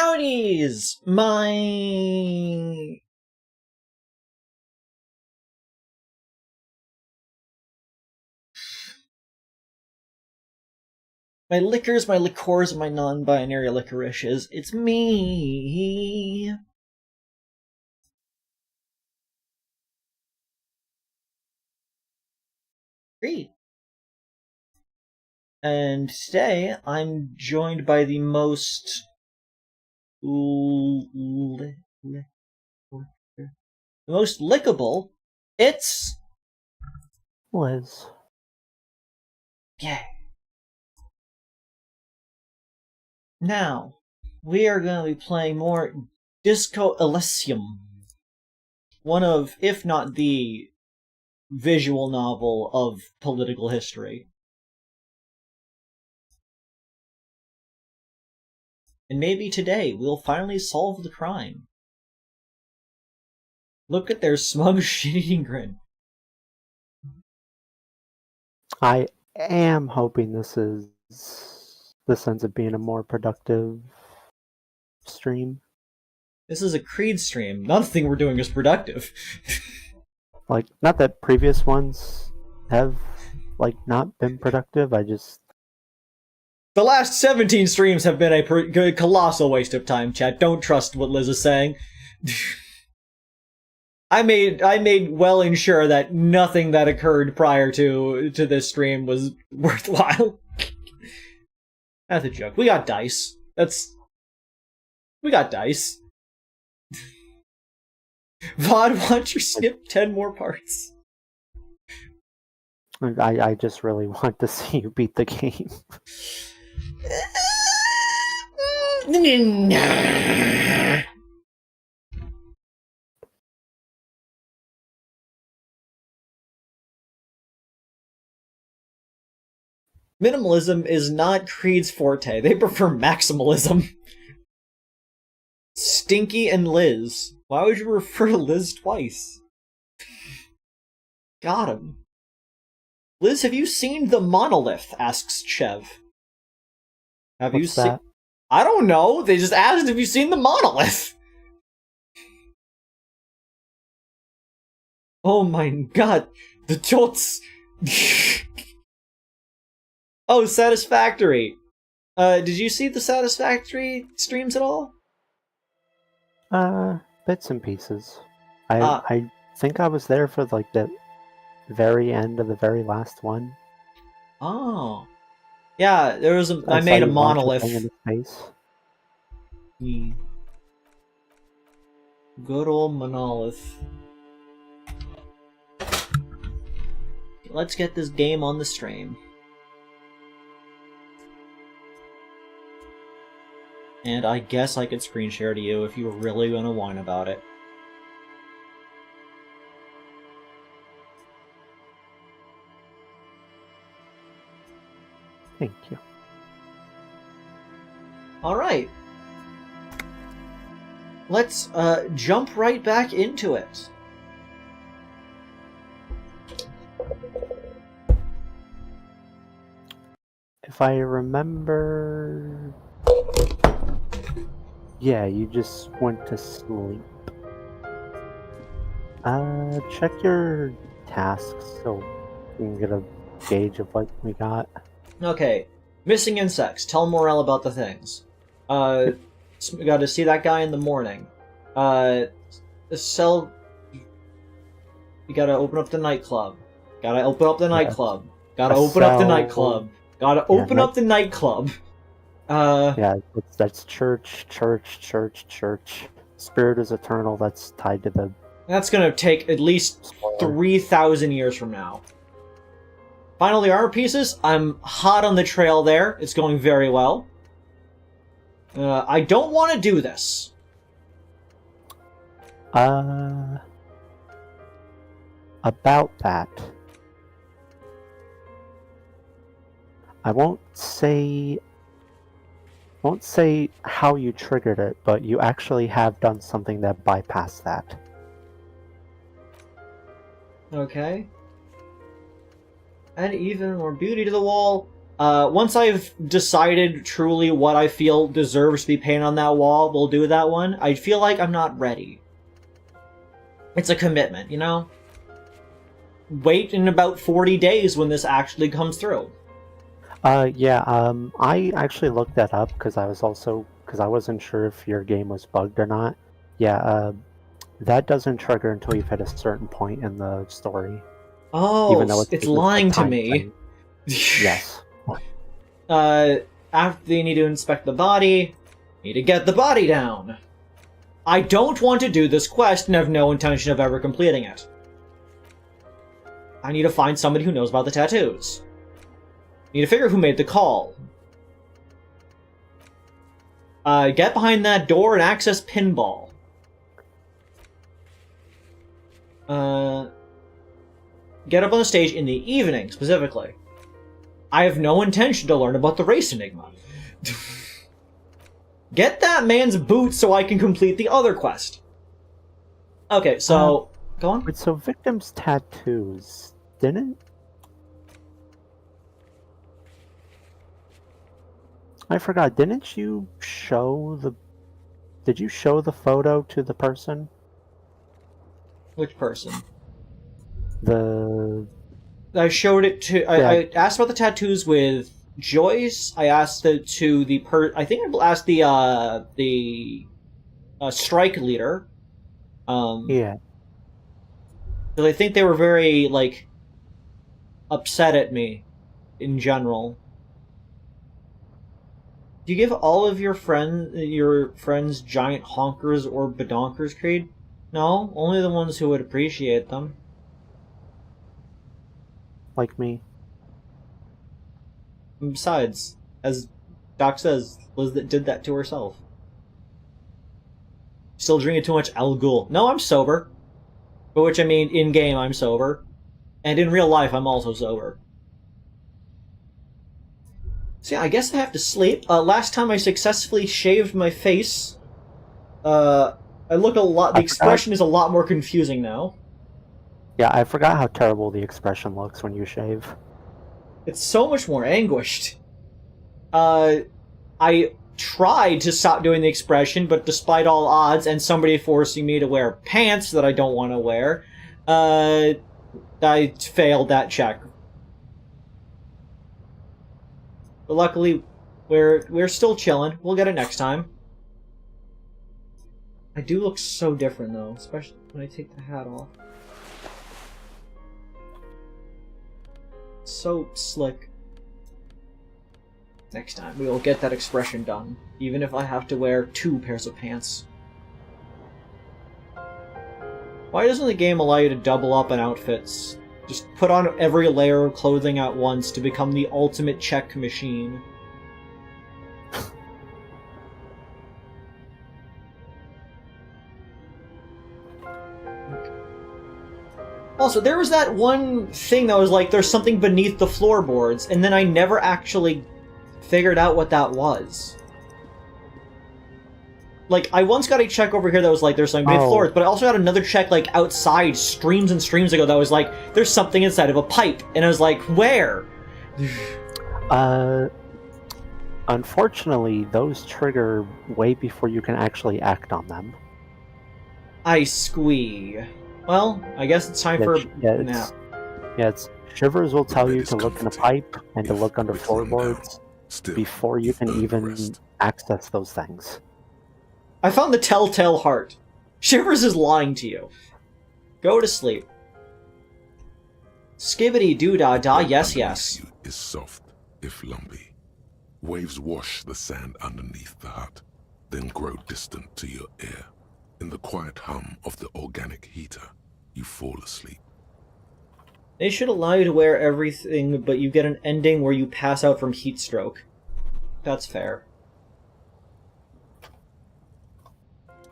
Howdies! My liquors, my liqueurs, my non-binary licorices. It's me! Great. And today, I'm joined by the most lickable. It's Liz. Yeah. Now, we are going to be playing more Disco Elysium. One of, if not the visual novel of political history. And maybe today we'll finally solve the crime. Look at their smug shit-eating grin. I am hoping this ends up being a more productive stream. This is a Creed stream. Nothing we're doing is productive. Like, not that previous ones have, like, not been productive, The last 17 streams have been a colossal waste of time, chat. Don't trust what Liz is saying. I made well ensure that nothing that occurred prior to this stream was worthwhile. That's a joke. We got dice. We got dice. Vaughn, why don't you skip 10 more parts? I just really want to see you beat the game. Minimalism is not Creed's forte. They prefer maximalism. Stinky and Liz. Why would you refer to Liz twice? Got him. Liz, have you seen the monolith? Asks Chev. Have you seen? That? I don't know. They just asked if you've seen the monolith. Oh my god. The jolts. Oh, Satisfactory. Did you see the Satisfactory streams at all? Bits and pieces. I think I was there for, like, the very end of the very last one. Oh. Yeah, there was I made a monolith. In space. Good old monolith. Let's get this game on the stream. And I guess I could screen share to you if you were really gonna whine about it. Thank you. Alright. Let's jump right back into it. If I remember... Yeah, you just went to sleep. Check your tasks so we can get a gauge of what we got. Okay. Missing insects. Tell Morel about the things. We gotta see that guy in the morning. Sell... You gotta open up the nightclub. Gotta open up the nightclub. Gotta open up the nightclub. Gotta open up the nightclub. Yeah, that's church. Spirit is eternal, that's tied to the... That's gonna take at least 3,000 years from now. Finally, armor pieces. I'm hot on the trail there. It's going very well. I don't want to do this. About that. I won't say how you triggered it, but you actually have done something that bypassed that. Okay. Add even more beauty to the wall. Once I've decided truly what I feel deserves to be painted on that wall, we'll do that one. I feel like I'm not ready. It's a commitment, you know? Wait in about 40 days when this actually comes through. I actually looked that up because I wasn't sure if your game was bugged or not. Yeah, that doesn't trigger until you've hit a certain point in the story. Oh, even though it's lying to me. Yes. After you need to inspect the body, you need to get the body down. I don't want to do this quest and have no intention of ever completing it. I need to find somebody who knows about the tattoos. Need to figure who made the call. Get behind that door and access pinball. Get up on the stage in the evening, specifically. I have no intention to learn about the race enigma. Get that man's boots so I can complete the other quest. Okay, so... go on. So victims' tattoos, didn't... I forgot, didn't you show the... Did you show the photo to the person? Which person? I showed it to... Yeah. I asked about the tattoos with Joyce. I asked it to the I think I asked the strike leader. Yeah. Because I think they were very, like, upset at me in general. Do you give all of your friends giant honkers or badonkers, Creed? No, only the ones who would appreciate them. Like me. And besides, as Doc says, Liz did that to herself. Still drinking too much Al Ghul. No, I'm sober. By which I mean, in-game, I'm sober. And in real life, I'm also sober. So yeah, I guess I have to sleep. Last time I successfully shaved my face. I look a lot... The expression is a lot more confusing now. Yeah, I forgot how terrible the expression looks when you shave. It's so much more anguished. I tried to stop doing the expression, but despite all odds and somebody forcing me to wear pants that I don't want to wear, I failed that check. But luckily, we're still chilling. We'll get it next time. I do look so different, though, especially when I take the hat off. So slick. Next time, we will get that expression done, even if I have to wear 2 pairs of pants. Why doesn't the game allow you to double up on outfits? Just put on every layer of clothing at once to become the ultimate check machine. Also, there was that one thing that was like, there's something beneath the floorboards, and then I never actually figured out what that was. Like, I once got a check over here that was like, there's something beneath floors, but I also got another check, like, outside streams and streams ago that was like, there's something inside of a pipe. And I was like, where? Unfortunately, those trigger way before you can actually act on them. I squee. Well, I guess it's time for a nap. Shivers will tell you to look in a pipe and to look under floorboards before you can even access those things. I found the telltale heart. Shivers is lying to you. Go to sleep. Skibbity doo da da, yes, yes. Is soft, if lumpy. Waves wash the sand underneath the hut, then grow distant to your ear. In the quiet hum of the organic heater, you fall asleep. They should allow you to wear everything, but you get an ending where you pass out from heat stroke. That's fair.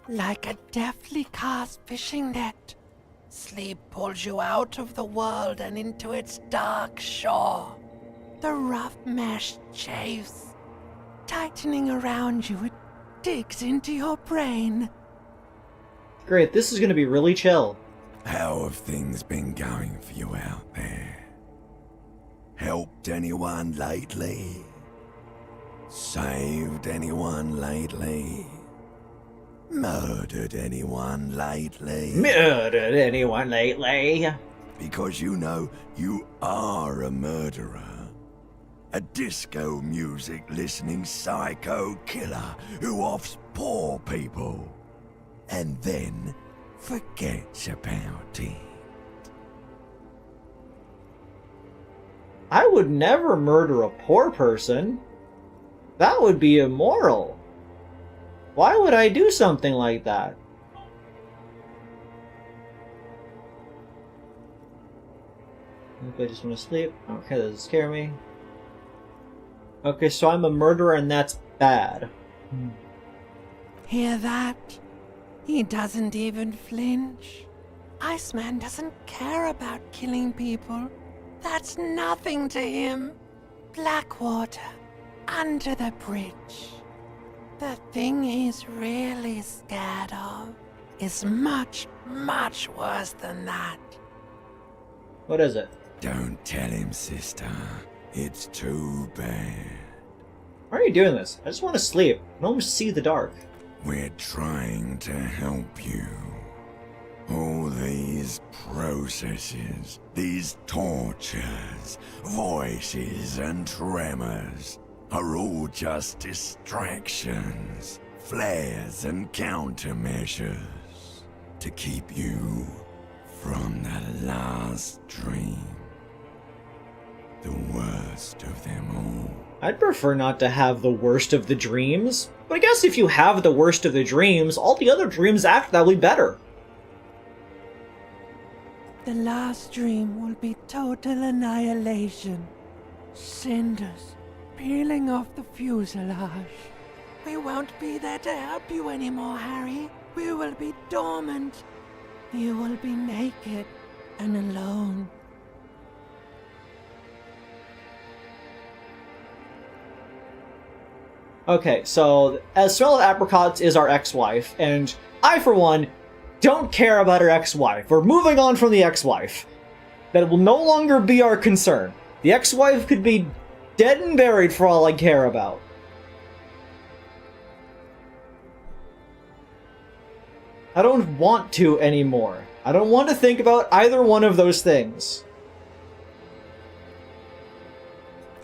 Like a deftly cast fishing net, sleep pulls you out of the world and into its dark shore. The rough mesh chafes, tightening around you, it digs into your brain. Great, this is gonna be really chill. How have things been going for you out there? Helped anyone lately? Saved anyone lately? Murdered anyone lately? Murdered anyone lately? Because you know you are a murderer. A disco music listening psycho killer who offs poor people and then forgets about it. I would never murder a poor person. That would be immoral. Why would I do something like that? I just want to sleep. Okay, that doesn't scare me. Okay, so I'm a murderer and that's bad. Hear that? He doesn't even flinch. Iceman doesn't care about killing people. That's nothing to him. Blackwater, under the bridge. The thing he's really scared of is much, much worse than that. What is it? Don't tell him, sister. It's too bad. Why are you doing this? I just want to sleep. I can almost see the dark. We're trying to help you. All these processes, these tortures, voices and tremors are all just distractions, flares and countermeasures to keep you from the last dream. The worst of them all. I'd prefer not to have the worst of the dreams, but I guess if you have the worst of the dreams, all the other dreams after that will be better. The last dream will be total annihilation. Cinders peeling off the fuselage. We won't be there to help you anymore, Harry. We will be dormant. You will be naked and alone. Okay, so as Smell of Apricots is our ex-wife, and I, for one, don't care about her ex-wife. We're moving on from the ex-wife. That will no longer be our concern. The ex-wife could be dead and buried for all I care about. I don't want to anymore. I don't want to think about either one of those things.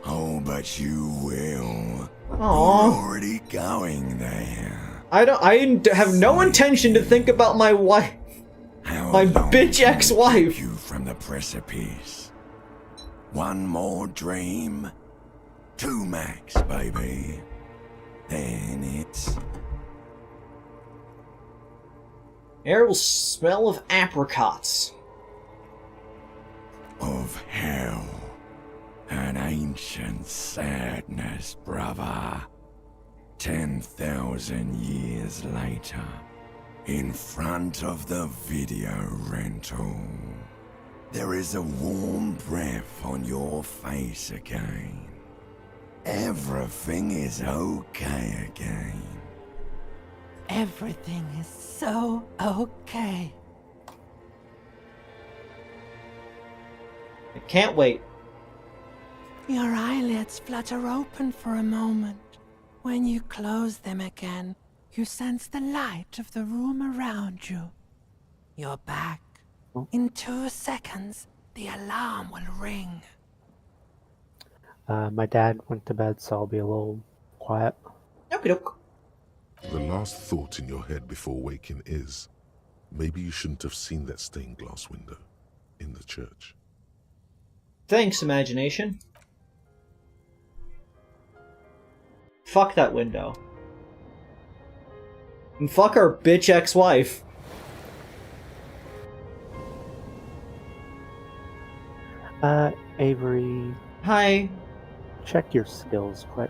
Oh, but you will. Aww. You're already going there. I have no intention to think about my wife. My bitch ex-wife. You from the precipice. One more dream. 2 max, baby. Then it's... Air will smell of apricots. Of hell. An ancient sadness, brother. 10,000 years later. In front of the video rental. There is a warm breath on your face again. Everything is okay again. Everything is so okay. I can't wait. Your eyelids flutter open for a moment. When you close them again, you sense the light of the room around you. You're back. In 2 seconds, the alarm will ring. My dad went to bed, so I'll be a little quiet. Okey-doke. The last thought in your head before waking is, maybe you shouldn't have seen that stained glass window in the church. Thanks, imagination. Fuck that window. And fuck our bitch ex-wife. Avery, Hi. check your skills quick.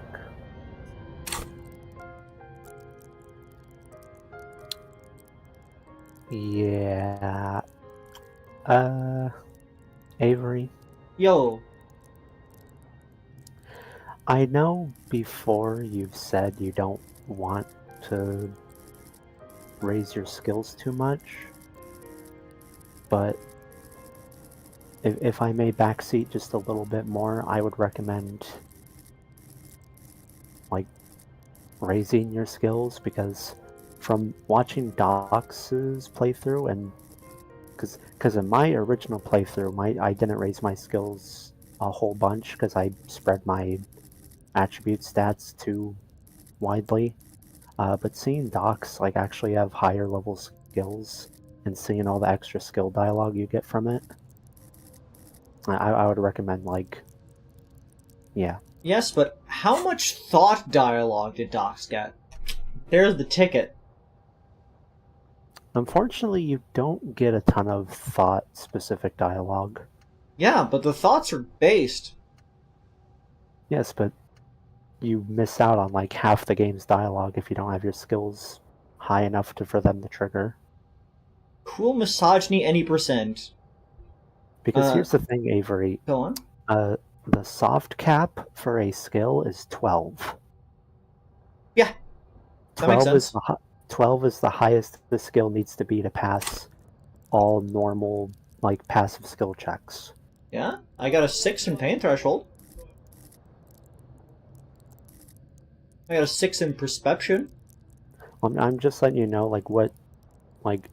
Yeah. Avery, Yo. I know before you've said you don't want to raise your skills too much, but if I may backseat just a little bit more, I would recommend like raising your skills, because from watching Dox's playthrough, and because in my original playthrough, I didn't raise my skills a whole bunch because I spread my attribute stats too widely. But seeing Dox like actually have higher level skills and seeing all the extra skill dialogue you get from it, I would recommend like, yeah. Yes, but how much thought dialogue did Docs get? There's the ticket. Unfortunately, you don't get a ton of thought-specific dialogue. Yeah, but the thoughts are based. Yes, but you miss out on like half the game's dialogue if you don't have your skills high enough for them to trigger. Cool misogyny any percent. Because here's the thing, Avery. Go on. The soft cap for a skill is 12. Yeah, that makes sense. 12 is the highest the skill needs to be to pass all normal, like, passive skill checks. Yeah, I got a 6 in pain threshold. I got a 6 in perception. I'm just letting you know, like, what, like,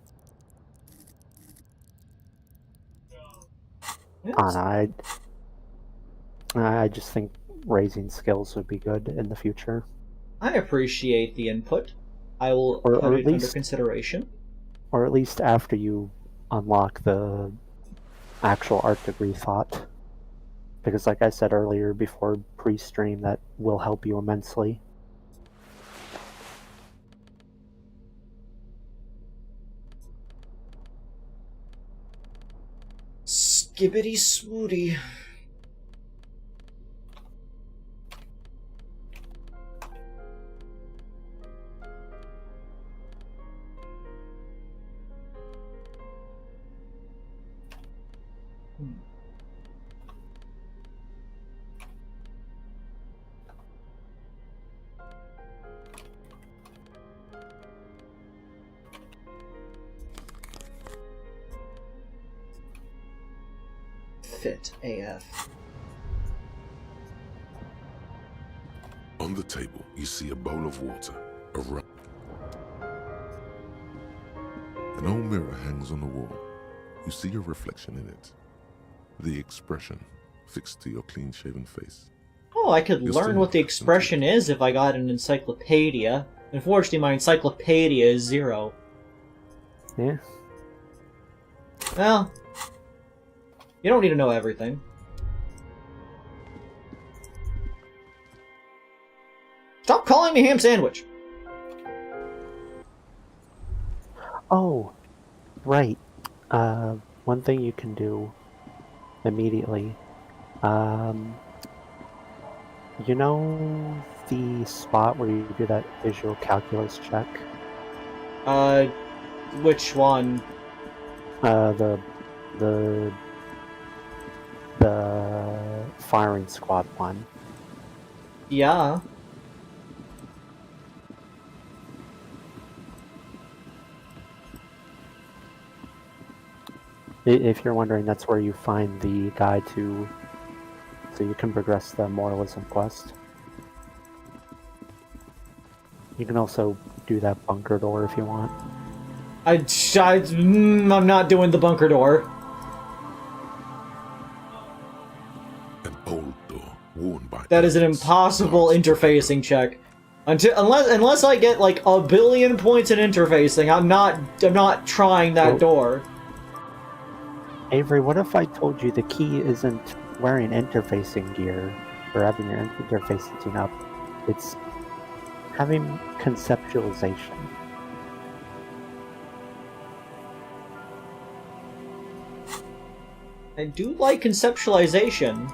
Yes. I don't know, I just think raising skills would be good in the future. I appreciate the input. I will Or put at it under least- consideration. Or at least after you unlock the actual art degree thought. Because like I said earlier before pre-stream, that will help you immensely. Skibbity swooty. Fit AF. On the table, you see a bowl of water, a rug. An old mirror hangs on the wall. You see your reflection in it. The expression fixed to your clean-shaven face. Oh, I could You're learn still what the expression is if I got an encyclopedia. Unfortunately, my encyclopedia is 0. Yeah. Well, you don't need to know everything. Stop calling me ham sandwich! Oh, right. One thing you can do immediately. You know the spot where you do that visual calculus check? Which one? The firing squad one. Yeah. If you're wondering, that's where you find the guide so you can progress the moralism quest. You can also do that bunker door if you want. I'm not doing the bunker door. An old door worn by That is an elves. impossible Guards interfacing check. Unless I get like 1 billion points in interfacing, I'm not trying that Well- door. Avery, what if I told you the key isn't wearing interfacing gear or having your interfacing up? It's having conceptualization. I do like conceptualization,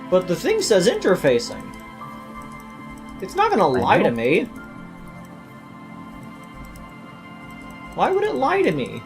but the thing says interfacing. It's not gonna lie to me. Why would it lie to me?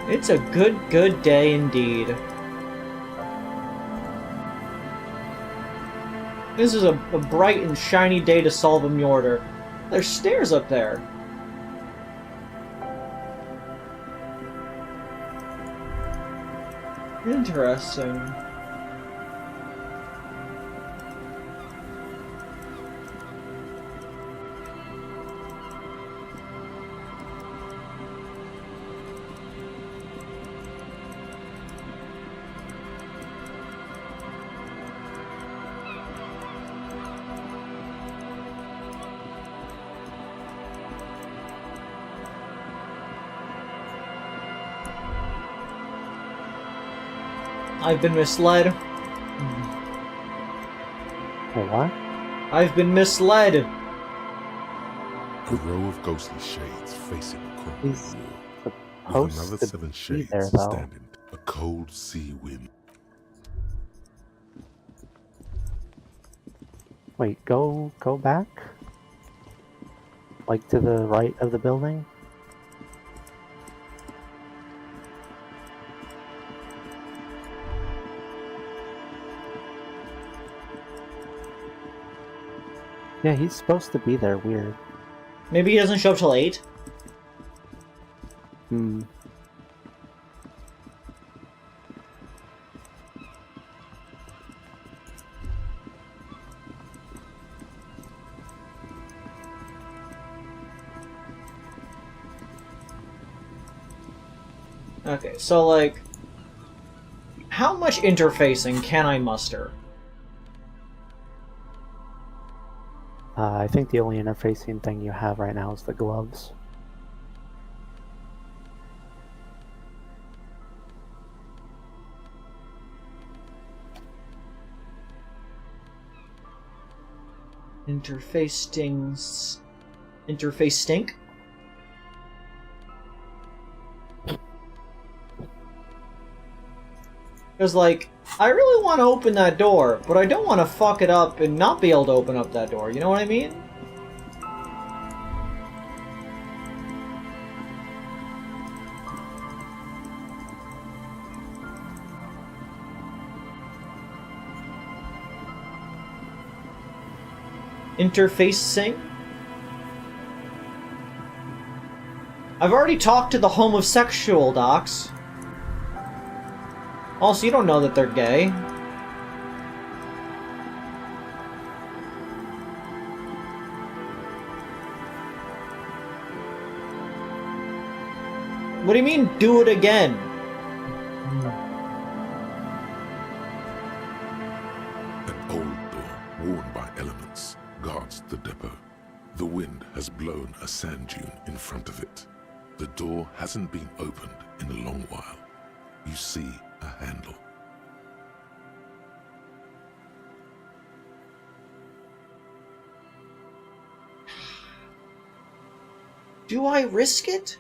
It's a good day indeed. This is a bright and shiny day to solve a Mjorder. There's stairs up there. Interesting. I've been misled. What? I've been misled. A row of ghostly shades facing a corner He's wall, with supposed another to 7 be shades there, though. standing. A cold sea wind. Wait, go back? Like to the right of the building? Yeah, he's supposed to be there, weird. Maybe he doesn't show up till 8? Hmm. Okay, so like, how much interfacing can I muster? I think the only interfacing thing you have right now is the gloves. Interface stings. Interface stink? Because, like, I really want to open that door, but I don't want to fuck it up and not be able to open up that door, you know what I mean? Interfacing? I've already talked to the homosexual docs. Also, you don't know that they're gay. What do you mean, do it again? An old door, worn by elements, guards the depot. The wind has blown a sand dune in front of it. The door hasn't been opened in a long while. You see a handle. Do I risk it?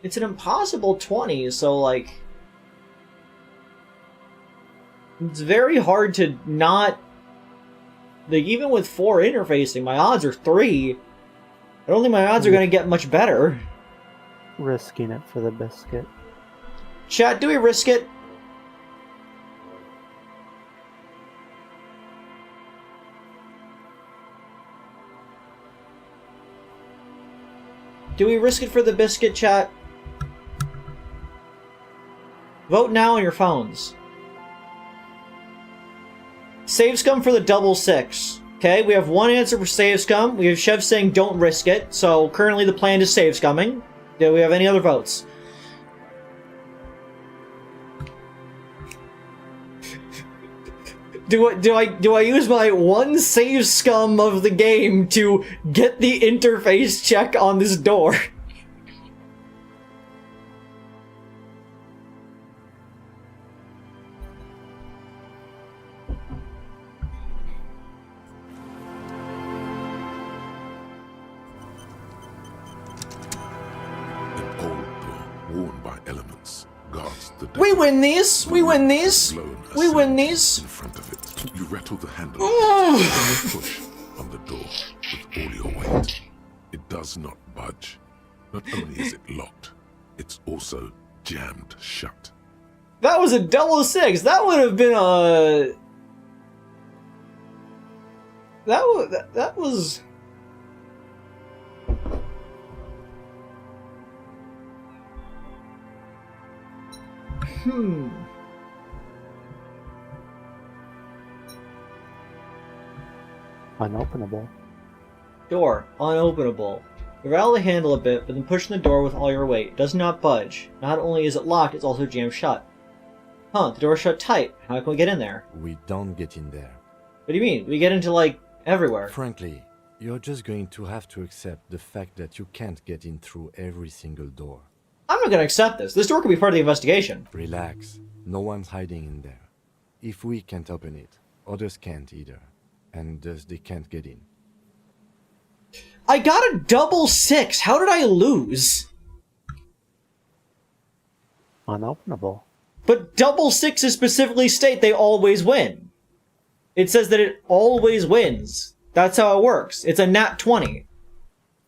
It's an impossible 20, so like... It's very hard to not... Like, even with 4 interfacing, my odds are 3. I don't think my odds are going to get much better. Risking it for the biscuit. Chat, do we risk it? Do we risk it for the biscuit, chat? Vote now on your phones. Save scum for the double 6. Okay, we have 1 answer for save scum. We have Chev saying don't risk it. So currently the plan is save scumming. Do we have any other votes? Do I use my 1 save scum of the game to get the interface check on this door? An old door, worn by elements, guards the depot. We win these! We win these! Blown a We win sand these! in front of it. You rattle the handle and you push on the door with all your weight. It does not budge. Not only is it locked, it's also jammed shut. That was a double 6. That would have been a... That was... Unopenable. Door. Unopenable. You rattle the handle a bit, but then pushing the door with all your weight. It does not budge. Not only is it locked, it's also jammed shut. Huh, the door's shut tight. How can we get in there? We don't get in there. What do you mean? We get into, like, everywhere. Frankly, you're just going to have to accept the fact that you can't get in through every single door. I'm not gonna accept this. This door could be part of the investigation. Relax. No one's hiding in there. If we can't open it, others can't either. And thus they can't get in. I got a double 6. How did I lose? Unopenable. But double 6s specifically state they always win. It says that it always wins. That's how it works. It's a nat 20.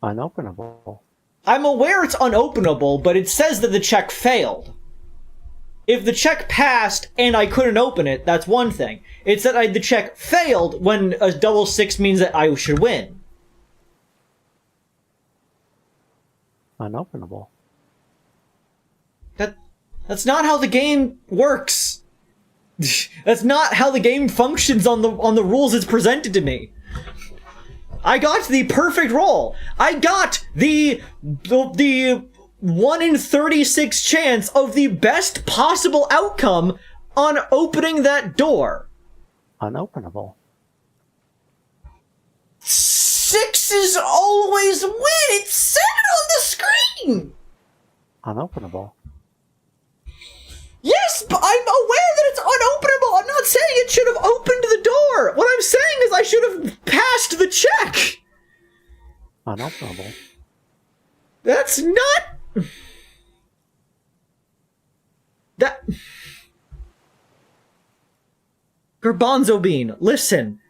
Unopenable. I'm aware it's unopenable, but it says that the check failed. If the check passed and I couldn't open it, that's one thing. It said the check failed when a double 6 means that I should win. Unopenable. That's not how the game works. That's not how the game functions on the rules it's presented to me. I got the perfect roll. I got the 1 in 36 chance of the best possible outcome on opening that door. Unopenable. 6s always win. It said it on the screen. Unopenable. Yes, but I'm aware that it's unopenable. I'm not saying it should have opened the door. What I'm saying is I should have passed the check. Unopenable. That's not... That... Garbanzo Bean, listen.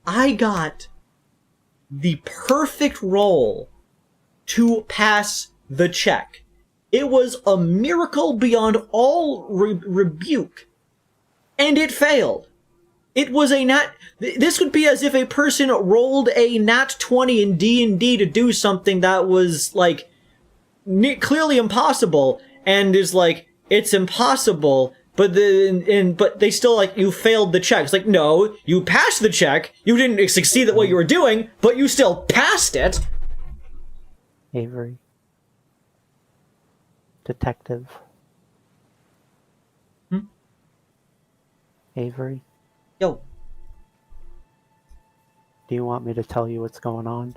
I got the perfect roll to pass the check. It was a miracle beyond all rebuke. And it failed. It was a nat... This would be as if a person rolled a nat 20 in D&D to do something that was, like, clearly impossible, and is like, it's impossible, but they still, like, you failed the check. It's like, no, you passed the check, you didn't succeed at what you were doing, but you still passed it. Avery. Detective. Avery. Yo. Do you want me to tell you what's going on?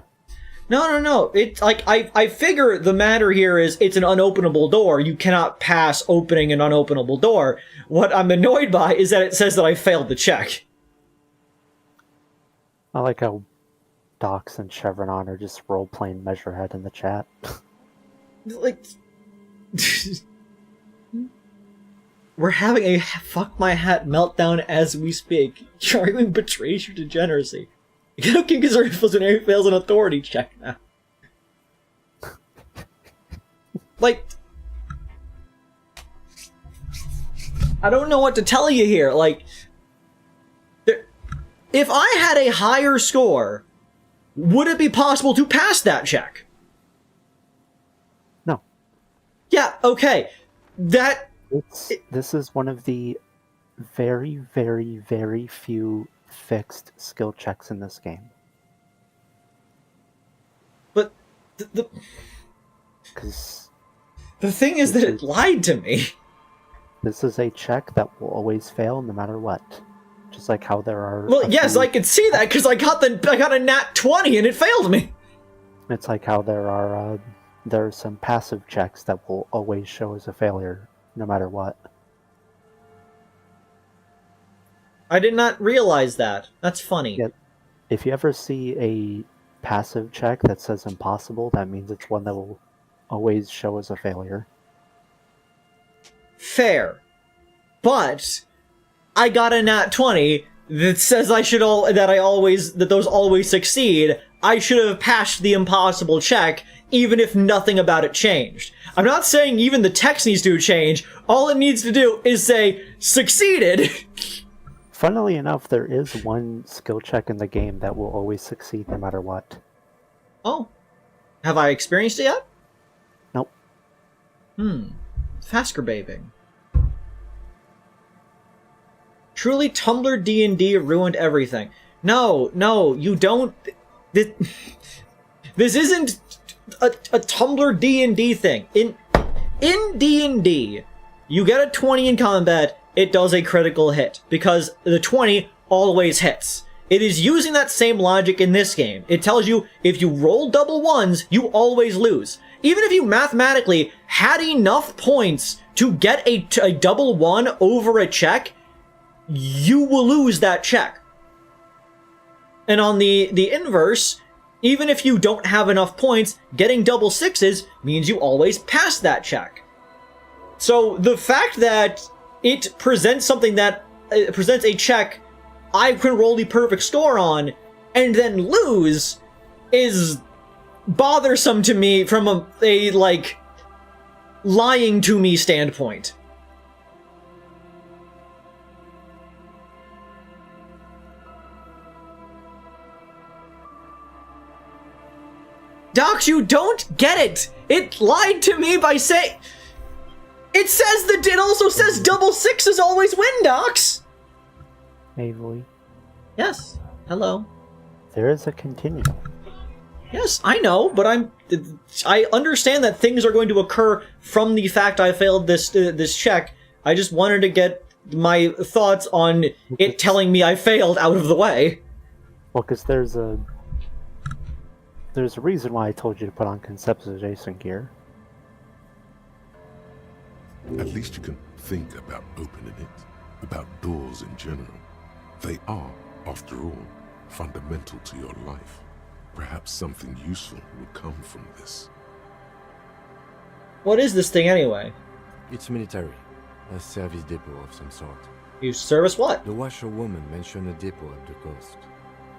No. It's like, I figure the matter here is it's an unopenable door. You cannot pass opening an unopenable door. What I'm annoyed by is that it says that I failed the check. I like how Docs and Chevron are just role-playing Measurehead in the chat. Like... We're having a fuck my hat meltdown as we speak. Arguing betrays your degeneracy. You can concern yourself when Harry fails an authority check now. Like... I don't know what to tell you here. Like... If I had a higher score, would it be possible to pass that check? No. Yeah, okay. This is one of the very, very, very few fixed skill checks in this game. But the thing is that it lied to me. This is a check that will always fail no matter what. Just like how there are... Well, yes, I can see that because I got a nat 20 and it failed me. It's like how there are some passive checks that will always show as a failure no matter what. I did not realize that. That's funny. Yeah, if you ever see a passive check that says impossible, that means it's one that will always show as a failure. Fair. But I got a nat 20 that says that those always succeed. I should have passed the impossible check, even if nothing about it changed. I'm not saying even the text needs to change. All it needs to do is say, succeeded! Funnily enough, there is one skill check in the game that will always succeed no matter what. Oh. Have I experienced it yet? Nope. Faskerbabing. Truly, Tumblr D&D ruined everything. No, you don't... This isn't a Tumblr D&D thing. In D&D, you get a 20 in combat, it does a critical hit, because the 20 always hits. It is using that same logic in this game. It tells you, if you roll double ones, you always lose. Even if you mathematically had enough points to get a double one over a check, you will lose that check. And on the inverse, even if you don't have enough points, getting double sixes means you always pass that check. So the fact that it presents something that presents a check I can roll the perfect score on and then lose is bothersome to me from a like lying to me standpoint. Docs, you don't get it! It lied to me by saying... It also says double sixes always win, Docs! Avery. Yes. Hello. There is a continue. Yes, I know, but I understand that things are going to occur from the fact I failed this check. I just wanted to get my thoughts on it telling me I failed out of the way. Well, because there's a reason why I told you to put on conceptualization gear. At least you can think about opening it, about doors in general. They are, after all, fundamental to your life. Perhaps something useful will come from this. What is this thing anyway? It's military. A service depot of some sort. You service what? The washerwoman mentioned a depot at the coast.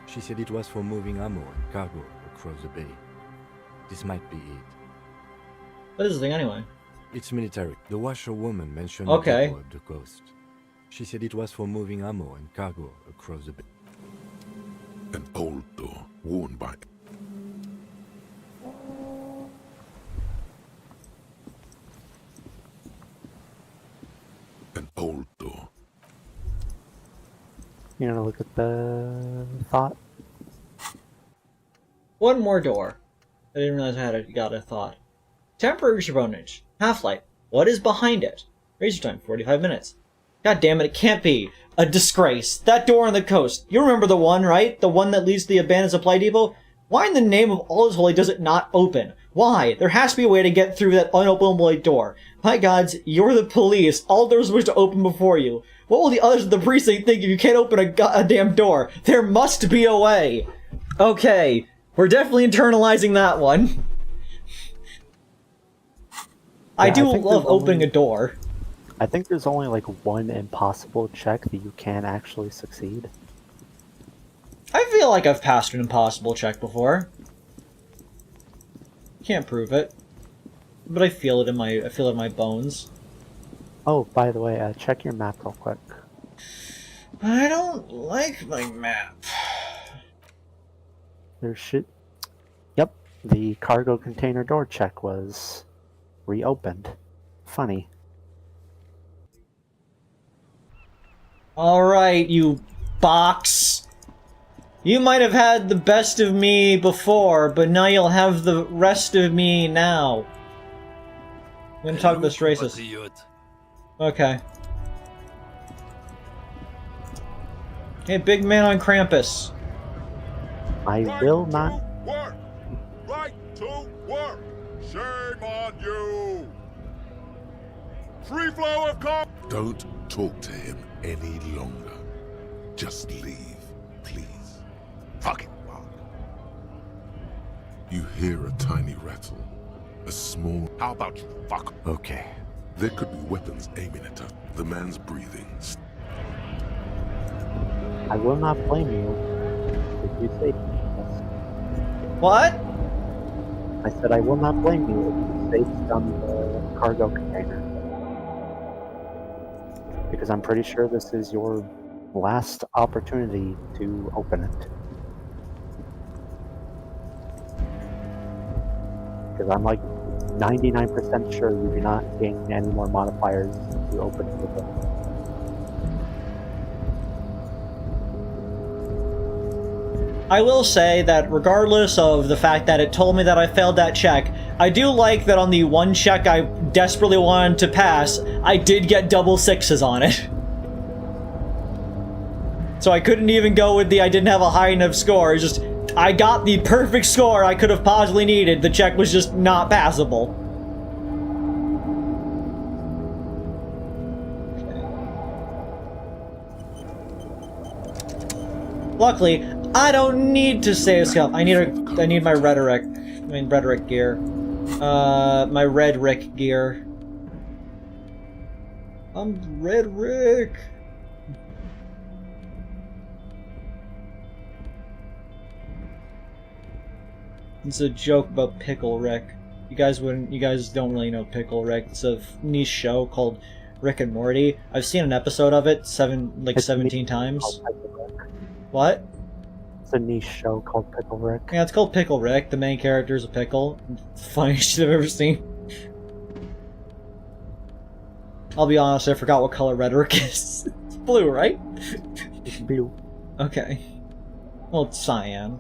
She said it was for moving ammo and cargo across the bay. This might be it. What is this thing anyway? It's military. The washerwoman mentioned Okay. a depot at the coast. She said it was for moving ammo and cargo across the bay. An old door, worn by... An old door. You gonna look at the thought? One more door. I didn't realize I had got a thought. Temporary component. Half-light. What is behind it? Razor time, 45 minutes. God damn it can't be. A disgrace. That door on the coast. You remember the one, right? The one that leads to the abandoned supply depot? Why in the name of all is holy does it not open? Why? There has to be a way to get through that unopenable door. My gods, you're the police. All doors wish to open before you. What will the others of the precinct think if you can't open a damn door? There must be a way. Okay. We're definitely internalizing that one. I do love opening a door. I think there's only like one impossible check that you can actually succeed. I feel like I've passed an impossible check before. Can't prove it, but I feel it in my bones. Oh, by the way, check your map real quick. I don't like my map. There should... Yep, the cargo container door check was reopened. Funny. Alright, you box. You might have had the best of me before, but now you'll have the rest of me now. I'm gonna talk to this racist. Okay. Hey, big man on Krampus. I will not... Work! Right to work! Shame on you! Free flow of com- Don't talk to him any longer. Just leave, please. Fucking fuck. You hear a tiny rattle. A small... How about you fuck? Okay. There could be weapons aiming at us. The man's breathing. I will not blame you if you say yes. What? I said I will not blame you if you based on the cargo container. Because I'm pretty sure this is your last opportunity to open it. Because I'm like 99% sure you do not gain any more modifiers to open it with it. I will say that regardless of the fact that it told me that I failed that check, I do like that on the one check I desperately wanted to pass, I did get double sixes on it. So I couldn't even go with the I didn't have a high enough score, it's just I got the perfect score I could have possibly needed, the check was just not passable. Luckily, I don't need to save skill. I need my rhetoric gear. My rhetoric gear. I'm rhetoric. It's a joke about Pickle Rick. You guys don't really know Pickle Rick. It's a niche show called Rick and Morty. I've seen an episode of it 17 times. What? It's a niche show called Pickle Rick. Yeah, it's called Pickle Rick. The main character is a pickle. It's the funniest shit I've ever seen. I'll be honest, I forgot what color rhetoric is. It's blue, right? It's blue. Okay. Well, it's cyan.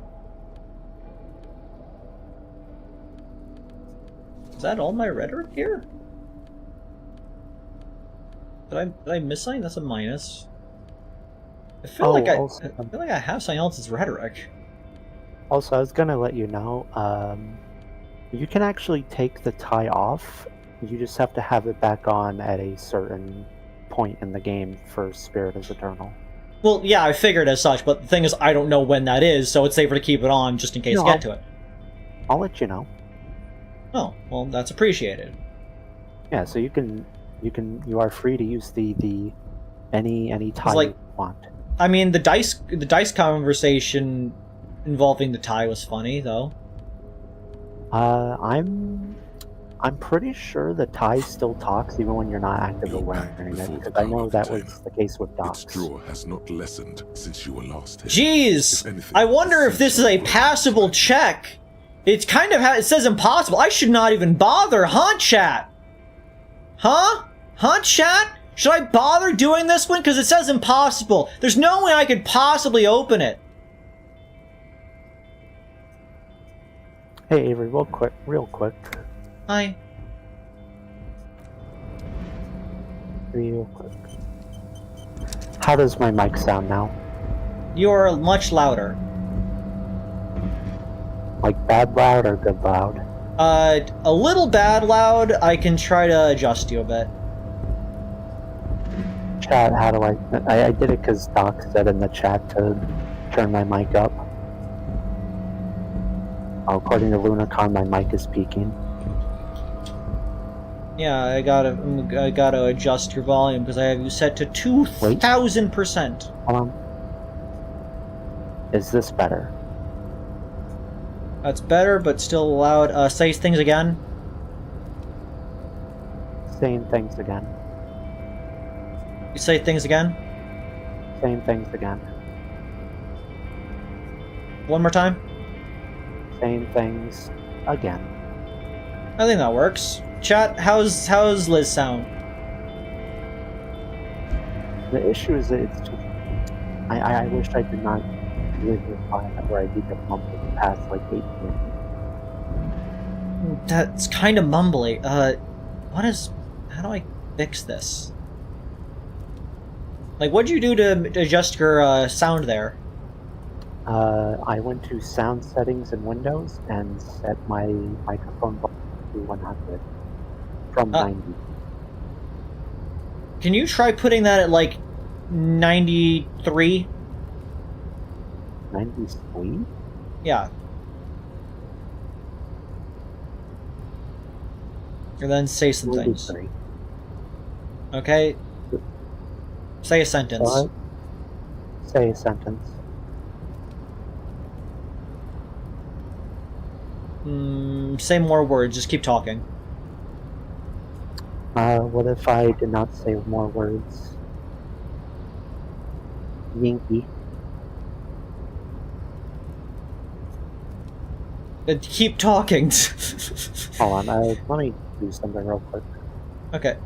Is that all my rhetoric here? Did I miss something? That's a minus. I feel like I have something else as rhetoric. Also, I was gonna let you know, you can actually take the tie off. You just have to have it back on at a certain point in the game for Spirit is Eternal. Well, yeah, I figured as such, but the thing is, I don't know when that is, so it's safer to keep it on just in case you get to it. I'll let you know. Oh, well, that's appreciated. Yeah, so you are free to use any tie you want. I mean, the dice conversation involving the tie was funny, though. I'm pretty sure the tie still talks even when you're not actively wearing it, because I know that was the case with Docs. Its draw has not lessened since you were last here. Jeez! I wonder if this is a passable check. It's kind of it says impossible. I should not even bother, huh, chat? Huh? Huh, chat? Should I bother doing this one? Because it says impossible. There's no way I could possibly open it. Hey, Avery, real quick. Hi. Real quick. How does my mic sound now? You're much louder. Like bad loud or good loud? A little bad loud. I can try to adjust you a bit. Chat, how do I did it because Doc said in the chat to turn my mic up. According to Lunacon, my mic is peaking. Yeah, I gotta adjust your volume because I have you set to 2,000%. Hold on. Is this better? That's better, but still loud. Say things again. Saying things again. You say things again? Saying things again. One more time? Saying things again. I think that works. Chat, how's Liz sound? The issue is that it's just... I wish I did not live with fire where I did get mumbly the past like 8 minutes. That's kind of mumbly. How do I fix this? Like, what'd you do to adjust your sound there? I went to sound settings in Windows and set my microphone volume to 100 from 90. Can you try putting that at like 93? 93? Yeah. And then say some things. Okay. Say a sentence. Say a sentence. Say more words, just keep talking. What if I did not say more words? Yinky. Keep talking. Hold on, let me do something real quick. Okay.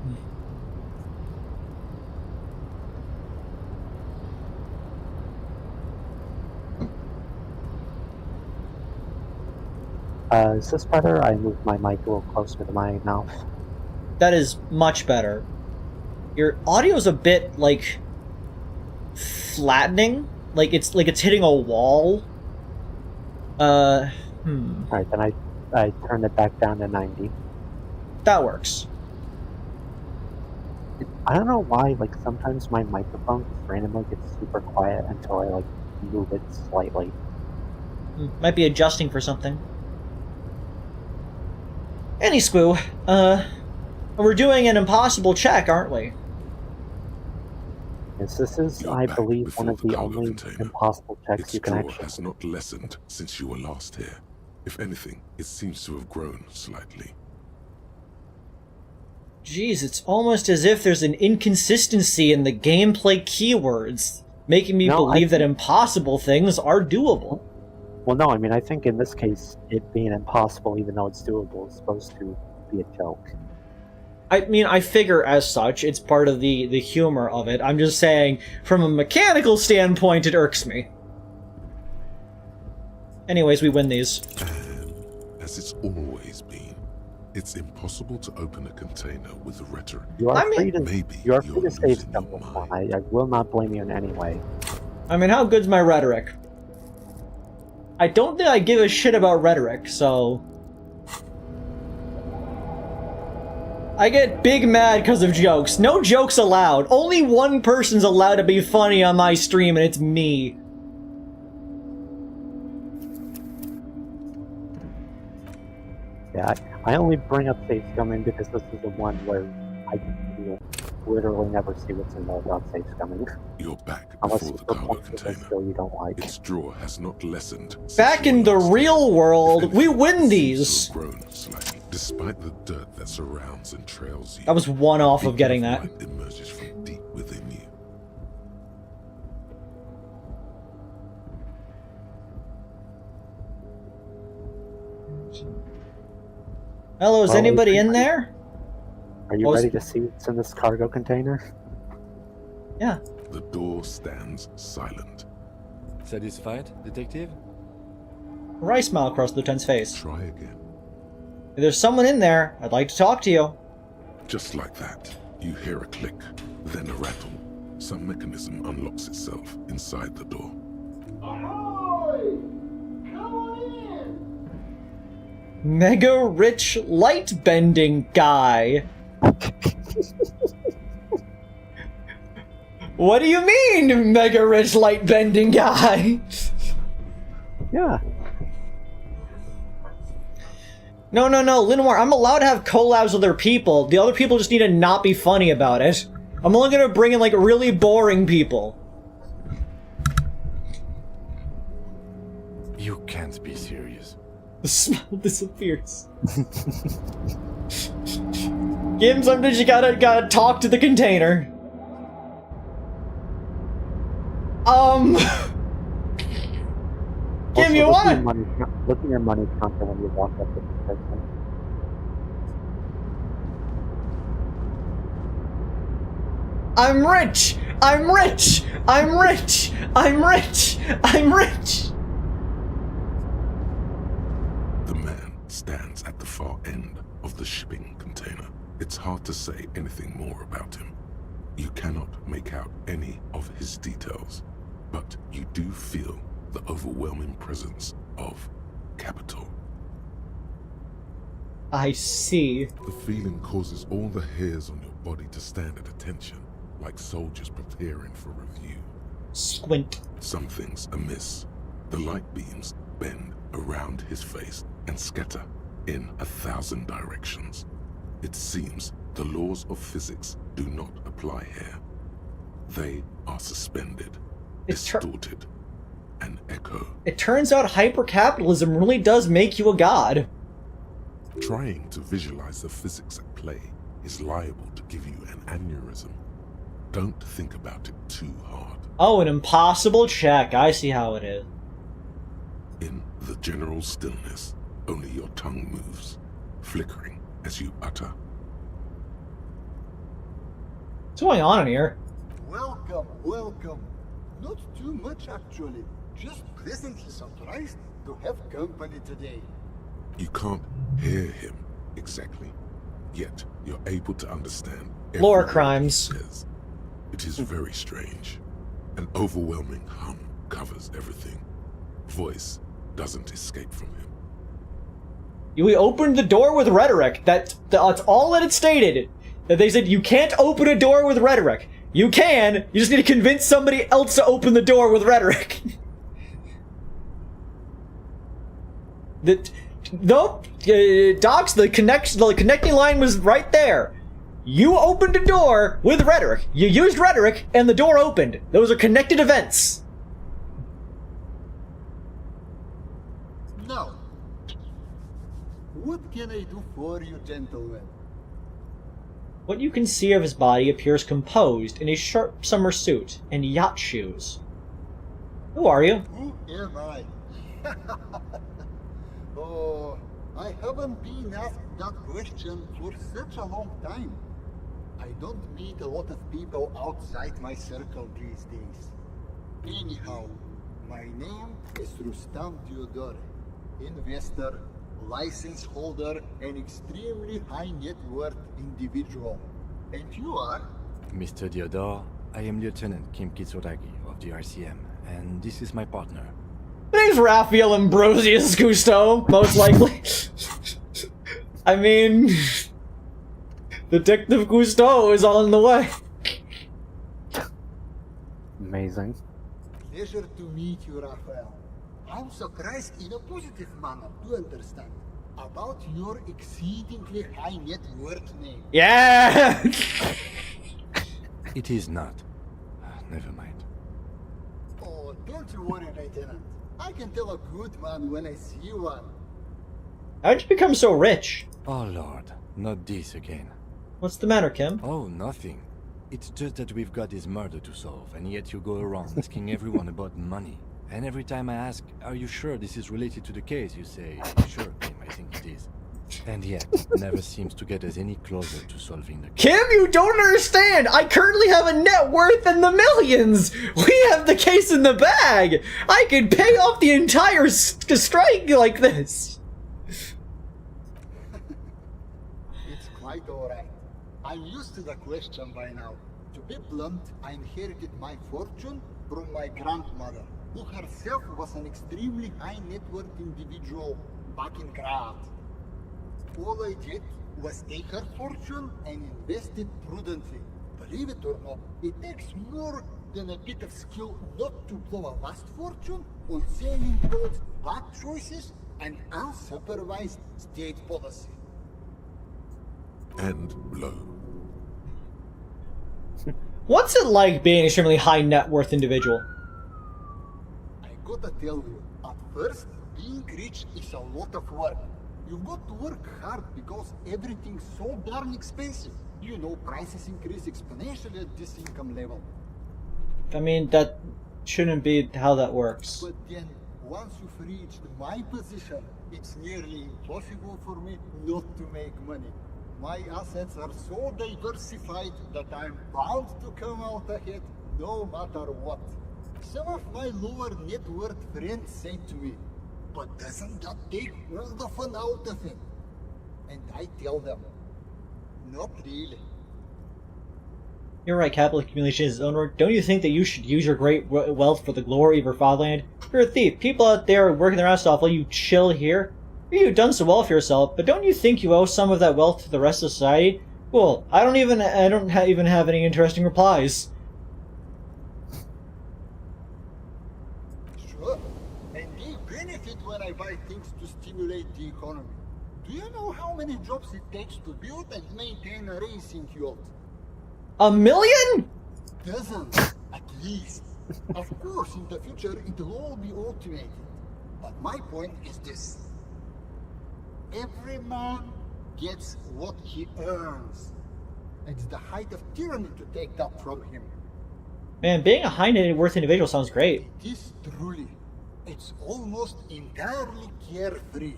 Is this better? I moved my mic a little closer to my mouth. That is much better. Your audio's a bit, like, flattening. Like it's hitting a wall. Alright, then I turned it back down to 90. That works. I don't know why, like, sometimes my microphone just randomly gets super quiet until I, like, move it slightly. Might be adjusting for something. Any squoo, we're doing an impossible check, aren't we? Yes, this is, You're I back believe, one before of the the cargo only container. impossible checks Its you can draw actually... has not lessened since you were last here. If anything, it seems to have grown slightly. Jeez, it's almost as if there's an inconsistency in the gameplay keywords, making me believe that impossible things are doable. Well, no, I mean, I think in this case, it being impossible, even though it's doable, is supposed to be a joke. I mean, I figure as such, it's part of the humor of it. I'm just saying, from a mechanical standpoint, it irks me. Anyways, we win these. And as it's always been, it's impossible to open a container with a rhetoric. You are free Maybe to you're save losing stuff. your mind. I will not blame you in any way. I mean, how good's my rhetoric? I don't think I give a shit about rhetoric, so... I get big mad because of jokes. No jokes allowed. Only one person's allowed to be funny on my stream, and it's me. Yeah, I only bring up safe scumming because this is the one where I literally never see what's in there about safe scumming. You're back Unless before it's the cargo a container. skill you don't like. Its draw has not lessened. since Back you were in the last here. real world, If we anything, win it seems these. to have grown slightly, despite the dirt that surrounds and trails you. That was one off The of getting inner that. light emerges from deep within you. Hello, is Well, anybody in there? Are you ready to see what's in this cargo container? Yeah. The door stands silent. Satisfied, detective? A wry smile across the lieutenant's face. Try again. If there's someone in there, I'd like to talk to you. Just like that, you hear a click, then a rattle. Some mechanism unlocks itself inside the door. Mega rich light bending guy. What do you mean, mega rich light bending guy? Yeah. No, Linwar, I'm allowed to have collabs with other people. The other people just need to not be funny about it. I'm only gonna bring in, like, really boring people. You can't be serious. The smell disappears. Gim, sometimes you gotta talk to the container. Gim, you Also, want? look at your money counter when you walk up to the person. I'm rich! I'm rich! I'm rich! I'm rich! I'm rich! The man stands at the far end of the shipping container. It's hard to say anything more about him. You cannot make out any of his details, but you do feel the overwhelming presence of capital. I see. The feeling causes all the hairs on your body to stand at attention, like soldiers preparing for review. Squint. Something's amiss. The light beams bend around his face and scatter in 1,000 directions. It seems the laws of physics do not apply here. They are suspended, It's distorted, an echo. It turns out hypercapitalism really does make you a god. Trying to visualize the physics at play is liable to give you an aneurysm. Don't think about it too hard. Oh, an impossible check. I see how it is. In the general stillness, only your tongue moves, flickering as you utter. What's going on in here? Welcome, welcome. Not too much actually. Just pleasantly surprised to have company today. You can't hear him exactly, yet you're able to understand Lore every word crimes. he says. It is very strange. An overwhelming hum covers everything. Voice doesn't escape from him. We opened the door with rhetoric. That's all that it stated. That they said you can't open a door with rhetoric. You can. You just need to convince somebody else to open the door with rhetoric. Nope. Docs, the connecting line was right there. You opened a door with rhetoric. You used rhetoric, and the door opened. Those are connected events. Now, what can I do for you, gentlemen? What you can see of his body appears composed in a sharp summer suit and yacht shoes. Who are you? Who am I? Oh, I haven't been asked that question for such a long time. I don't meet a lot of people outside my circle these days. Anyhow, my name is Rustam Diodore, investor, license holder, and extremely high net worth individual. And you are? Mr. Diodore, I am Lieutenant Kim Kitsuragi of the RCM, and this is my partner. My name's Raphael Ambrosius Cousteau, most likely. I mean, Detective Cousteau is on the way. Amazing. Pleasure to meet you, Raphael. I'm surprised in a positive manner to understand about your exceedingly high net worth name. Yeah! It is not. Never mind. Oh, don't you worry, Lieutenant. I can tell a good man when I see one. How'd you become so rich? Oh Lord, not this again. What's the matter, Kim? Oh, nothing. It's just that we've got this murder to solve, and yet you go around asking everyone about money. And every time I ask, are you sure this is related to the case, you say, sure, Kim, I think it is. And yet, it never seems to get us any closer to solving the case. Kim, you don't understand! I currently have a net worth in the millions! We have the case in the bag! I could pay off the entire strike like this! It's quite alright. I'm used to the question by now. To be blunt, I inherited my fortune from my grandmother, who herself was an extremely high net worth individual back in Grad. All I did was take her fortune and invest it prudently. Believe it or not, it takes more than a bit of skill not to blow a vast fortune on saving towards bad choices and unsupervised state policy. And blow. What's it like being an extremely high net worth individual? I gotta tell you, at first, being rich is a lot of work. You've got to work hard because everything's so darn expensive. You know, prices increase exponentially at this income level. I mean, that shouldn't be how that works. But then, once you've reached my position, it's nearly impossible for me not to make money. My assets are so diversified that I'm bound to come out ahead no matter what. Some of my lower net worth friends say to me, but doesn't that take all the fun out of it? And I tell them, not really. You're right, capital accumulation is its own work. Don't you think that you should use your great wealth for the glory of your fatherland? You're a thief. People out there are working their ass off while you chill here. You've done so well for yourself, but don't you think you owe some of that wealth to the rest of society? Well, I don't even have any interesting replies. Sure, and they benefit when I buy things to stimulate the economy. Do you know how many jobs it takes to build and maintain a racing yacht? 1 million? Dozens, at least. Of course, in the future, it will all be automated. But my point is this. Every man gets what he earns. It's the height of tyranny to take that from him. Man, being a high net worth individual sounds great. It is truly. It's almost entirely carefree.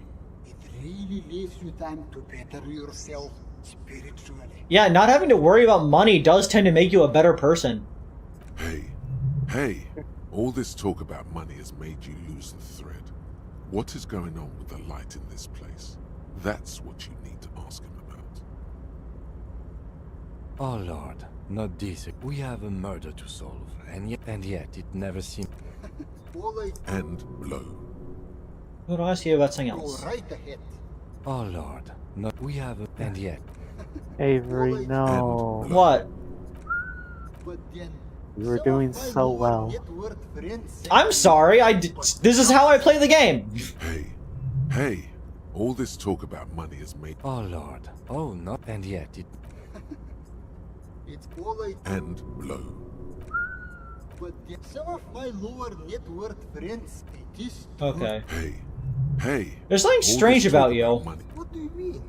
It really leaves you time to better yourself spiritually. Yeah, not having to worry about money does tend to make you a better person. Hey, all this talk about money has made you lose the thread. What is going on with the light in this place? That's what you need to ask him about. Oh Lord, not this. We have a murder to solve, and yet it never seems. All I And blow. Who do I ask you about something go else? right ahead. Oh Lord, no. We have a and yet. Avery, no. What? But then, You were some doing of my so lower well. net worth friends say I'm sorry, this is how I play the game. Hey, all this talk about money has made. Oh Lord, oh no, and yet it. it's all I And blow. But then, some of my lower net worth friends say this. Okay. Hey. There's something all this strange talk about you. money. What do you mean?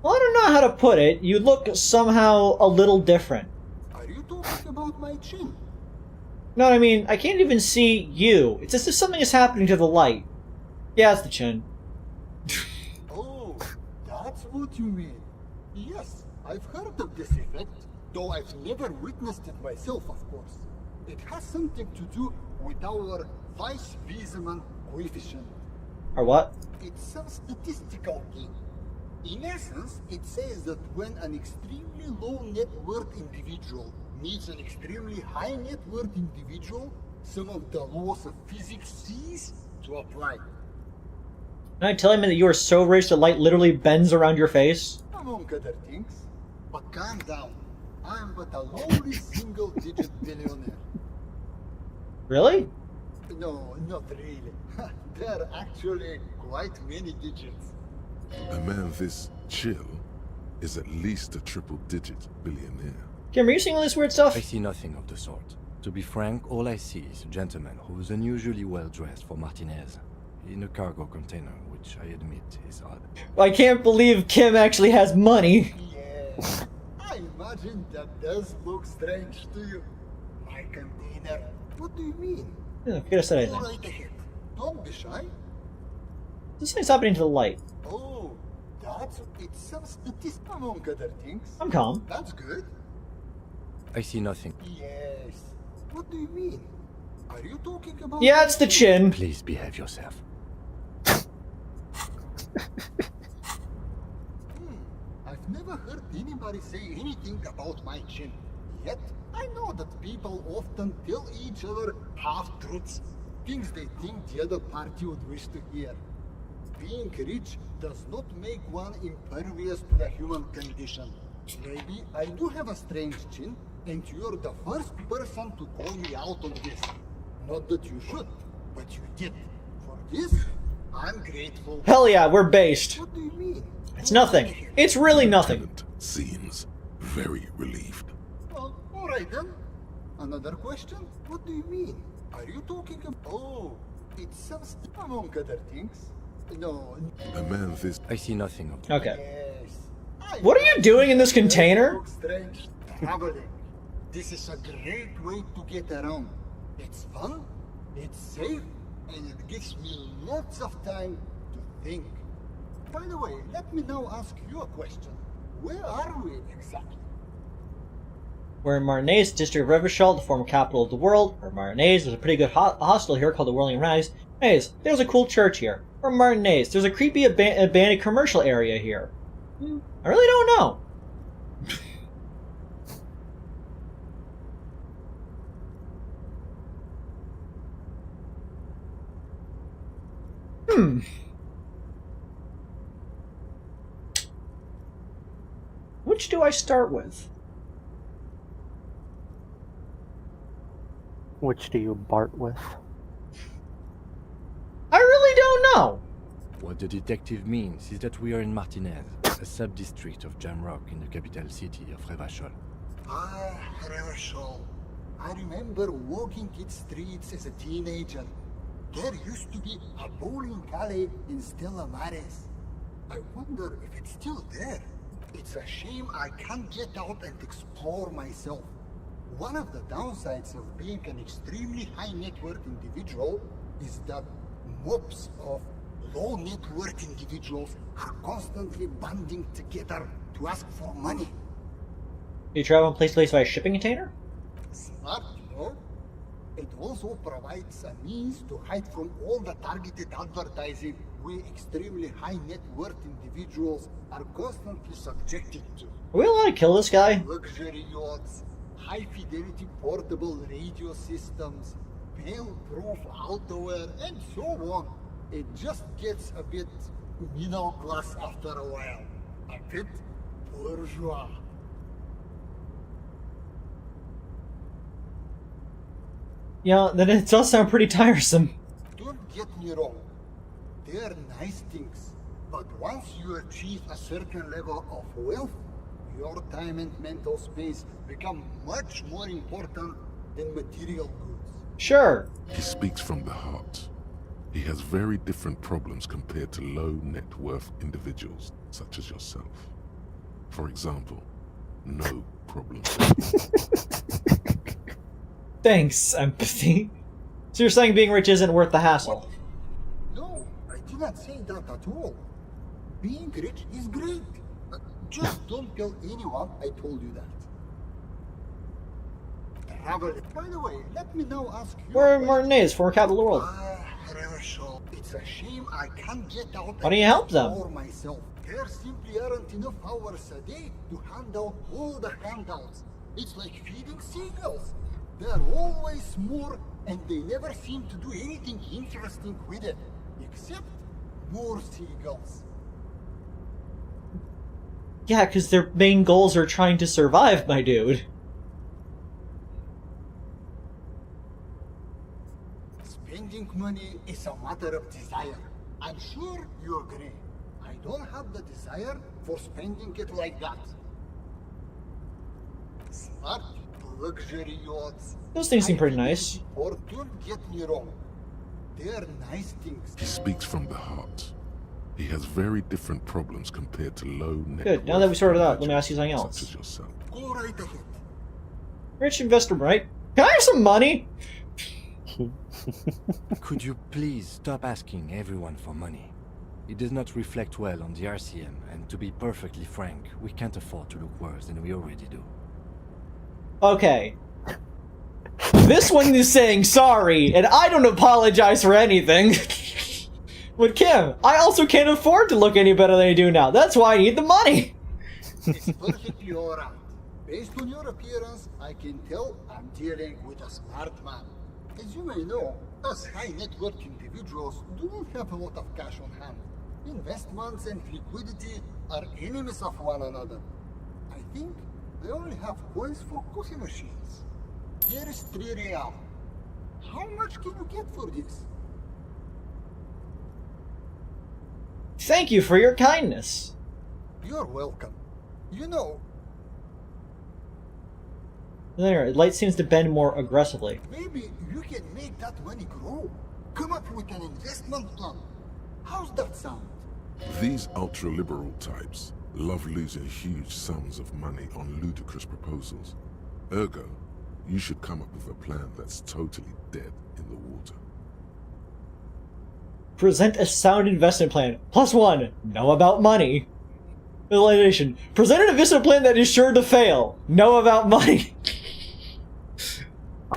Well, I don't know how to put it. You look somehow a little different. Are you talking about my chin? No, I mean, I can't even see you. It's as if something is happening to the light. Yeah, it's the chin. Oh, that's what you mean. Yes, I've heard of this effect, though I've never witnessed it myself, of course. It has something to do with our Weiss-Wiesemann coefficient. Or what? It's some statistical thing. In essence, it says that when an extremely low net worth individual meets an extremely high net worth individual, some of the laws of physics cease to apply. Can I tell him that you are so rich the light literally bends around your face? Among other things. But calm down. I'm but a lowly single-digit billionaire. Really? No, not really. There are actually quite many digits. A man this chill is at least a triple-digit billionaire. Kim, are you seeing all this weird stuff? I see nothing of the sort. To be frank, all I see is a gentleman who is unusually well dressed for Martinez, in a cargo container, which I admit is odd. I can't believe Kim actually has money. Yes, I imagine that does look strange to you. My container. What do you mean? Yeah, could have said Go anything. right ahead. Don't be shy. Something's happening to the light. Oh, it's some statistic among other things. I'm calm. That's good. I see nothing. Yes. What do you mean? Are you talking about... Yeah, it's the chin. Please behave yourself. I've never heard anybody say anything about my chin. Yet, I know that people often tell each other half-truths, things they think the other party would wish to hear. Being rich does not make one impervious to the human condition. Maybe I do have a strange chin, and you're the first person to call me out on this. Not that you should, but you did. For this, I'm grateful. Hell yeah, we're based. What do you mean? It's nothing. It's really nothing. Lieutenant seems very relieved. Well, alright then. Another question? What do you mean? Are you talking about... Oh, it's some among other things. No. A man this I see nothing of Okay. Yes. What are you doing in this container? Looks strange. Traveling. This is a great way to get around. It's fun, it's safe, and it gives me lots of time to think. By the way, let me now ask you a question. Where are we exactly? We're in Martinez, district of Revachol, the former capital of the world. Or Martinez, there's a pretty good hostel here called the Whirling Rags. Anyways, there's a cool church here. Or Martinez, there's a creepy abandoned commercial area here. I really don't know. Which do I start with? Which do you Bart with? I really don't know. What the detective means is that we are in Martinez, a sub-district of Jamrock in the capital city of Revachol. Ah, Revachol. I remember walking its streets as a teenager. There used to be a bowling alley in Stella Maris. I wonder if it's still there. It's a shame I can't get out and explore myself. One of the downsides of being an extremely high net worth individual is that mobs of low net worth individuals are constantly banding together to ask for money. You travel from place to place by a shipping container? Smart, no? It also provides a means to hide from all the targeted advertising we extremely high net worth individuals are constantly subjected to. Are we allowed to kill this guy? Luxury yachts, high fidelity portable radio systems, fail-proof outerwear, and so on. It just gets a bit middle class after a while. A bit bourgeois. Yeah, then it does sound pretty tiresome. Don't get me wrong. They're nice things. But once you achieve a certain level of wealth, your time and mental space become much more important than material goods. Sure. He speaks from the heart. He has very different problems compared to low net worth individuals such as yourself. For example, no problems. Thanks, empathy. So you're saying being rich isn't worth the hassle? No, I did not say that at all. Being rich is great. Just don't tell anyone I told you that. Travel. By the way, let me now ask you. We're in Martinez, former capital of the world. Herschel, it's a shame I can't get out Why don't you help them? for myself. There simply aren't enough hours a day to hand out all the handouts. It's like feeding seagulls. They're always more, and they never seem to do anything interesting with it, except more seagulls. Yeah, because their main goals are trying to survive, my dude. Spending money is a matter of desire. I'm sure you agree. I don't have the desire for spending it like that. Smart, luxury yachts. Those things seem pretty nice. Or don't get me wrong. They're nice things. He speaks from the heart. He has very different problems compared to low net Good, now worth that we sorted it out, let me ask you something individuals else. such as yourself. Go right ahead. Rich investor, right? Can I have some money? Could you please stop asking everyone for money? It does not reflect well on the RCM, and to be perfectly frank, we can't afford to look worse than we already do. Okay. This one is saying sorry, and I don't apologize for anything. But Kim, I also can't afford to look any better than I do now. That's why I need the money. It's perfectly alright. Based on your appearance, I can tell I'm dealing with a smart man. As you may know, us high net worth individuals do not have a lot of cash on hand. Investments and liquidity are enemies of one another. I think I only have coins for coffee machines. Here is 3 real. How much can you get for this? Thank you for your kindness. You're welcome. You know, There, light seems to bend more aggressively. maybe you can make that money grow. Come up with an investment plan. How's that sound? These ultra-liberal types love losing huge sums of money on ludicrous proposals. Ergo, you should come up with a plan that's totally dead in the water. Present a sound investment plan. +1. Know about money. Realization. Present an investment plan that is sure to fail. Know about money.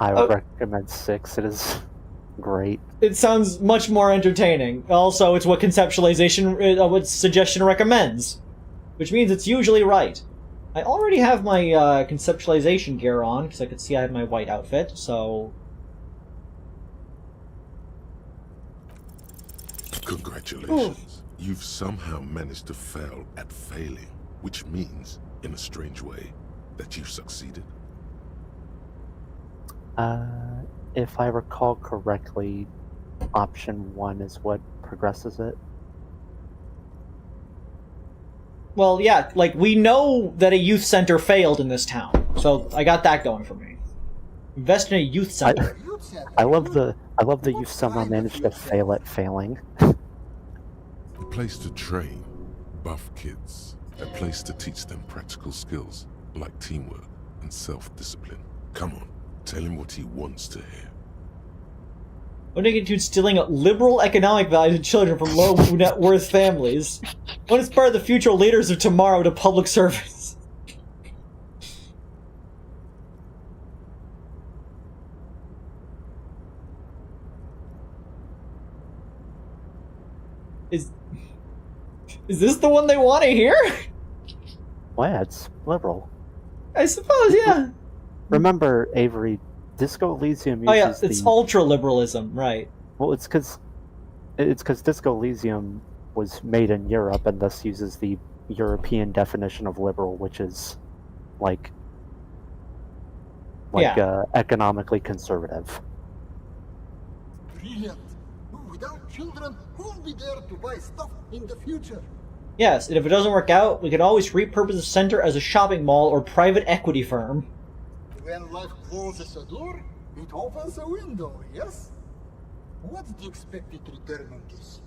I would recommend 6. It is great. It sounds much more entertaining. Also, it's what what suggestion recommends. Which means it's usually right. I already have my conceptualization gear on, because I could see I have my white outfit, so... Congratulations. You've somehow managed to fail at failing, which means, in a strange way, that you've succeeded. If I recall correctly, option 1 is what progresses it. Well, yeah, like, we know that a youth center failed in this town, so I got that going for me. Invest in a youth center. Youth center. I love the youth somehow managed to fail at failing. A place to train buff kids. A place to teach them practical skills like teamwork and self-discipline. Come on, tell him what he wants to hear. What do you include stealing liberal economic values of children from low net worth families? What inspired the future leaders of tomorrow to public service? Is this the one they want to hear? Well, it's liberal. I suppose, yeah. Remember, Avery, Disco Elysium uses Oh yeah, it's ultra-liberalism, right. Well, it's because Disco Elysium was made in Europe and thus uses the European definition of liberal, which is like economically conservative. Brilliant. Without children, who'll be there to buy stuff in the future? Yes, and if it doesn't work out, we can always repurpose the center as a shopping mall or private equity firm. When life closes a door, it opens a window, yes? What's the expected return on this?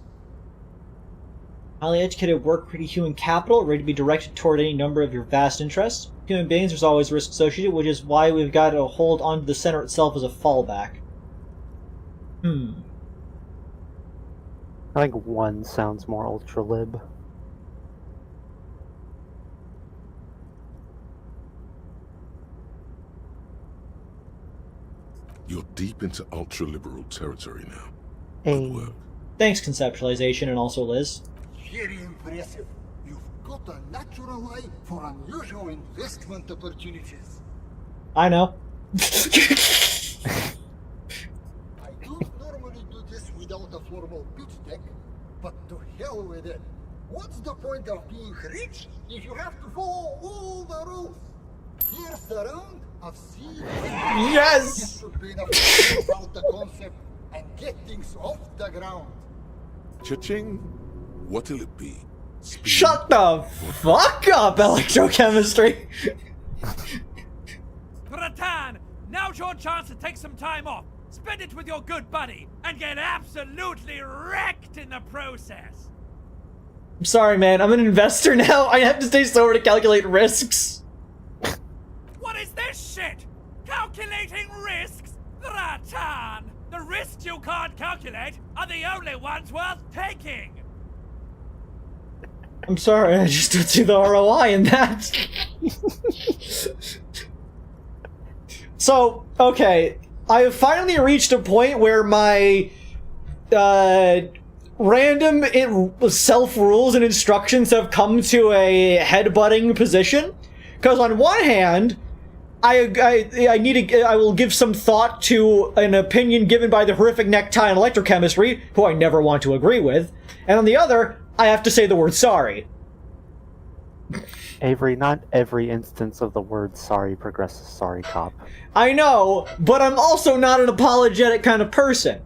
Highly educated work creating human capital, ready to be directed toward any number of your vast interests. Human beings, there's always risk associated, which is why we've got to hold onto the center itself as a fallback. I think one sounds more ultra-lib. You're deep into ultra-liberal territory now. Hey. Good work. Thanks, conceptualization, and also Liz. Very impressive. You've got a natural eye for unusual investment opportunities. I know. I don't normally do this without a formal pitch deck, but to hell with it. What's the point of being rich if you have to follow all the rules? Here's the round of seed. Yes! This should be enough to prove out the concept and get things off the ground. Cha-ching. What'll it be? Speed? Shut the fuck up, electrochemistry! Ratan, now's your chance to take some time off. Spend it with your good buddy, and get absolutely wrecked in the process. I'm sorry, man. I'm an investor now. I have to stay sober to calculate risks. What is this shit? Calculating risks? Ratan! The risks you can't calculate are the only ones worth taking! I'm sorry, I just don't see the ROI in that. So, okay. I have finally reached a point where my random self-rules and instructions have come to a headbutting position. Because on one hand, I will give some thought to an opinion given by the horrific necktie in electrochemistry, who I never want to agree with. And on the other, I have to say the word sorry. Avery, not every instance of the word sorry progresses sorry cop. I know, but I'm also not an apologetic kind of person.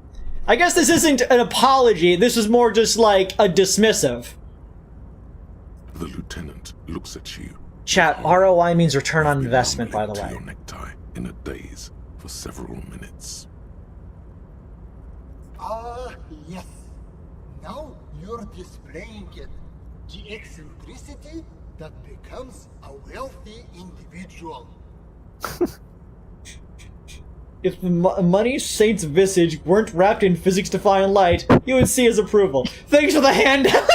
I guess this isn't an apology, this is more just like a dismissive. The lieutenant looks at you. Chat, ROI means return on investment, by the To way. your necktie in a daze for several minutes. Yes. Now you're displaying it. The eccentricity that becomes a wealthy individual. If the money saint's visage weren't wrapped in physics-defying light, you would see his approval. Thanks for the handout!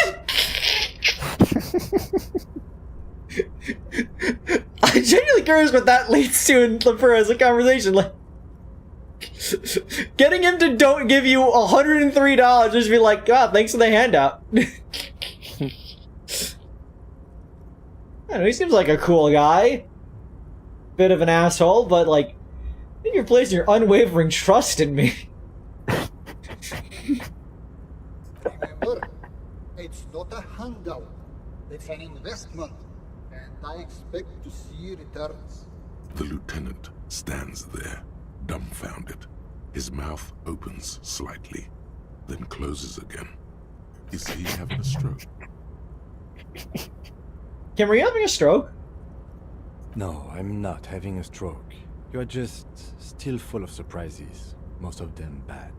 I'm genuinely curious what that leads to in for as a conversation. Like, getting him to don't give you $103, just be like, God, thanks for the handout. I don't know, he seems like a cool guy. Bit of an asshole, but like, I think you're placing your unwavering trust in me. Remember, it's not a handout. It's an investment. And I expect to see returns. The lieutenant stands there, dumbfounded. His mouth opens slightly, then closes again. Is he having a stroke? Kim, are you having a stroke? No, I'm not having a stroke. You're just still full of surprises. Most of them bad,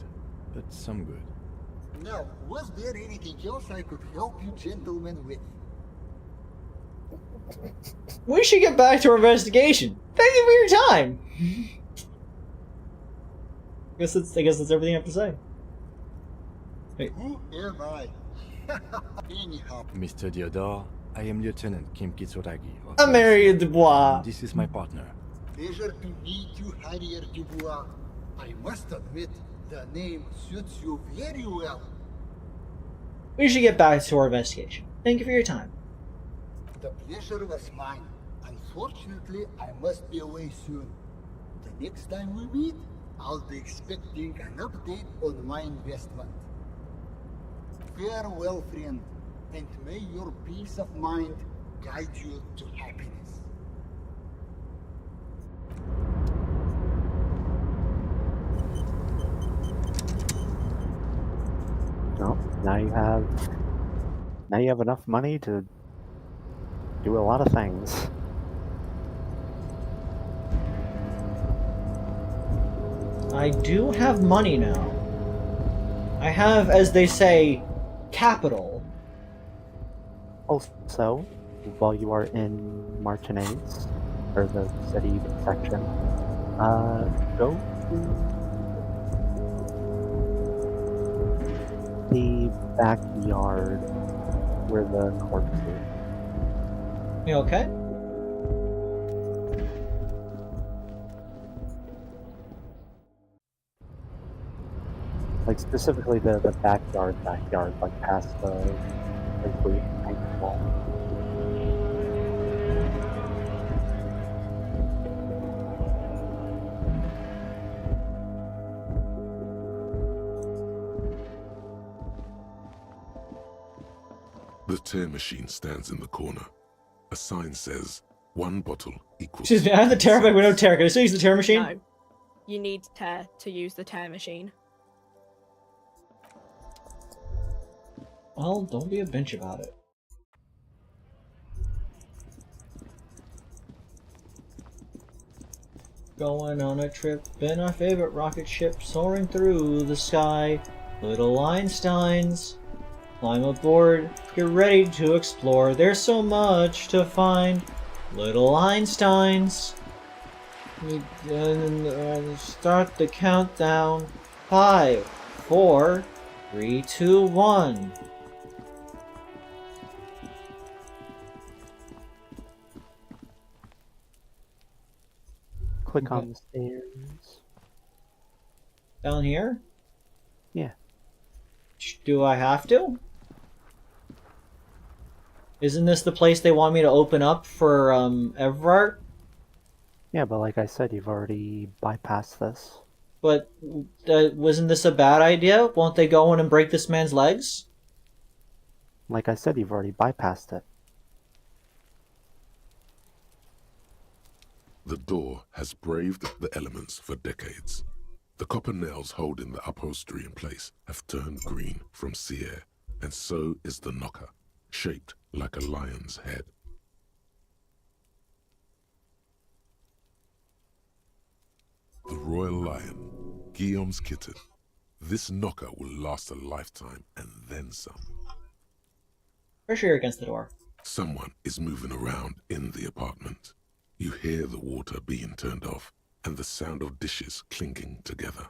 but some good. Now, was there anything else I could help you gentlemen with? We should get back to our investigation. Thank you for your time. I guess that's everything I have to say. Wait. Who am I? Anyhow, Mr. Diodore, I am Lieutenant Kim Kitsuragi. of I'm Mario Dubois. and this is my partner. pleasure to meet you, Harrier Dubois. I must admit, the name suits you very well. We should get back to our investigation. Thank you for your time. The pleasure was mine. Unfortunately, I must be away soon. The next time we meet, I'll be expecting an update on my investment. Farewell, friend, and may your peace of mind guide you to happiness. No, now you have enough money to do a lot of things. I do have money now. I have, as they say, capital. Also, while you are in Martinez, or the city section, go to the backyard where the corpse is. You okay? Like specifically the backyard, like past the concrete wall. The tear machine stands in the corner. A sign says, 1 bottle equals... Excuse me, I have the tear bag with no tear. Can I still use the tear machine? No. You need tear to use the tear machine. Well, don't be a bitch about it. Going on a trip in our favorite rocket ship, soaring through the sky. Little Einsteins, climb aboard, get ready to explore. There's so much to find. Little Einsteins. Start the countdown. 5, 4, 3, 2, 1. Click on the stairs. Down here? Yeah. Do I have to? Isn't this the place they want me to open up for, Everard? Yeah, but like I said, you've already bypassed this. But, wasn't this a bad idea? Won't they go in and break this man's legs? Like I said, you've already bypassed it. The door has braved the elements for decades. The copper nails holding the upholstery in place have turned green from sea air, and so is the knocker, shaped like a lion's head. The royal lion, Guillaume's kitten. This knocker will last a lifetime and then some. Pressure you're against the door. Someone is moving around in the apartment. You hear the water being turned off and the sound of dishes clinking together.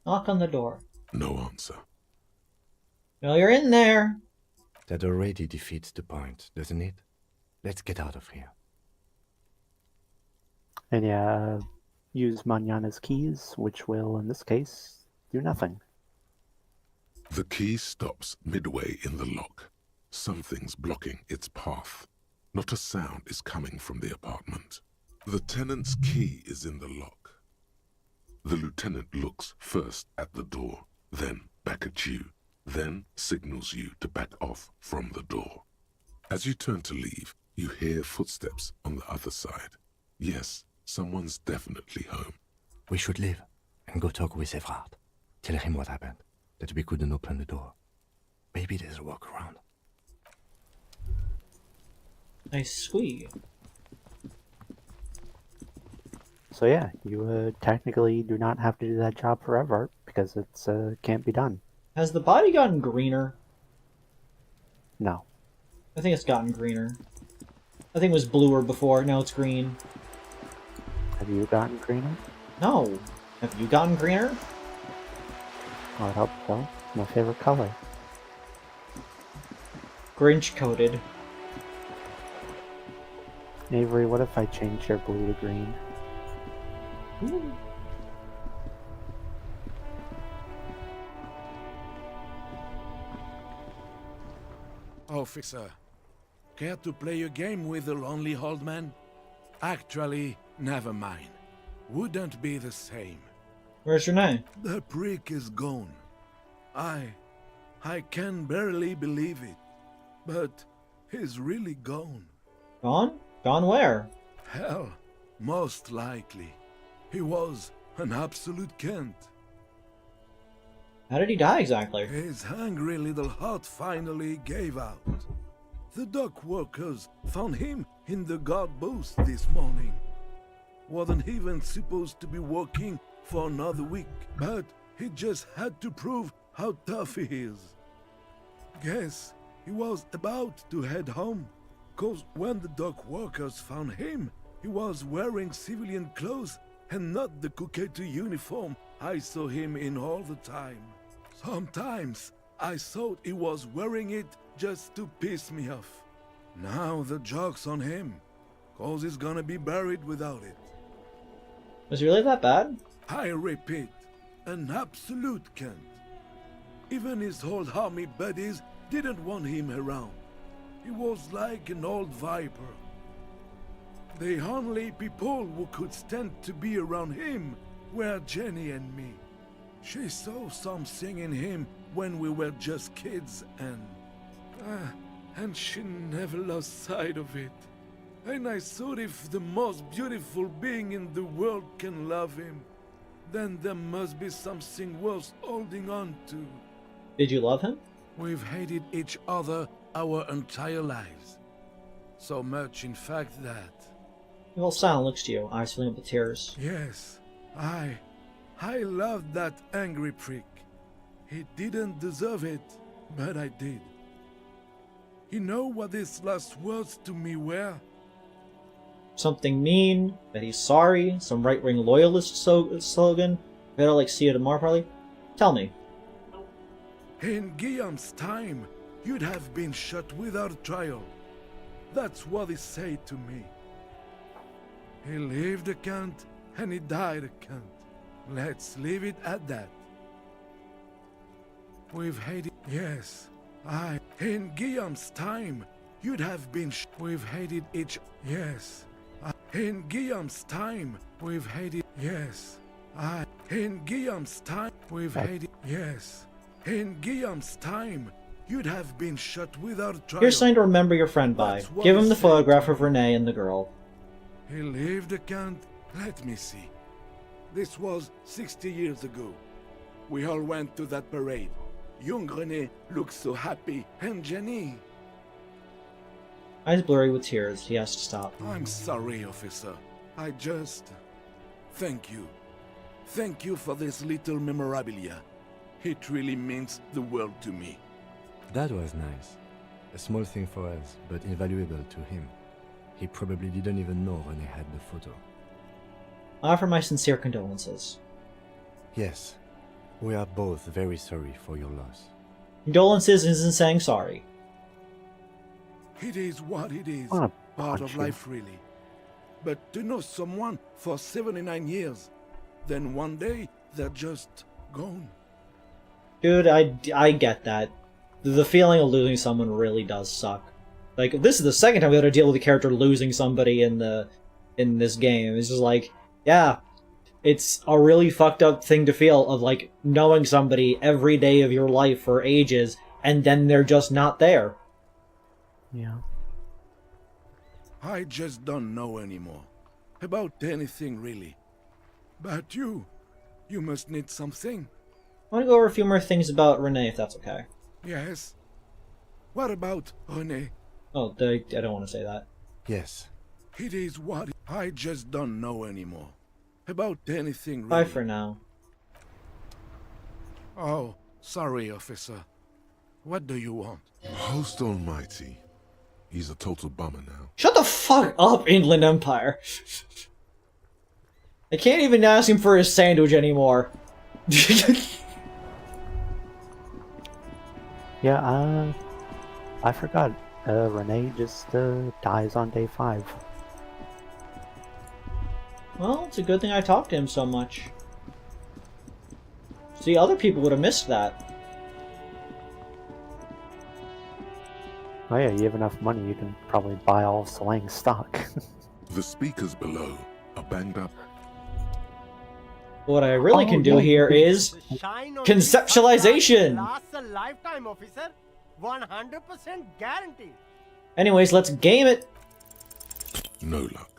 Knock on the door. No answer. Well, you're in there. That already defeats the point, doesn't it? Let's get out of here. And yeah, use Manana's keys, which will, in this case, do nothing. The key stops midway in the lock. Something's blocking its path. Not a sound is coming from the apartment. The tenant's key is in the lock. The lieutenant looks first at the door, then back at you, then signals you to back off from the door. As you turn to leave, you hear footsteps on the other side. Yes, someone's definitely home. We should leave and go talk with Everard. Tell him what happened, that we couldn't open the door. Maybe there's a workaround. Nice squeak. So yeah, you technically do not have to do that job forever because it's can't be done. Has the body gotten greener? No. I think it's gotten greener. I think it was bluer before, now it's green. Have you gotten greener? No. Have you gotten greener? I hope so. It's my favorite color. Grinch coated. Avery, what if I changed your blue to green? Ooh. Officer, care to play a game with the lonely old man? Actually, never mind. Wouldn't be the same. Where's your name? The prick is gone. I can barely believe it. But he's really gone. Gone? Gone where? Hell, most likely. He was an absolute cunt. How did he die exactly? His hungry little heart finally gave out. The dock workers found him in the guard booth this morning. Wasn't even supposed to be working for another week, but he just had to prove how tough he is. Guess he was about to head home, cause when the dock workers found him, he was wearing civilian clothes and not the Kuketu uniform I saw him in all the time. Sometimes I thought he was wearing it just to piss me off. Now the joke's on him, cause he's gonna be buried without it. Was he really that bad? I repeat, an absolute cunt. Even his old army buddies didn't want him around. He was like an old viper. The only people who could stand to be around him were Jenny and me. She saw something in him when we were just kids and she never lost sight of it. And I thought if the most beautiful being in the world can love him, then there must be something worth holding on to. Did you love him? We've hated each other our entire lives. So much, in fact, that... Well, Silent looks to you, eyes filling up with tears. Yes, I loved that angry prick. He didn't deserve it, but I did. You know what his last words to me were? Something mean, that he's sorry, some right-wing loyalist slogan. Better like see you tomorrow, probably. Tell me. In Guillaume's time, you'd have been shot without trial. That's what he said to me. He lived a cunt, and he died a cunt. Let's leave it at that. We've hated... Yes, in Guillaume's time, you'd have been we've hated each... Yes, in Guillaume's time, we've hated... Yes, in Guillaume's time, we've hated... Yes, in Guillaume's time, you'd have been shot without trial. Here's something to remember your friend by. Give him the photograph of Renee and the girl. He lived a cunt. Let me see. This was 60 years ago. We all went to that parade. Young René looked so happy, and Jenny... Eyes blurry with tears, he has to stop. I'm sorry, officer. I just... Thank you. Thank you for this little memorabilia. It really means the world to me. That was nice. A small thing for us, but invaluable to him. He probably didn't even know René had the photo. I offer my sincere condolences. Yes, we are both very sorry for your loss. Condolences isn't saying sorry. It is what it is. I wanna Part punch of you. life, really. But to know someone for 79 years, then one day they're just gone. Dude, I get that. The feeling of losing someone really does suck. Like, this is the second time we had to deal with a character losing somebody in this game. It's just like, yeah, it's a really fucked up thing to feel of, like, knowing somebody every day of your life for ages, and then they're just not there. Yeah. I just don't know anymore. About anything, really. But you must need something. I want to go over a few more things about Renee, if that's okay. Yes? What about René? Oh, I don't want to say that. Yes. It is what I just don't know anymore. about anything, really. Bye for now. Oh, sorry, officer. What do you want? Host Almighty. He's a total bummer now. Shut the fuck up, Inland Empire. I can't even ask him for his sandwich anymore. Yeah, I forgot. Renee just dies on day 5. Well, it's a good thing I talked to him so much. See, other people would have missed that. Oh yeah, you have enough money, you can probably buy all of Solang's stock. The speakers below are banged up. What I really can do here is conceptualization. Lasts a lifetime, officer. 100% guarantee. Anyways, let's game it. No luck.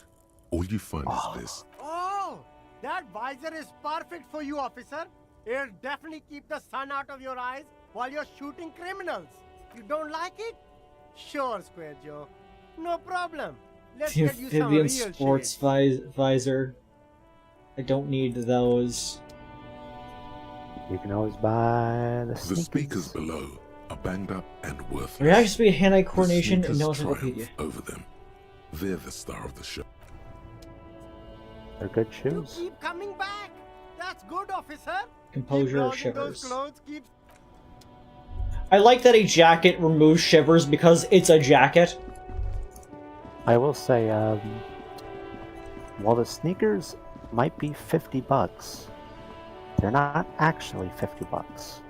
All you find is this. Oh, that visor is perfect for you, officer. It'll definitely keep the sun out of your eyes while you're shooting criminals. You don't like it? Sure, Square Joe. No problem. Let's The get you some amphibian real sports shades. visor. I don't need those. You can always buy the The sneakers. speakers below are banged up and worthless. Reaction speed, hand-eye The coordination, and sneakers no triumph encyclopedia. over them. They're the star of the show. They're good You shoes. keep coming back. That's good, officer. Composure of Keep browsing those shivers. clothes, keep... I like that a jacket removes shivers because it's a jacket. I will say, while the sneakers might be $50, they're not actually $50.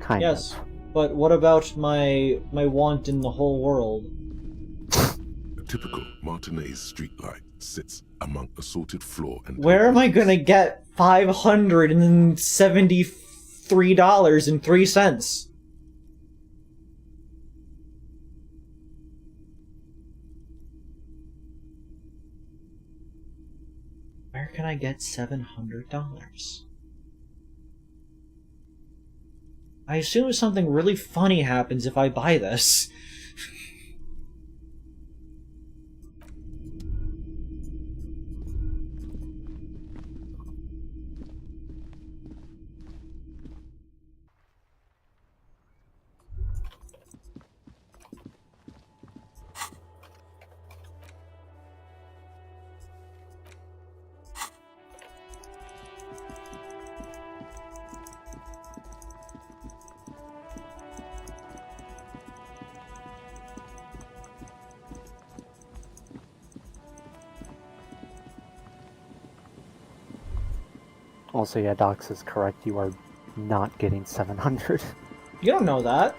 Kind Yes, of. but what about my want in the whole world? A typical Martinez streetlight sits among assorted floor and Where am I gonna get $573.03? Where can I get $700? I assume something really funny happens if I buy this. Also, yeah, Docs is correct. You are not getting 700. You don't know that.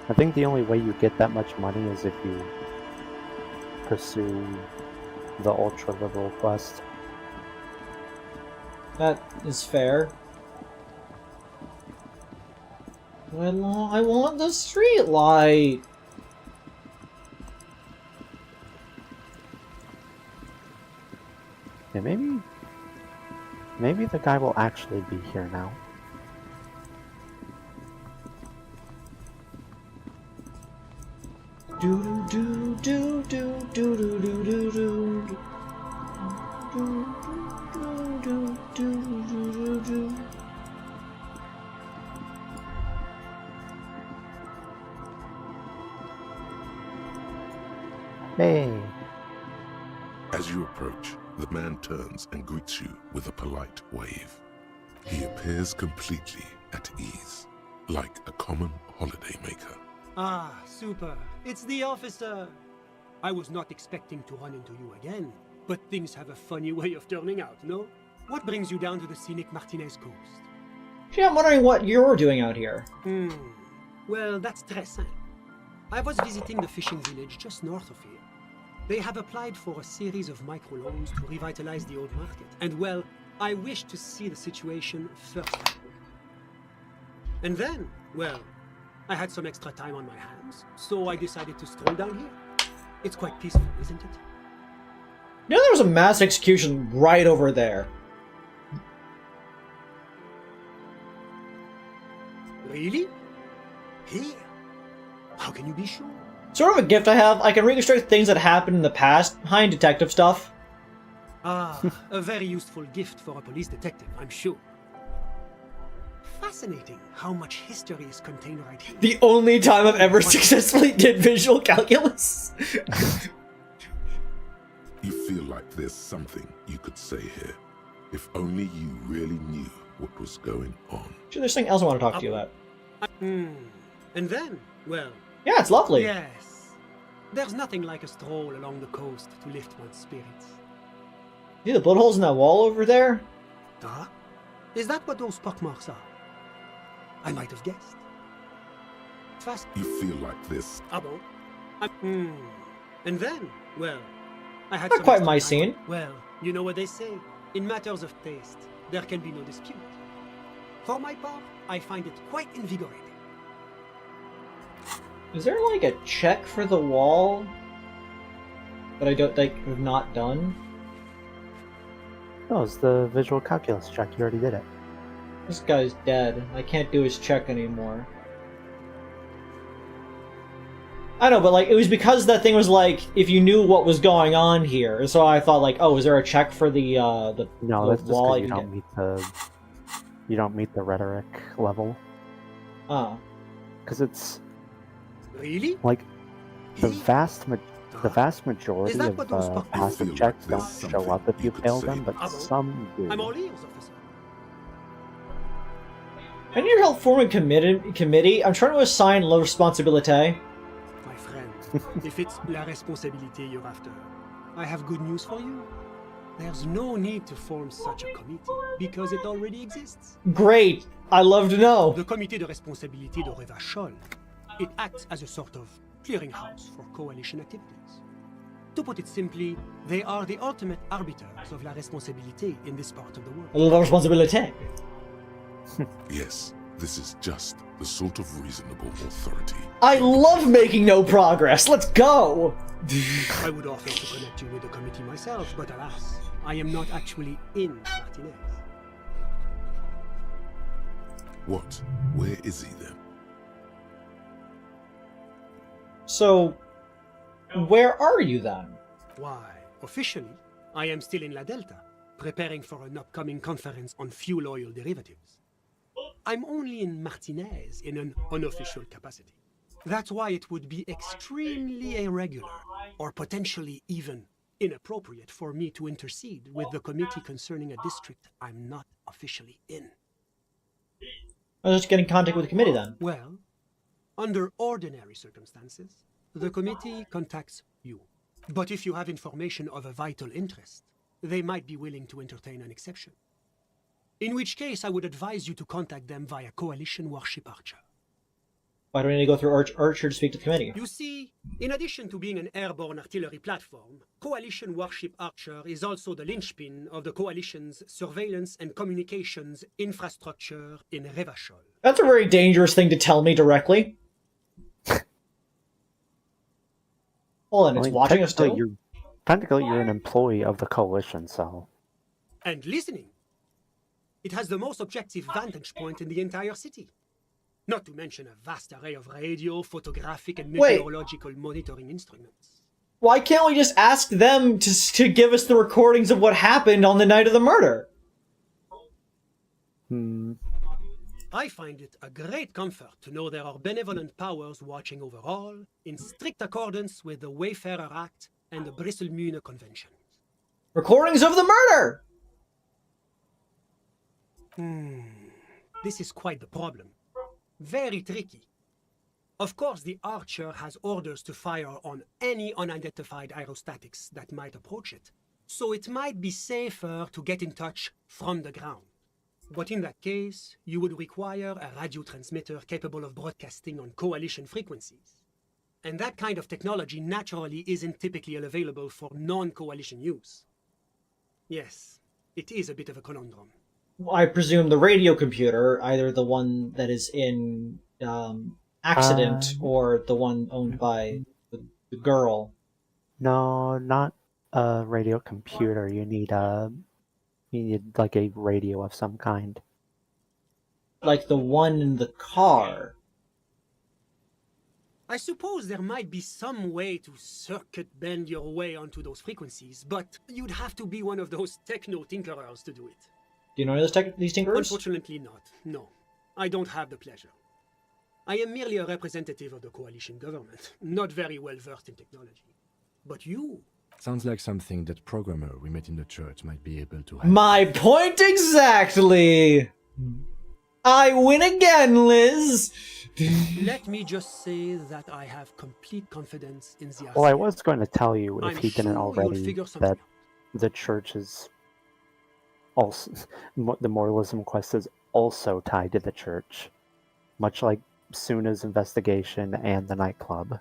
I think the only way you get that much money is if you pursue the ultra-liberal quest. That is fair. I want the street light. Yeah, maybe the guy will actually be here now. Do do do do do do do do do do. Hey! As you approach, the man turns and greets you with a polite wave. He appears completely at ease, like a common holidaymaker. Ah, super. It's the officer. I was not expecting to run into you again, but things have a funny way of turning out, no? What brings you down to the scenic Martinez coast? Gee, I'm wondering what you're doing out here. Well, that's très simple. I was visiting the fishing village just north of here. They have applied for a series of microloans to revitalize the old market. And well, I wish to see the situation first. And then, well, I had some extra time on my hands, so I decided to stroll down here. It's quite peaceful, isn't it? You know there was a mass execution right over there. Really? Here? How can you be sure? Sort of a gift I have. I can reconstruct things that happened in the past behind detective stuff. Ah, a very useful gift for a police detective, I'm sure. Fascinating how much history is contained right here. The only time I've ever successfully did visual calculus. You feel like there's something you could say here, if only you really knew what was going on. Sure, there's something else I want to talk to you about. And then, well... Yeah, it's lovely. Yes. There's nothing like a stroll along the coast to lift one's spirits. See the blood holes in that wall over there? Ah? Is that what those pockmarks are? I might have guessed. Fast. You feel like this. Ah bon? And then, well, I had Not some quite extra my time. scene. Well, you know what they say. In matters of taste, there can be no dispute. For my part, I find it quite invigorating. Is there like a check for the wall that I don't think have not done? No, it's the visual calculus check. You already did it. This guy's dead. I can't do his check anymore. I know, but like it was because that thing was like if you knew what was going on here, so I thought like, oh, is there a check for the No, the that's just wall? because you don't meet the rhetoric level. Oh, because it's really like the vast majority of passive feel checks like don't there's show up if you something you fail could them, say. but some do. I'm all ears, officer. I need your help forming committee. I'm trying to assign la responsabilité. My friend, if it's la responsabilité you're after, I have good news for you. There's no need to form such a committee, because it already exists. Great! I love to know. The Comité de Responsabilité de Revachol. It acts as a sort of clearinghouse for coalition activities. To put it simply, they are the ultimate arbiters of la responsabilité in this part of the world. La responsabilité. Yes, this is just the sort of reasonable authority. I love making no progress. Let's go. I would offer to connect you with the committee myself, but alas, I am not actually in Martinez. What? Where is he then? So, where are you then? Why, officially, I am still in La Delta, preparing for an upcoming conference on fuel oil derivatives. I'm only in Martinez in an unofficial capacity. That's why it would be extremely irregular, or potentially even inappropriate for me to intercede with the committee concerning a district I'm not officially in. I'll just get in contact with the committee then. Well, under ordinary circumstances, the committee contacts you. But if you have information of a vital interest, they might be willing to entertain an exception. In which case, I would advise you to contact them via Coalition Warship Archer. Why do I need to go through Archer to speak to the committee? You see, in addition to being an airborne artillery platform, Coalition Warship Archer is also the linchpin of the Coalition's surveillance and communications infrastructure in Revachol. That's a very dangerous thing to tell me directly. Hold on, it's watching us too? Technically, you're an employee of the Coalition, so... And listening. It has the most objective vantage point in the entire city. Not to mention a vast array of radio, photographic, and meteorological monitoring instruments. Why can't we just ask them to give us the recordings of what happened on the night of the murder? I find it a great comfort to know there are benevolent powers watching over all, in strict accordance with the Wayfarer Act and the Bristol-Mune Convention. Recordings of the murder! This is quite the problem. Very tricky. Of course, the Archer has orders to fire on any unidentified aerostatics that might approach it, so it might be safer to get in touch from the ground. But in that case, you would require a radio transmitter capable of broadcasting on coalition frequencies. And that kind of technology naturally isn't typically available for non-coalition use. Yes, it is a bit of a conundrum. I presume the radio computer, either the one that is in Accident or the one owned by the girl. No, not a radio computer. You need like a radio of some kind. Like the one in the car. I suppose there might be some way to circuit bend your way onto those frequencies, but you'd have to be one of those techno-tinkerers to do it. Do you know these tinkerers? Unfortunately not, no. I don't have the pleasure. I am merely a representative of the coalition government, not very well versed in technology. But you... Sounds like something that programmer we met in the church might be able to help. My point exactly! I win again, Liz! Let me just say that I have complete confidence in the Well, I was going to tell you, if he didn't already, that the church is also... the moralism quest is also tied to the church. Much like Suna's investigation and the nightclub.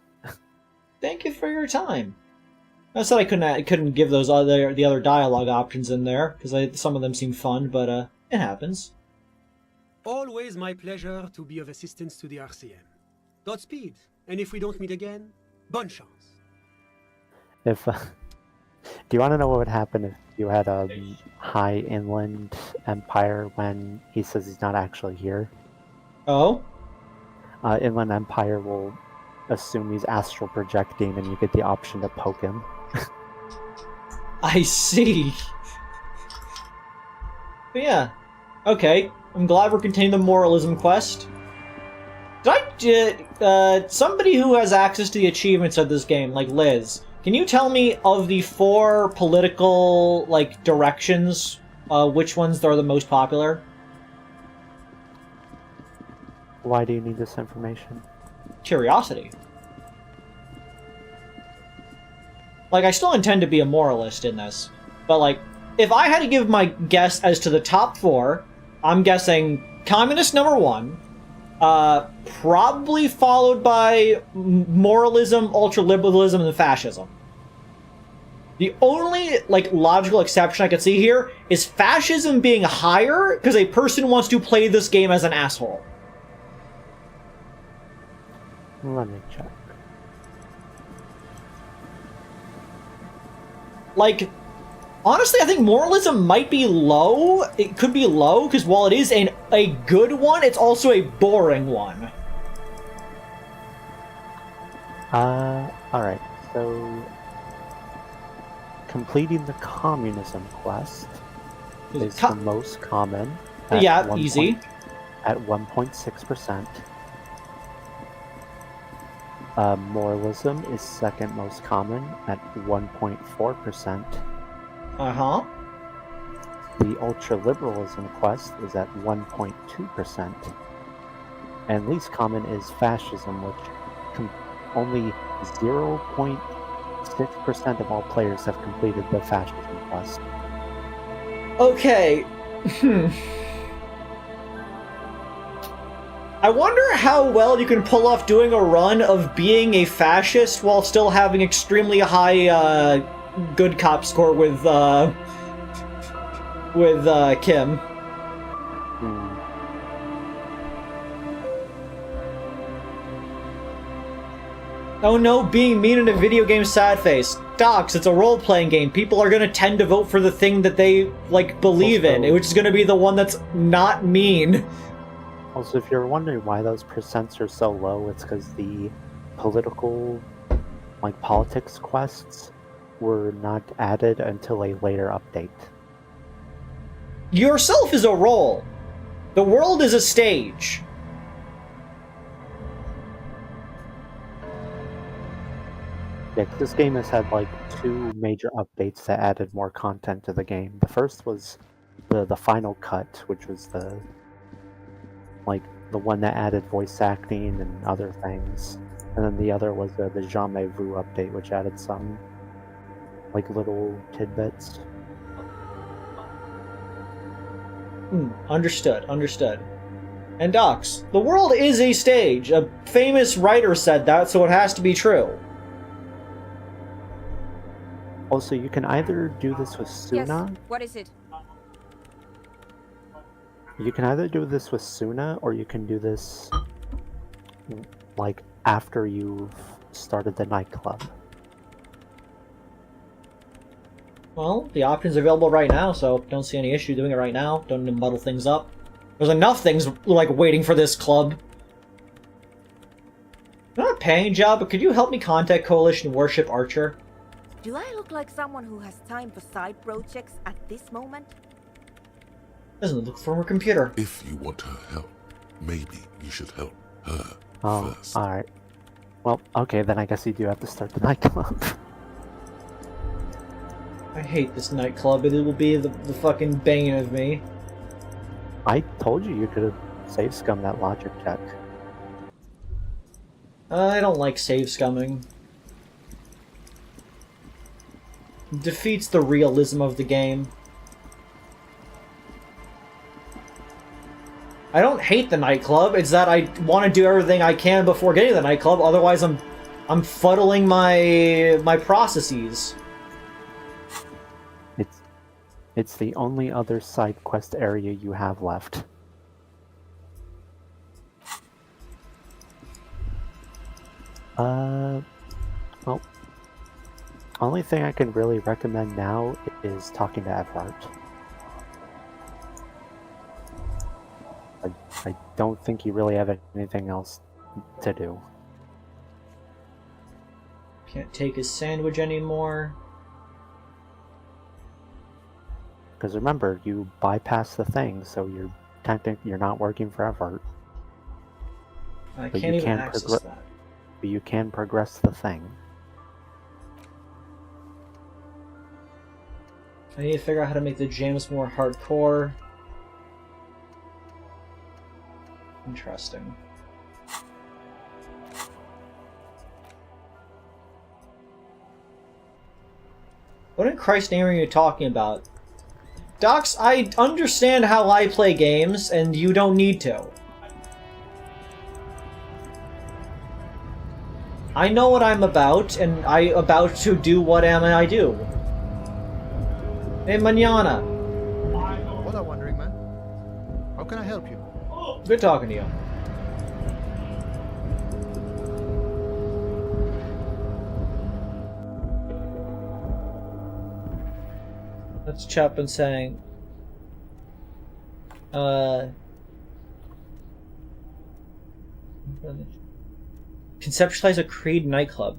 Thank you for your time. I said I couldn't give those the other dialogue options in there, because some of them seem fun, but it happens. Always my pleasure to be of assistance to the RCM. Godspeed, and if we don't meet again, bonne chance. If, do you want to know what would happen if you had a high inland empire when he says he's not actually here? Oh? Inland Empire will assume he's astral projecting, and you get the option to poke him. I see. But yeah, okay. I'm glad we're continuing the moralism quest. Somebody who has access to the achievements of this game, like Liz, can you tell me of the 4 political, directions, which ones are the most popular? Why do you need this information? Curiosity. I still intend to be a moralist in this, but, if I had to give my guess as to the top 4, I'm guessing communist number 1, probably followed by moralism, ultraliberalism, and fascism. The only, logical exception I could see here is fascism being higher because a person wants to play this game as an asshole. Let me check. Honestly, I think moralism might be low. It could be low, because while it is a good one, it's also a boring one. Alright, so... completing the communism quest is the most common. Yeah, easy. At 1.6%. Moralism is second most common at 1.4%. Uh-huh. The ultra-liberalism quest is at 1.2%. And least common is fascism, which only 0.6% of all players have completed the fascism quest. Okay. I wonder how well you can pull off doing a run of being a fascist while still having extremely high good cop score with Kim. Oh no, being mean in a video game, sad face. Docs, it's a role-playing game. People are gonna tend to vote for the thing that they, believe in, which is gonna be the one that's not mean. Also, if you're wondering why those percents are so low, it's because the political, politics quests were not added until a later update. Yourself is a role. The world is a stage. Yeah, this game has had, 2 major updates that added more content to the game. The first was the final cut, which was the one that added voice acting and other things. And then the other was the jamais vu update, which added some, little tidbits. Understood. And Docs, the world is a stage. A famous writer said that, so it has to be true. Also, you can either do this with Suna. Yes. What is it? You can either do this with Suna, or you can do this, after you've started the nightclub. Well, the option's available right now, so don't see any issue doing it right now. Don't need to muddle things up. There's enough things, waiting for this club. I'm not paying job, but could you help me contact Coalition Warship Archer? Do I look like someone who has time for side projects at this moment? Doesn't look from her computer. If you want her help, maybe you should help her first. Alright. Well, okay, then I guess you do have to start the nightclub. I hate this nightclub. It will be the fucking bane of me. I told you could have save scummed that logic check. I don't like save scumming. It defeats the realism of the game. I don't hate the nightclub, it's that I want to do everything I can before getting to the nightclub, otherwise I'm fuddling my processes. It's the only other side quest area you have left. Well, only thing I can really recommend now is talking to Everard. I don't think you really have anything else to do. Can't take his sandwich anymore. Because remember, you bypass the thing, so you're not working for Everard. I can't even access that. But you can progress the thing. I need to figure out how to make the jams more hardcore. Interesting. What in Christ's name are you talking about? Docs, I understand how I play games, and you don't need to. I know what I'm about, and I'm about to do what I do. Hey, manana. What I'm wondering, man? How can I help you? Good talking to you. That's Chapman saying, conceptualize a Creed nightclub.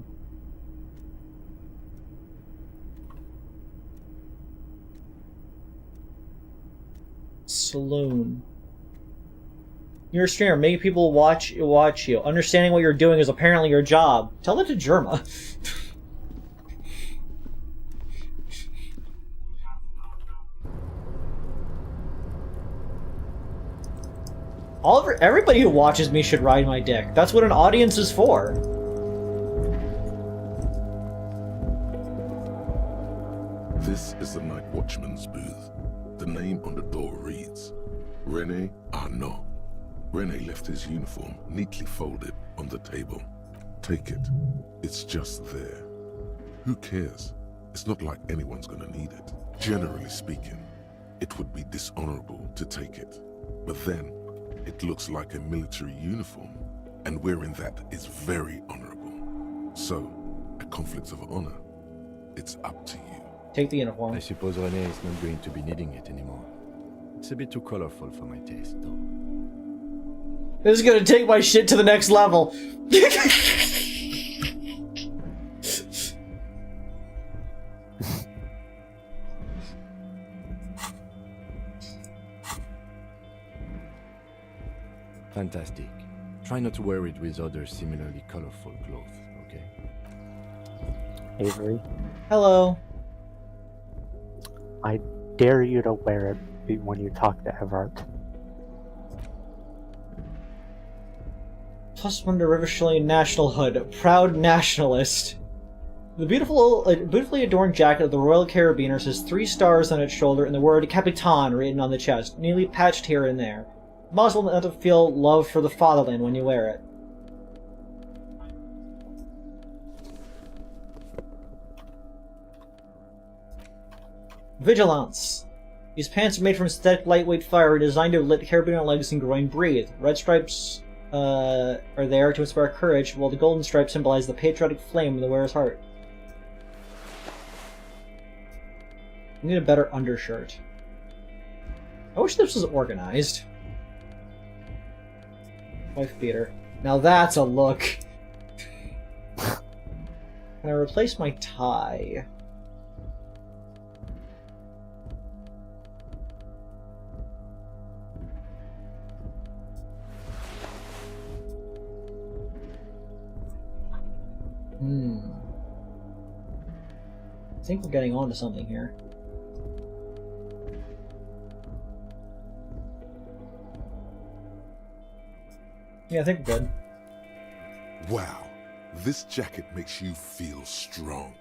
Saloon. You're a streamer. Many people watch you. Understanding what you're doing is apparently your job. Tell that to Germa. Everybody who watches me should ride my dick. That's what an audience is for. This is the Night Watchman's booth. The name on the door reads, René Arnaud. René left his uniform neatly folded on the table. Take it. It's just there. Who cares? It's not like anyone's gonna need it. Generally speaking, it would be dishonorable to take it. But then, it looks like a military uniform, and wearing that is very honorable. So, a conflict of honor. It's up to you. Take the uniform. I suppose René is not going to be needing it anymore. It's a bit too colorful for my taste, though. This is gonna take my shit to the next level. Fantastic. Try not to wear it with other similarly colorful clothes, okay? Avery, Hello. I dare you to wear it when you talk to Everard. +1 to River Shilling National Hood. A proud nationalist. The beautifully adorned jacket of the Royal Carabiners has 3 stars on its shoulder and the word Capitan written on the chest, neatly patched here and there. You might as well not to feel love for the fatherland when you wear it. Vigilance. These pants are made from synthetic lightweight fiber designed to let carabiner legs and groin breathe. Red stripes are there to inspire courage, while the golden stripes symbolize the patriotic flame in the wearer's heart. I need a better undershirt. I wish this was organized. Wife beater. Now that's a look. Can I replace my tie? I think we're getting onto something here. Yeah, I think we're good. Wow, this jacket makes you feel strong,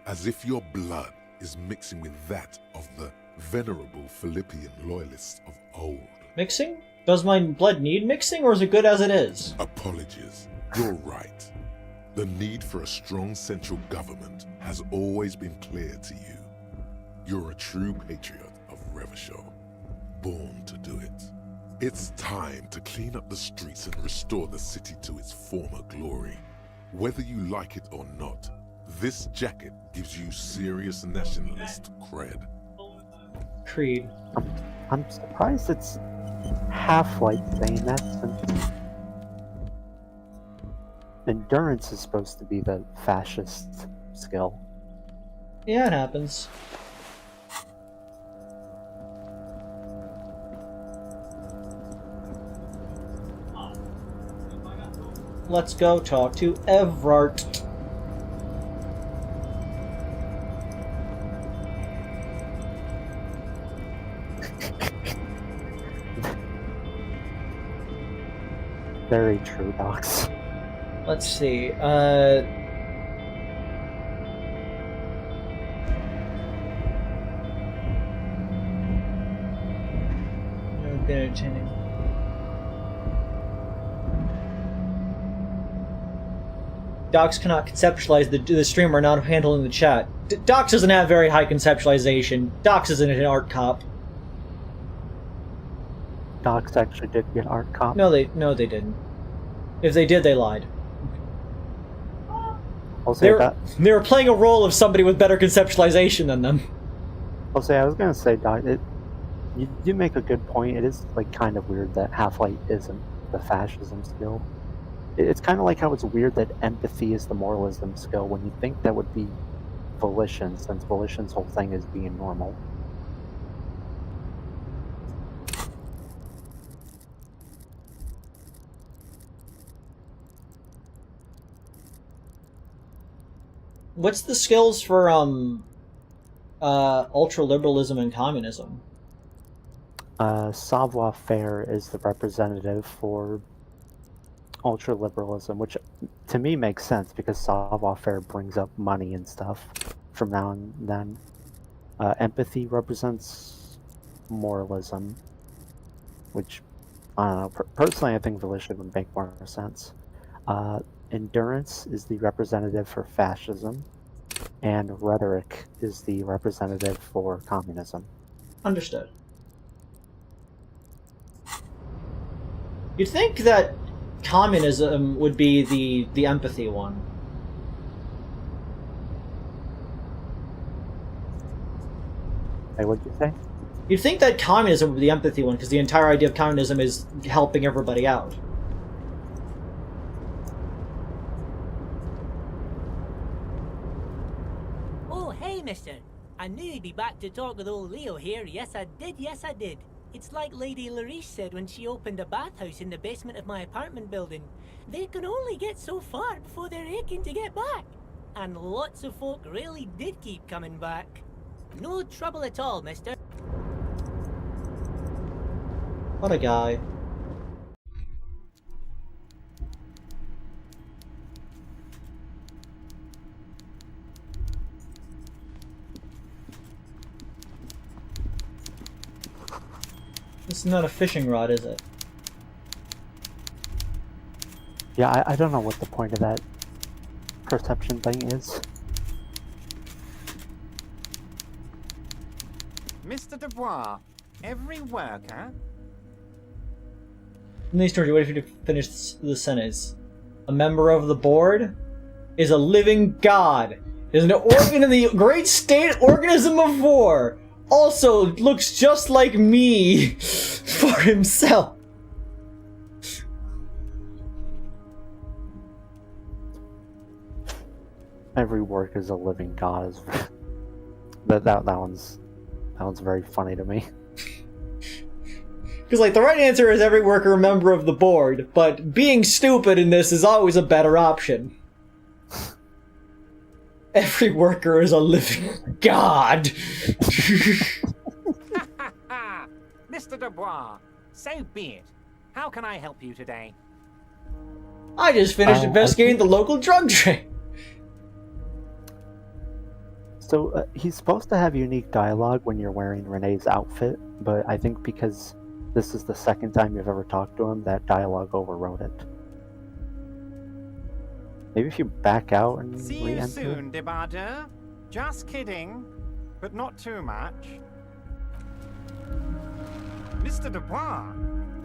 as if your blood is mixing with that of the venerable Philippian loyalists of old. Mixing? Does my blood need mixing, or is it good as it is? Apologies, you're right. The need for a strong central government has always been clear to you. You're a true patriot of Revachol, born to do it. It's time to clean up the streets and restore the city to its former glory. Whether you like it or not, this jacket gives you serious nationalist cred. Creed. I'm surprised it's Half-Light saying that, since endurance is supposed to be the fascist skill. Yeah, it happens. Let's go talk to Evrart. Very true, Docs. Let's see, entertaining. Docs cannot conceptualize the streamer not handling the chat. Docs doesn't have very high conceptualization. Docs isn't an art cop. Docs actually did get art cop. No, they didn't. If they did, they lied. I'll say They were playing a role of somebody with better conceptualization than them. I was gonna say, Doc, you do make a good point. It is like kind of weird that Half-Light isn't the fascism skill. It's kind of like how it's weird that empathy is the moralism skill when you think that would be volition, since volition's whole thing is being normal. What's the skills for ultra-liberalism and communism? Savoir-faire is the representative for ultra-liberalism, which to me makes sense because savoir-faire brings up money and stuff from now and then. Empathy represents moralism, which, I don't know, personally I think volition would make more sense. Endurance is the representative for fascism, and rhetoric is the representative for communism. Understood. You'd think that communism would be the empathy one. Hey, what'd you say? You'd think that communism would be the empathy one, because the entire idea of communism is helping everybody out. Oh, hey, mister. I knew you'd be back to talk with old Leo here. Yes, I did. It's like Lady Larice said when she opened a bathhouse in the basement of my apartment building. They can only get so far before they're aching to get back. And lots of folk really did keep coming back. No trouble at all, mister. What a guy. This is not a fishing rod, is it? Yeah, I don't know what the point of that perception thing is. Mr. Dubois, every worker... Nice, Georgie, what if you finish the sentence? A member of the board is a living god. Is an organ in the great state organism of war. Also looks just like me for himself. Every work is a living god. That one's very funny to me. Because, like, the right answer is every worker a member of the board, but being stupid in this is always a better option. Every worker is a living god. Mr. Dubois, so be it. How can I help you today? I just finished investigating the local drug trade. So, he's supposed to have unique dialogue when you're wearing Renee's outfit, but I think because this is the second time you've ever talked to him, that dialogue overrode it. Maybe if you back out and See you re-enter? soon, Debarder. Just kidding, but not too much. Mr. Dubois,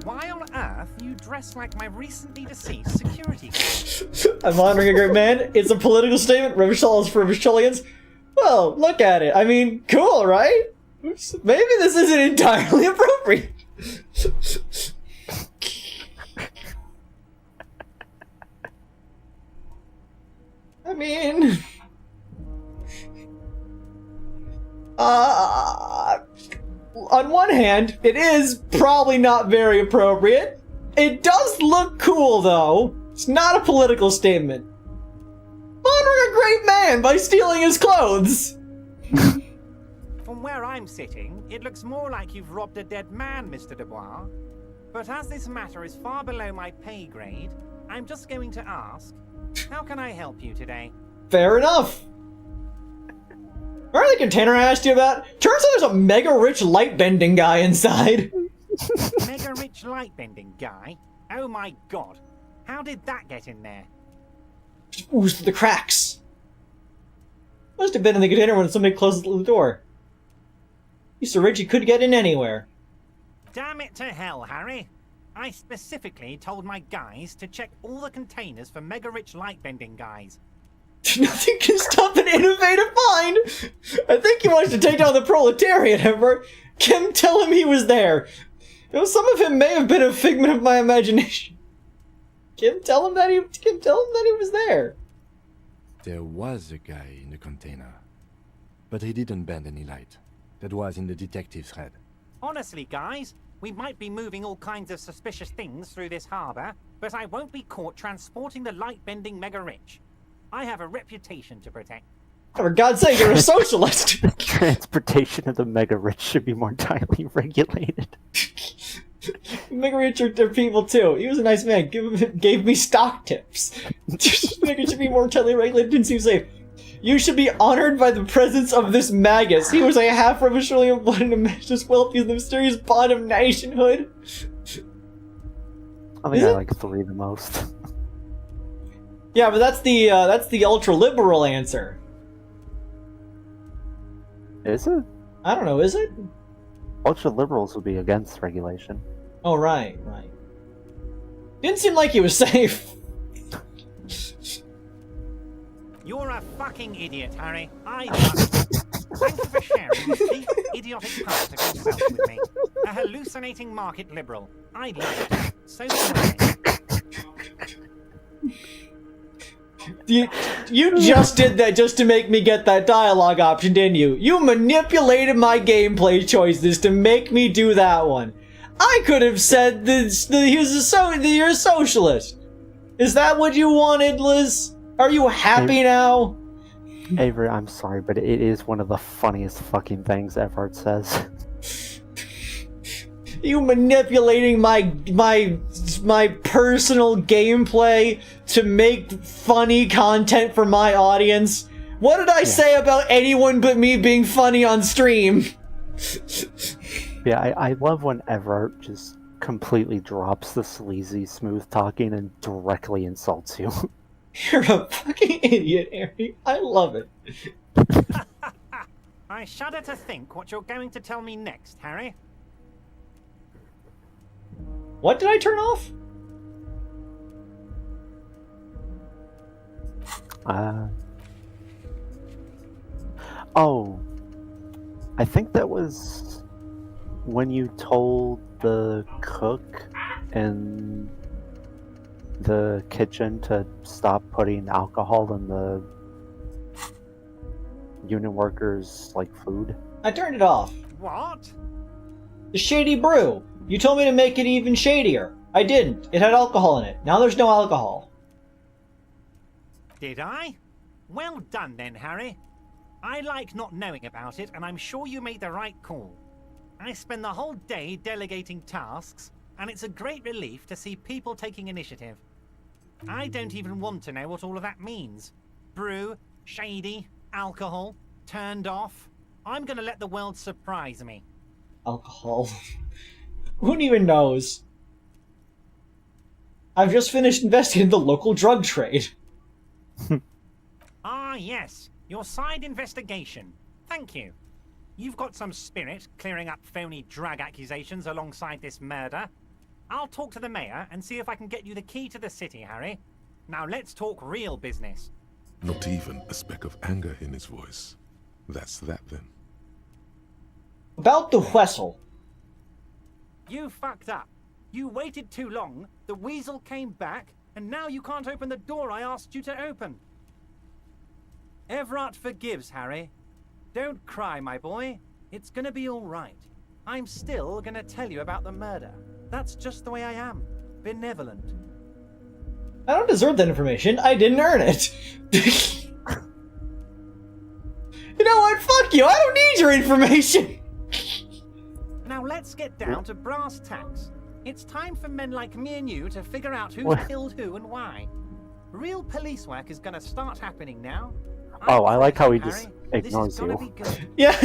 why on earth you dress like my recently deceased security guard? I'm honoring a great man. It's a political statement. Revichol is for Revicholians. Well, look at it. I mean, cool, right? Maybe this isn't entirely appropriate. I mean... on one hand, it is probably not very appropriate. It does look cool, though. It's not a political statement. Honoring a great man by stealing his clothes! From where I'm sitting, it looks more like you've robbed a dead man, Mr. Dubois. But as this matter is far below my pay grade, I'm just going to ask, how can I help you today? Fair enough. Remember the container I asked you about? Turns out there's a mega-rich light-bending guy inside. Mega-rich light-bending guy? Oh my god. How did that get in there? Just oozed through the cracks. Must have been in the container when somebody closed the door. He's so rich he could get in anywhere. Damn it to hell, Harry. I specifically told my guys to check all the containers for mega-rich light-bending guys. Nothing can stop an innovative mind! I think he wants to take down the proletariat, Emperor. Kim, tell him he was there. You know, some of him may have been a figment of my imagination. Kim, tell him that he was there. There was a guy in the container, but he didn't bend any light. That was in the detective's head. Honestly, guys, we might be moving all kinds of suspicious things through this harbor, but I won't be caught transporting the light-bending mega-rich. I have a reputation to protect. For God's sake, you're a socialist! Transportation of the mega-rich should be more tightly regulated. Mega-rich are people too. He was a nice man. Gave me stock tips. Mega should be more tightly regulated. Didn't seem safe. You should be honored by the presence of this magus. He was a half revolutionary blood and a man's wealthy as the mysterious bond of nationhood. I think I like 3 the most. Yeah, but that's the ultra-liberal answer. Is it? I don't know, is it? Ultra-liberals would be against regulation. Oh, right. Didn't seem like he was safe. You're a fucking idiot, Harry. I love it. Thank you for sharing this deep, idiotic part of yourself with me. A hallucinating market liberal. I love it. So You just did that just to make me get that dialogue option, didn't you? You manipulated my gameplay choices to make me do that one. I could have said you're a socialist. Is that what you wanted, Liz? Are you happy now? Avery, I'm sorry, but it is one of the funniest fucking things Everett says. You manipulating my personal gameplay to make funny content for my audience? What did I say about anyone but me being funny on stream? Yeah, I love when Everett just completely drops the sleazy smooth talking and directly insults you. You're a fucking idiot, Harry. I love it. I shudder to think what you're going to tell me next, Harry. What did I turn off? Oh. I think that was when you told the cook in the kitchen to stop putting alcohol in the union workers like food? I turned it off. What? The shady brew. You told me to make it even shadier. I didn't. It had alcohol in it. Now there's no alcohol. Did I? Well done then, Harry. I like not knowing about it, and I'm sure you made the right call. I spend the whole day delegating tasks, and it's a great relief to see people taking initiative. I don't even want to know what all of that means. Brew, shady, alcohol, turned off. I'm gonna let the world surprise me. Alcohol. Who even knows? I've just finished investing in the local drug trade. Ah, yes. Your side investigation. Thank you. You've got some spirit clearing up phony drug accusations alongside this murder. I'll talk to the mayor and see if I can get you the key to the city, Harry. Now let's talk real business. Not even a speck of anger in his voice. That's that then. About the Wessel. You fucked up. You waited too long, the weasel came back, and now you can't open the door I asked you to open. Everett forgives, Harry. Don't cry, my boy. It's gonna be all right. I'm still gonna tell you about the murder. That's just the way I am. Benevolent. I don't deserve that information. I didn't earn it. You know what? Fuck you. I don't need your information. Now let's get down to brass tacks. It's time for men like me and you to figure out who killed who and why. Real police work is gonna start happening now. Oh, I like how he Harry, just ignores you. Yeah.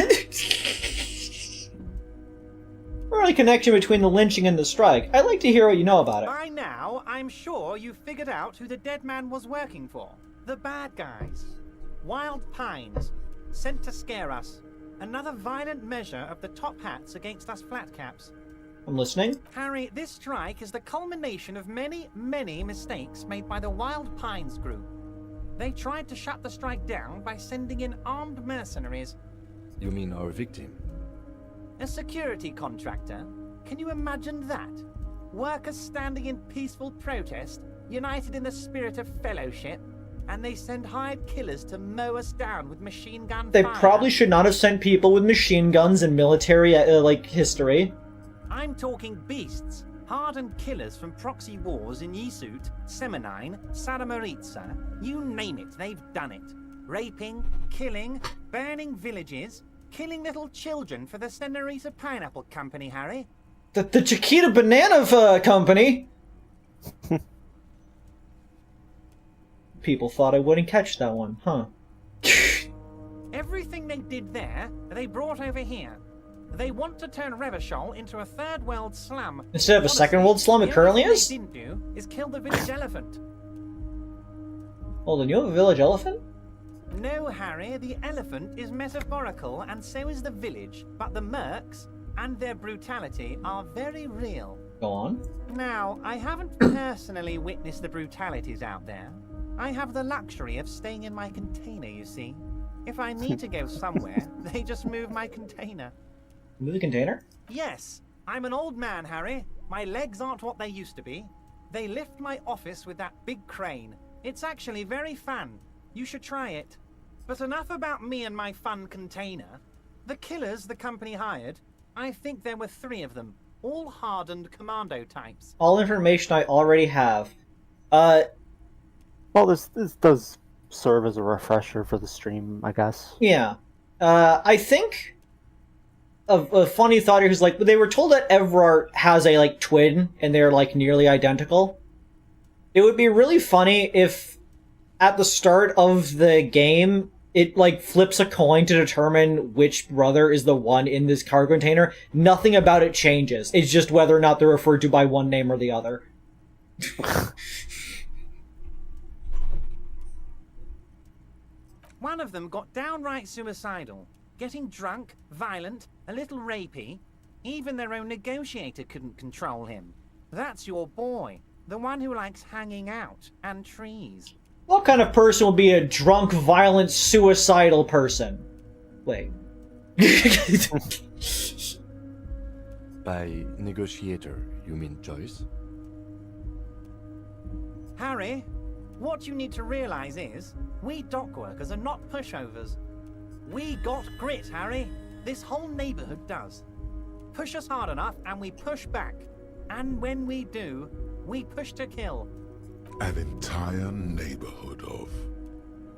Early connection between the lynching and the strike. I'd like to hear what you know about it. By now, I'm sure you've figured out who the dead man was working for. The bad guys. Wild Pines. Sent to scare us. Another violent measure of the top hats against us flatcaps. I'm listening. Harry, this strike is the culmination of many, many mistakes made by the Wild Pines group. They tried to shut the strike down by sending in armed mercenaries. You mean our victim? A security contractor? Can you imagine that? Workers standing in peaceful protest, united in the spirit of fellowship, and they send hired killers to mow us down with machine gun They fire. probably should not have sent people with machine guns and military, history. I'm talking beasts, hardened killers from proxy wars in Yisut, Semenine, Saramoritsa, you name it, they've done it. Raping, killing, burning villages, killing little children for the Senorita Pineapple Company, Harry. The Chiquita Banana Company? People thought I wouldn't catch that one, huh? Everything they did there, they brought over here. They want to turn Revachol into a third world slum. Instead of a second world slum it currently is? The only thing they didn't do is kill the village elephant. Hold on, you have a village elephant? No, Harry, the elephant is metaphorical and so is the village, but the mercs and their brutality are very real. Go on. Now, I haven't personally witnessed the brutalities out there. I have the luxury of staying in my container, you see. If I need to go somewhere, they just move my container. Move the container? Yes, I'm an old man, Harry. My legs aren't what they used to be. They lift my office with that big crane. It's actually very fun. You should try it. But enough about me and my fun container. The killers the company hired, I think there were 3 of them, all hardened commando types. All information I already have. Well, this does serve as a refresher for the stream, I guess. Yeah. I think a funny thought here is, like, they were told that Everett has a, like, twin, and they're, like, nearly identical. It would be really funny if, at the start of the game, it, like, flips a coin to determine which brother is the one in this cargo container. Nothing about it changes. It's just whether or not they're referred to by one name or the other. One of them got downright suicidal. Getting drunk, violent, a little rapey. Even their own negotiator couldn't control him. That's your boy. The one who likes hanging out and trees. What kind of person will be a drunk, violent, suicidal person? Wait. By negotiator, you mean Joyce? Harry, what you need to realize is, we dock workers are not pushovers. We got grit, Harry. This whole neighborhood does. Push us hard enough and we push back. And when we do, we push to kill. An entire neighborhood of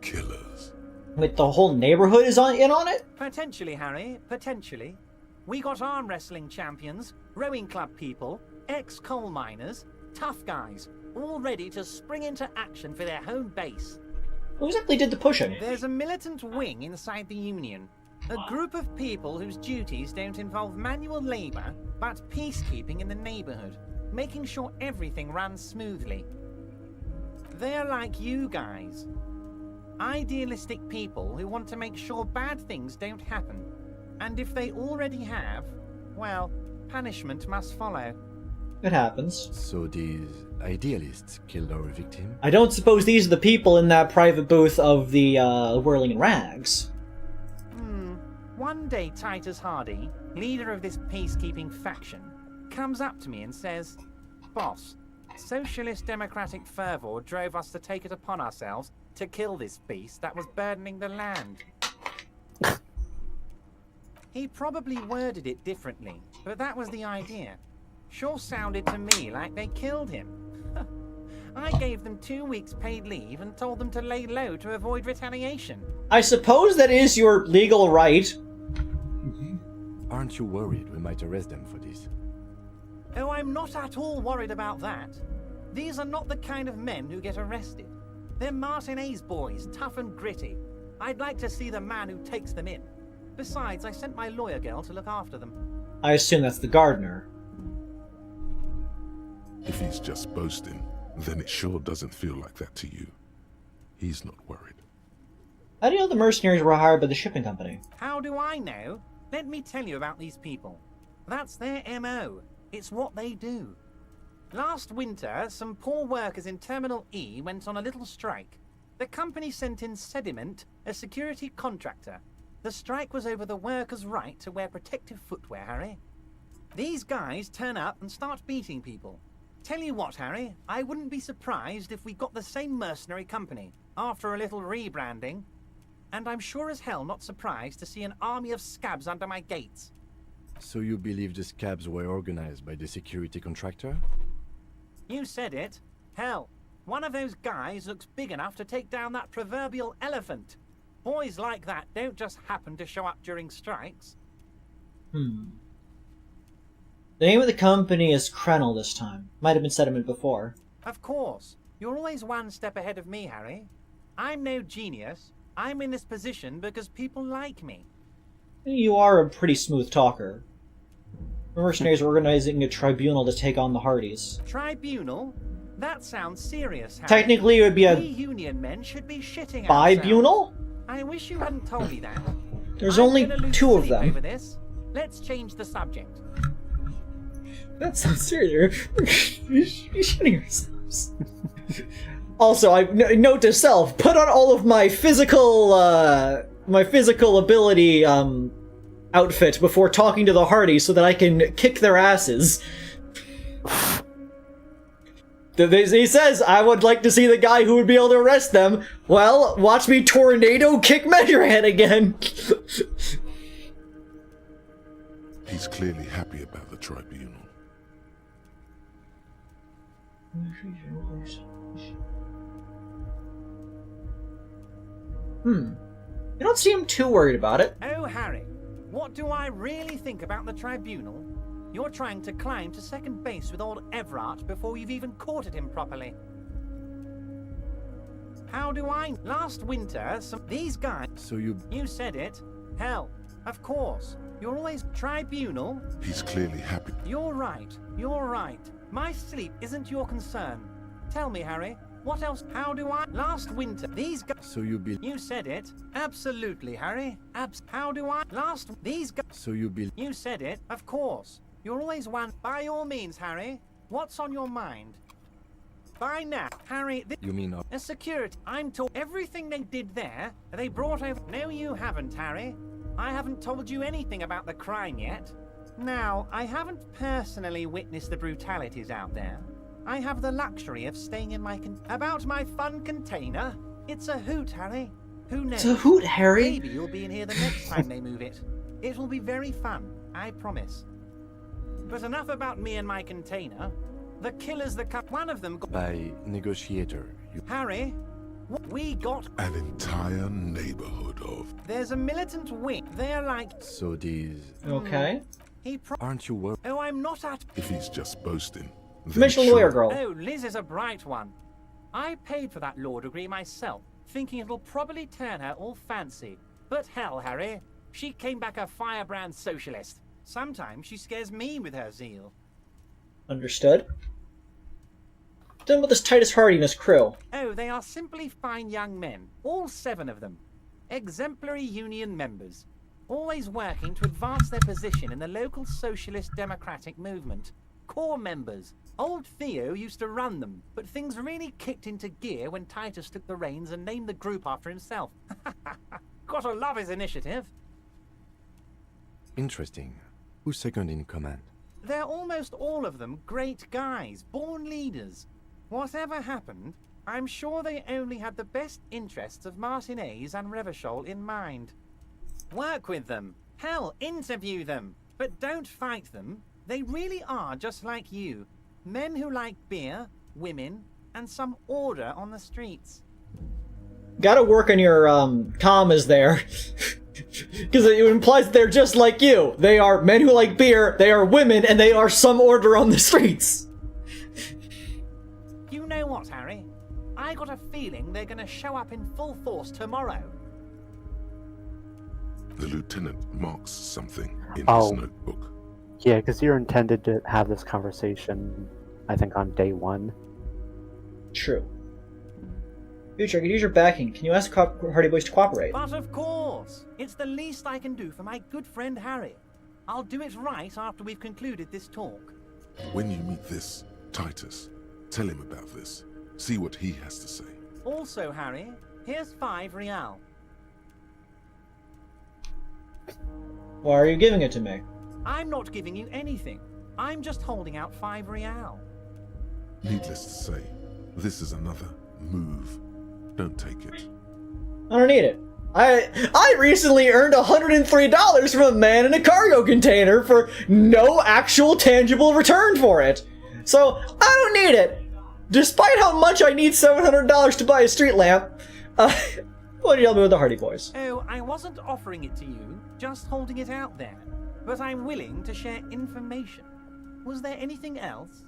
killers. Wait, the whole neighborhood is in on it? Potentially, Harry, potentially. We got arm wrestling champions, rowing club people, ex-coal miners, tough guys, all ready to spring into action for their home base. Who exactly did the pushing? There's a militant wing inside the Union. A group of people whose duties don't involve manual labor, but peacekeeping in the neighborhood, making sure everything runs smoothly. They're like you guys. Idealistic people who want to make sure bad things don't happen. And if they already have, well, punishment must follow. It happens. So these idealists killed our victim? I don't suppose these are the people in that private booth of the Whirling in Rags. One day Titus Hardy, leader of this peacekeeping faction, comes up to me and says, "Boss, socialist democratic fervor drove us to take it upon ourselves to kill this beast that was burdening the land." He probably worded it differently, but that was the idea. Sure sounded to me like they killed him. I gave them 2 weeks paid leave and told them to lay low to avoid retaliation. I suppose that is your legal right. Aren't you worried we might arrest them for this? Oh, I'm not at all worried about that. These are not the kind of men who get arrested. They're Martinez boys, tough and gritty. I'd like to see the man who takes them in. Besides, I sent my lawyer girl to look after them. I assume that's the gardener. If he's just boasting, then it sure doesn't feel like that to you. He's not worried. How do you know the mercenaries were hired by the shipping company? How do I know? Let me tell you about these people. That's their MO. It's what they do. Last winter, some poor workers in Terminal E went on a little strike. The company sent in Sediment, a security contractor. The strike was over the workers' right to wear protective footwear, Harry. These guys turn up and start beating people. Tell you what, Harry, I wouldn't be surprised if we got the same mercenary company after a little rebranding. And I'm sure as hell not surprised to see an army of scabs under my gates. So you believe the scabs were organized by the security contractor? You said it. Hell, one of those guys looks big enough to take down that proverbial elephant. Boys like that don't just happen to show up during strikes. The name of the company is Krenel this time. Might have been Sediment before. Of course. You're always one step ahead of me, Harry. I'm no genius. I'm in this position because people like me. You are a pretty smooth talker. The mercenaries are organizing a tribunal to take on the Hardys. Tribunal? That sounds serious, Harry. Technically, it would be a we union men should be shitting bibunal? ourselves. I wish you hadn't told me that. There's only 2 of them. Over this. Let's change the subject. That sounds serious. You're shitting yourselves. Also, note to self: put on all of my physical ability outfit before talking to the Hardys so that I can kick their asses. He says, I would like to see the guy who would be able to arrest them. Well, watch me tornado kick Measurehead again. He's clearly happy about the tribunal. You don't seem too worried about it. Oh, Harry, what do I really think about the tribunal? You're trying to climb to second base with old Everard before you've even courted him properly. How do I? Last winter, these guys... So you said it. Hell, of course. You're always tribunal. He's clearly happy. You're right. You're right. My sleep isn't your concern. Tell me, Harry, what else? How do I? Last winter, these guys... So you said it. Absolutely, Harry. How do I? These guys... So you said it. Of course. You're always one. By all means, Harry. What's on your mind? By now, Harry... You mean a security... I'm told everything they did there, they brought over... No, you haven't, Harry. I haven't told you anything about the crime yet. Now, I haven't personally witnessed the brutalities out there. I have the luxury of staying in my... About my fun container? It's a hoot, Harry. Who knows? It's a hoot, Harry. Maybe you'll be in here the next time they move it. It will be very fun, I promise. But enough about me and my container. The killers that come, one of them got... By negotiator, you... Harry, we got... An entire neighborhood of... There's a militant wing. They're like... So these... Okay. Aren't you worried? Oh, I'm not at... If he's just boasting... Mention lawyer girl. Oh, Liz is a bright one. I paid for that law degree myself, thinking it'll probably turn her all fancy. But hell, Harry, she came back a firebrand socialist. Sometimes she scares me with her zeal. Understood. Done with this Titus Hardy and his crew. Oh, they are simply fine young men, all 7 of them. Exemplary union members, always working to advance their position in the local socialist democratic movement. Core members. Old Theo used to run them, but things really kicked into gear when Titus took the reins and named the group after himself. Gotta love his initiative. Interesting. Who's second in command? They're almost all of them great guys, born leaders. Whatever happened, I'm sure they only had the best interests of Martinez and Revachol in mind. Work with them. Hell, interview them. But don't fight them. They really are just like you. Men who like beer, women, and some order on the streets. Gotta work on your, commas there. Because it implies they're just like you. They are men who like beer, they are women, and they are some order on the streets. You know what, Harry? I got a feeling they're gonna show up in full force tomorrow. The lieutenant marks something in Oh. his notebook. Yeah, because you're intended to have this conversation, I think, on day 1. True. Future, I could use your backing. Can you ask Hardy Boys to cooperate? But of course! It's the least I can do for my good friend Harry. I'll do it right after we've concluded this talk. When you meet this Titus, tell him about this. See what he has to say. Also, Harry, here's 5 real. Why are you giving it to me? I'm not giving you anything. I'm just holding out 5 real. Needless to say, this is another move. Don't take it. I don't need it. I recently earned $103 from a man in a cargo container for no actual tangible return for it. So, I don't need it. Despite how much I need $700 to buy a street lamp, what do you help me with the Hardy Boys? Oh, I wasn't offering it to you, just holding it out there. But I'm willing to share information. Was there anything else?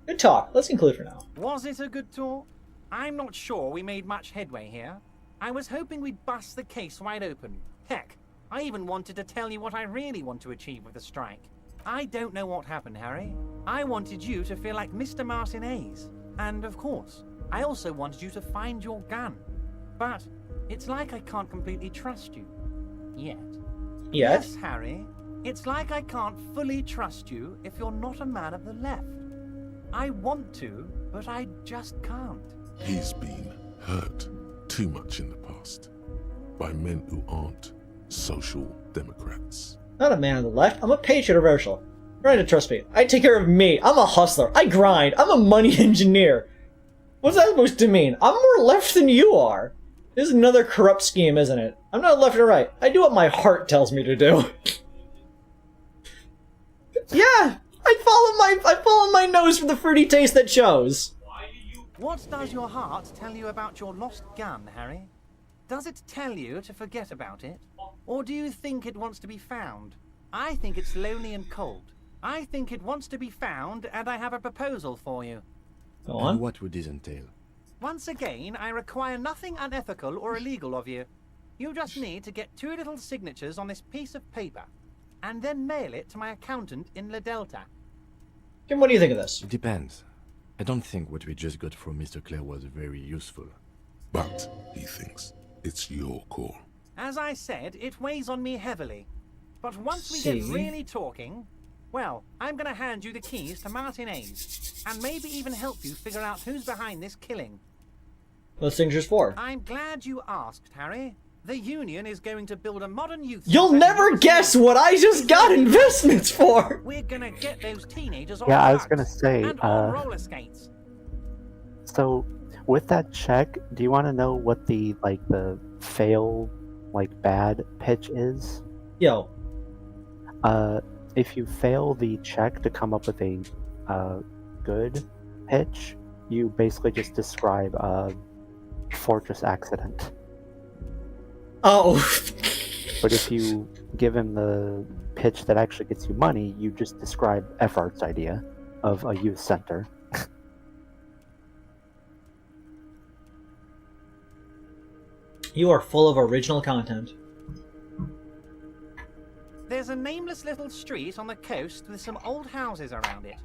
Good talk. Let's conclude for now. Was it a good talk? I'm not sure we made much headway here. I was hoping we'd bust the case wide open. Heck, I even wanted to tell you what I really want to achieve with the strike. I don't know what happened, Harry. I wanted you to feel like Mr. Martinez. And of course, I also wanted you to find your gun. But it's like I can't completely trust you. Yet. Yes, Harry. It's like I can't fully trust you if you're not a man of the left. I want to, but I just can't. He's been hurt too much in the past by men who aren't social democrats. Not a man on the left. I'm a patriot of Rachel. Try to trust me. I take care of me. I'm a hustler. I grind. I'm a money engineer. What's that supposed to mean? I'm more left than you are. This is another corrupt scheme, isn't it? I'm not left or right. I do what my heart tells me to do. Yeah, I follow my nose for the fruity taste that shows. What does your heart tell you about your lost gun, Harry? Does it tell you to forget about it? Or do you think it wants to be found? I think it's lonely and cold. I think it wants to be found, and I have a proposal for you. Go on. And what would this entail? Once again, I require nothing unethical or illegal of you. You just need to get 2 little signatures on this piece of paper, and then mail it to my accountant in La Delta. Kim, what do you think of this? It depends. I don't think what we just got from Mr. Clare was very useful. But, he thinks, it's your call. As I said, it weighs on me heavily. But once we See? get really talking, well, I'm gonna hand you the keys to Martinez, and maybe even help you figure out who's behind this killing. What signatures for? I'm glad you asked, Harry. The Union is going to build a modern youth... You'll never guess what I just got investments for! We're gonna get those teenagers on Yeah, I was drugs gonna say, and on roller skates. So, With that check, do you want to know what the fail, bad pitch is? Yo. If you fail the check to come up with a good pitch, you basically just describe a fortress accident. Oh. But if you give him the pitch that actually gets you money, you just describe F-Art's idea of a youth center. You are full of original content. There's a nameless little street on the coast with some old houses around it.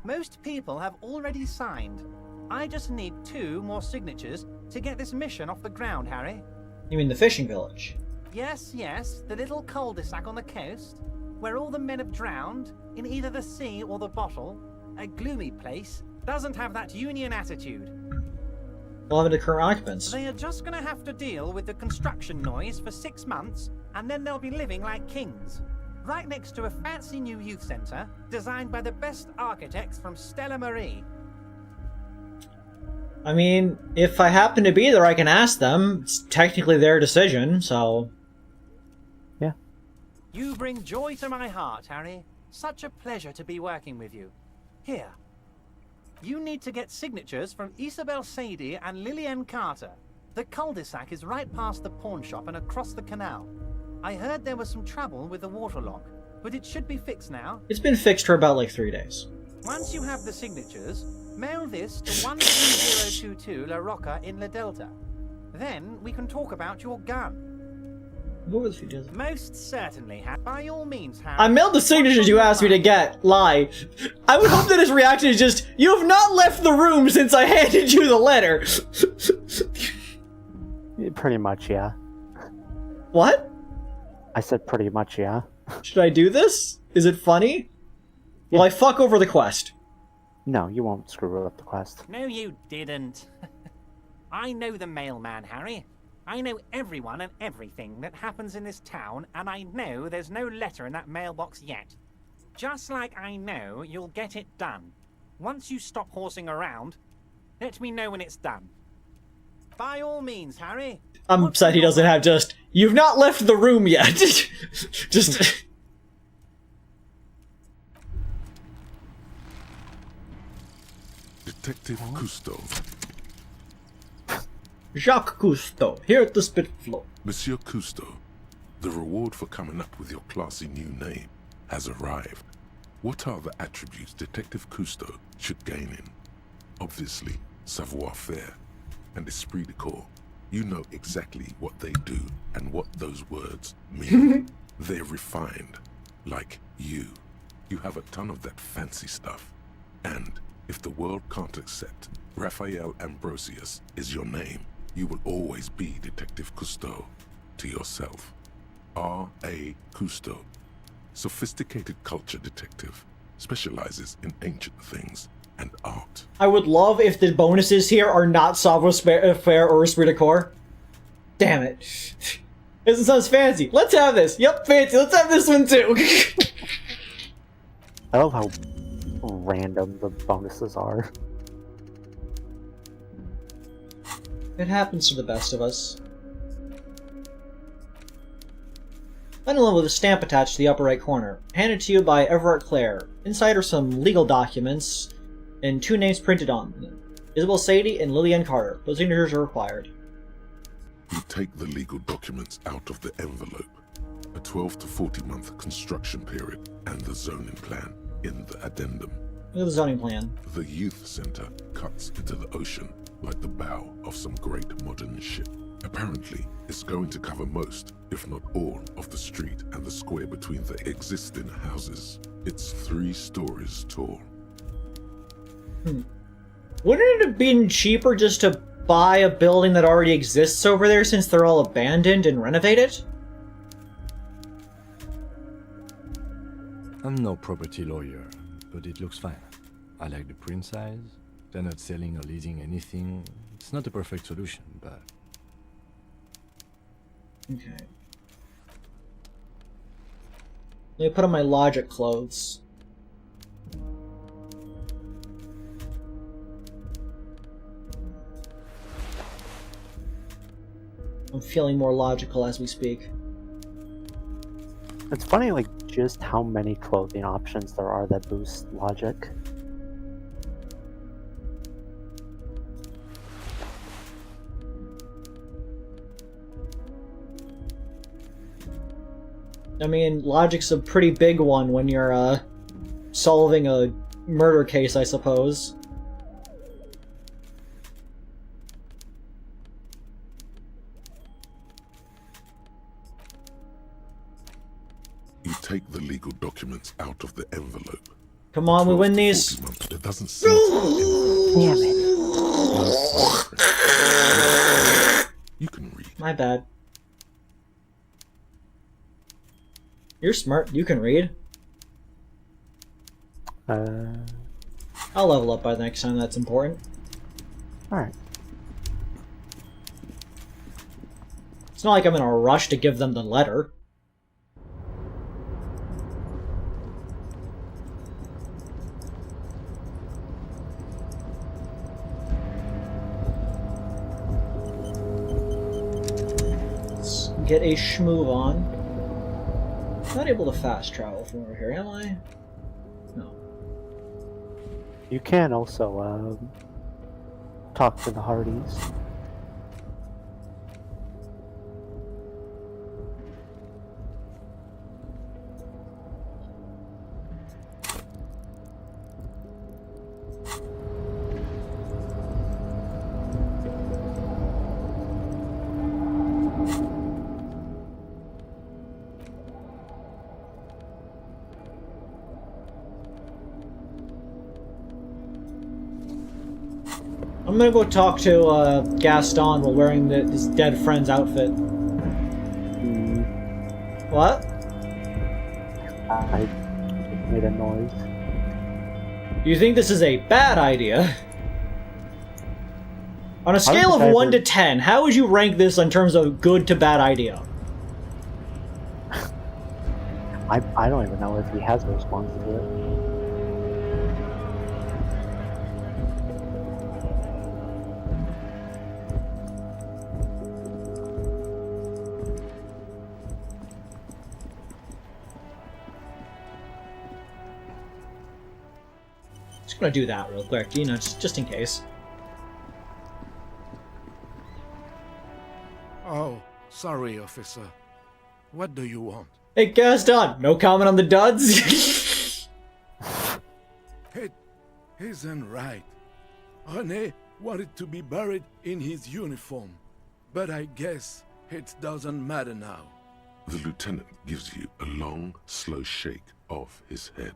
Most people have already signed. I just need 2 more signatures to get this mission off the ground, Harry. You mean the fishing village? Yes, yes, the little cul-de-sac on the coast, where all the men have drowned, in either the sea or the bottle. A gloomy place, doesn't have that union attitude. Well, I'm the current occupants. They are just gonna have to deal with the construction noise for 6 months, and then they'll be living like kings. Right next to a fancy new youth centre, designed by the best architects from Stella Marie. I mean, if I happen to be there, I can ask them. It's technically their decision, so... Yeah. You bring joy to my heart, Harry. Such a pleasure to be working with you. Here. You need to get signatures from Isabel Sadie and Lillian Carter. The cul-de-sac is right past the pawn shop and across the canal. I heard there was some trouble with the waterlock, but it should be fixed now. It's been fixed for about 3 days. Once you have the signatures, mail this to 13022 La Rocca in La Delta. Then we can talk about your gun. What was it doing? Most certainly, by all means, Harry. I mailed the signatures you asked me to get. Lie. I would hope that his reaction is just, you have not left the room since I handed you the letter. Pretty much, yeah. What? I said pretty much, yeah. Should I do this? Is it funny? Will I fuck over the quest? No, you won't screw up the quest. No, you didn't. I know the mailman, Harry. I know everyone and everything that happens in this town, and I know there's no letter in that mailbox yet. Just like I know you'll get it done. Once you stop horsing around, let me know when it's done. By all means, Harry. I'm upset he doesn't have just, you've not left the room yet. Just... Detective Cousteau. Jacques Cousteau, here at the Spitflow. Monsieur Cousteau, the reward for coming up with your classy new name has arrived. What are the attributes Detective Cousteau should gain in? Obviously, savoir-faire and esprit de corps. You know exactly what they do and what those words mean. They're refined, like you. You have a ton of that fancy stuff. And if the world can't accept Raphael Ambrosius is your name, you will always be Detective Cousteau to yourself. R.A. Cousteau, sophisticated culture detective, specializes in ancient things and art. I would love if the bonuses here are not savoir-faire or esprit de corps. Damn it. This sounds fancy. Let's have this. Yep, fancy. Let's have this one too. I love how random the bonuses are. It happens to the best of us. Envelope with a stamp attached to the upper right corner. Handed to you by Everett Clare. Inside are some legal documents and 2 names printed on them. Isabel Sadie and Lillian Carter. Those signatures are required. You take the legal documents out of the envelope. A 12 to 40 month construction period and the zoning plan in the addendum. Look at the zoning plan. The youth center cuts into the ocean like the bow of some great modern ship. Apparently, it's going to cover most, if not all, of the street and the square between the existing houses. It's 3 stories tall. Wouldn't it have been cheaper just to buy a building that already exists over there since they're all abandoned and renovate it? I'm no property lawyer, but it looks fine. I like the print size. They're not selling or leasing anything. It's not a perfect solution, but... Okay. Let me put on my logic clothes. I'm feeling more logical as we speak. It's funny, like, just how many clothing options there are that boost logic. I mean, logic's a pretty big one when you're, solving a murder case, I suppose. You take the legal documents out of the envelope. Come on, we win these. It doesn't seem to be Damn it. You can read. My bad. You're smart. You can read. I'll level up by the next time that's important. Alright. It's not like I'm in a rush to give them the letter. Let's get a schmoove on. Not able to fast travel from over here, am I? No. You can also talk to the Hardys. I'm gonna go talk to Gaston while wearing his dead friend's outfit. What? I made a noise. Do you think this is a bad idea? On a scale of 1 to 10, how would you rank this in terms of good to bad idea? I don't even know if he has a response to it. Just gonna do that real quick, you know, just in case. Oh, sorry, officer. What do you want? Hey, Gaston, no comment on the duds? It isn't right. René wanted to be buried in his uniform, but I guess it doesn't matter now. The lieutenant gives you a long, slow shake of his head.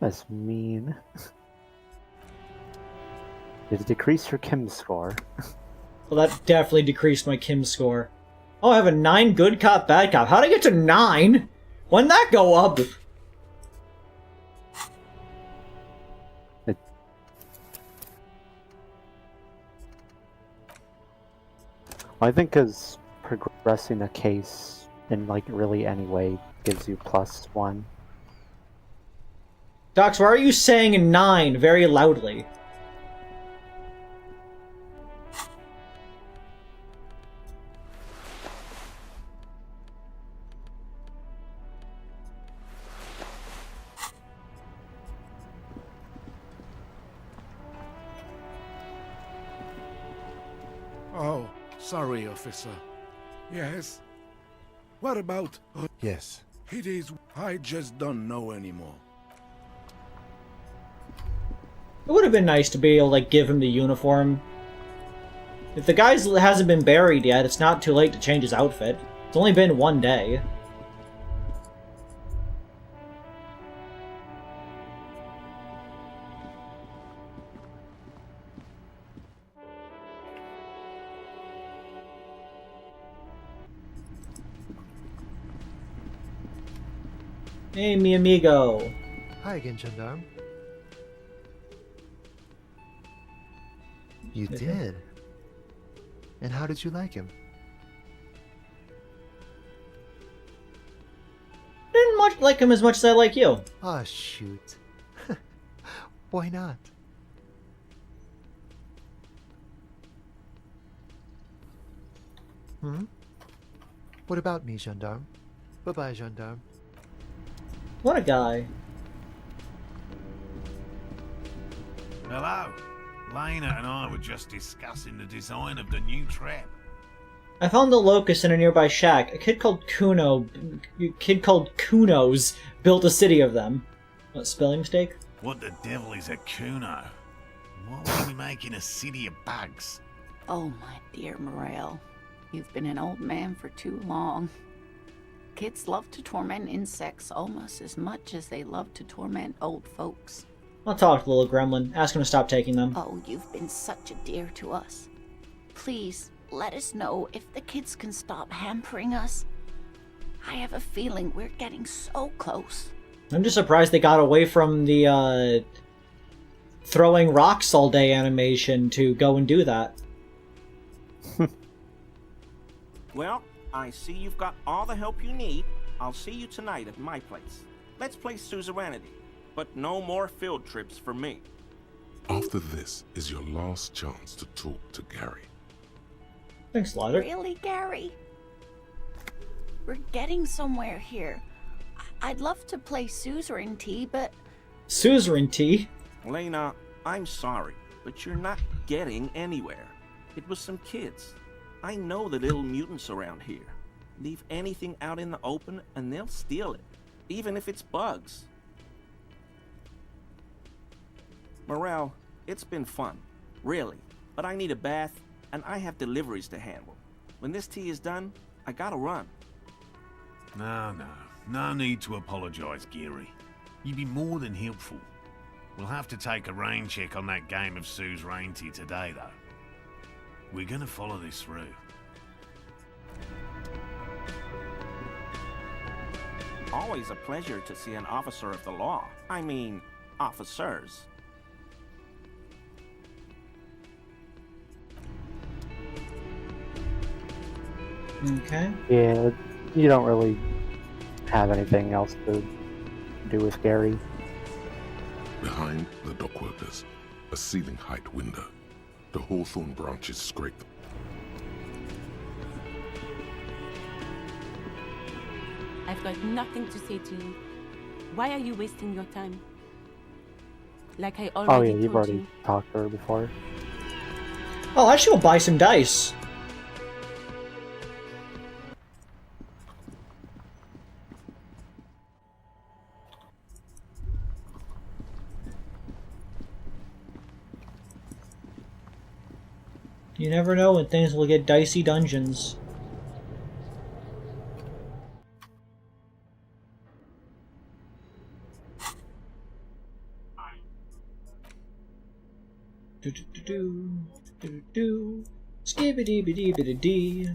That's mean. Did it decrease your Kim score? Well, that definitely decreased my Kim score. Oh, I have a 9 good cop, bad cop. How'd I get to 9? When'd that go up? I think because progressing a case in, like, really any way gives you +1. Docs, why are you saying 9 very loudly? Oh, sorry, officer. Yes? What about... Yes. It is... I just don't know anymore. It would have been nice to be able to, like, give him the uniform. If the guy hasn't been buried yet, it's not too late to change his outfit. It's only been 1 day. Hey, mi amigo. Hi again, gendarme. You did? And how did you like him? Didn't much like him as much as I like you. Ah, shoot. Why not? Hmm? What about me, gendarme? Bye-bye, gendarme. What a guy. Hello. Lena and I were just discussing the design of the new trap. I found the locust in a nearby shack. A kid called Kunos built a city of them. What, spelling mistake? What the devil is a Kuno? Why would we be making a city of bugs? Oh, my dear Morel. You've been an old man for too long. Kids love to torment insects almost as much as they love to torment old folks. I'll talk to the little gremlin. Ask him to stop taking them. Oh, you've been such a dear to us. Please, let us know if the kids can stop hampering us. I have a feeling we're getting so close. I'm just surprised they got away from the, throwing rocks all day animation to go and do that. Well, I see you've got all the help you need. I'll see you tonight at my place. Let's play suzerainty, but no more field trips for me. After this is your last chance to talk to Gary. Thanks, Lother. Really, Gary? We're getting somewhere here. I'd love to play suzerainty, but... Suzerainty? Lena, I'm sorry, but you're not getting anywhere. It was some kids. I know the little mutants around here. Leave anything out in the open and they'll steal it, even if it's bugs. Morel, it's been fun, really, but I need a bath and I have deliveries to handle. When this tea is done, I gotta run. No need to apologize, Gary. You'd be more than helpful. We'll have to take a rain check on that game of suzerainty today, though. We're gonna follow this through. Always a pleasure to see an officer of the law. I mean, officers. Okay. Yeah, you don't really have anything else to do with Gary. Behind the dockworkers, a ceiling height window. The hawthorn branches scrape. I've got nothing to say to you. Why are you wasting your time? Like I already Oh yeah, you've told already you. talked to her before. Oh, I should go buy some dice. You never know when things will get dicey dungeons. Do skibbity bitty bitty dee.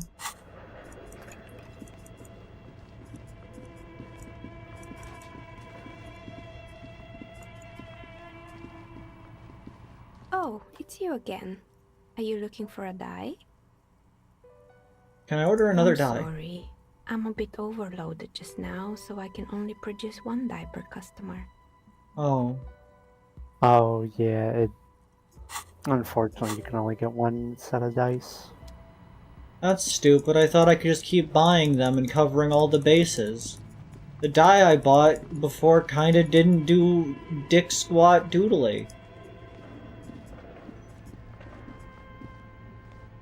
Oh, it's you again. Are you looking for a die? Can I order another die? Sorry, I'm a bit overloaded just now, so I can only produce one die per customer. Oh. Oh yeah, unfortunately you can only get one set of dice. That's stupid. I thought I could just keep buying them and covering all the bases. The die I bought before kinda didn't do dick squat doodly.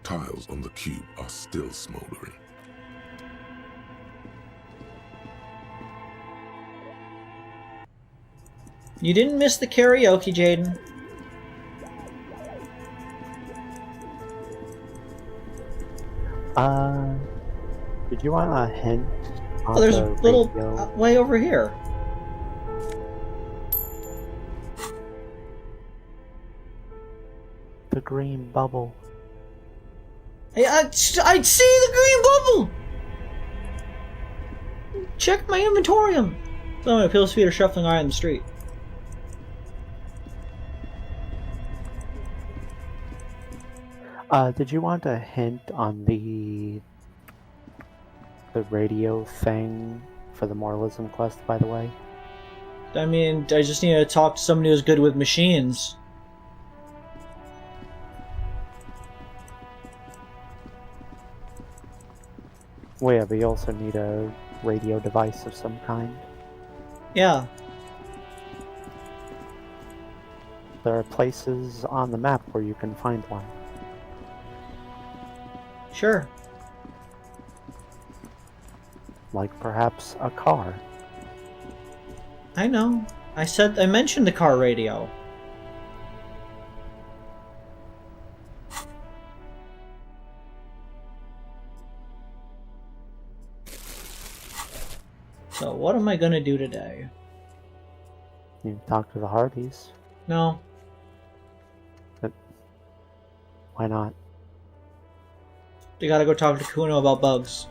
Tiles on the cube are still smoldering. You didn't miss the karaoke, Jaden. Did you want a hint on Oh, there's the a little radio? way over here. The green bubble. Hey, I see the green bubble! Check my inventorium! So my Pillow's feet are shuffling around the street. Did you want a hint on the radio thing for the moralism quest, by the way? I mean, I just need to talk to somebody who's good with machines. Well, yeah, but you also need a radio device of some kind. Yeah. There are places on the map where you can find one. Sure. Like perhaps a car. I know. I mentioned the car radio. So what am I gonna do today? You talk to the Hardys. No. But why not? You gotta go talk to Kuno about bugs.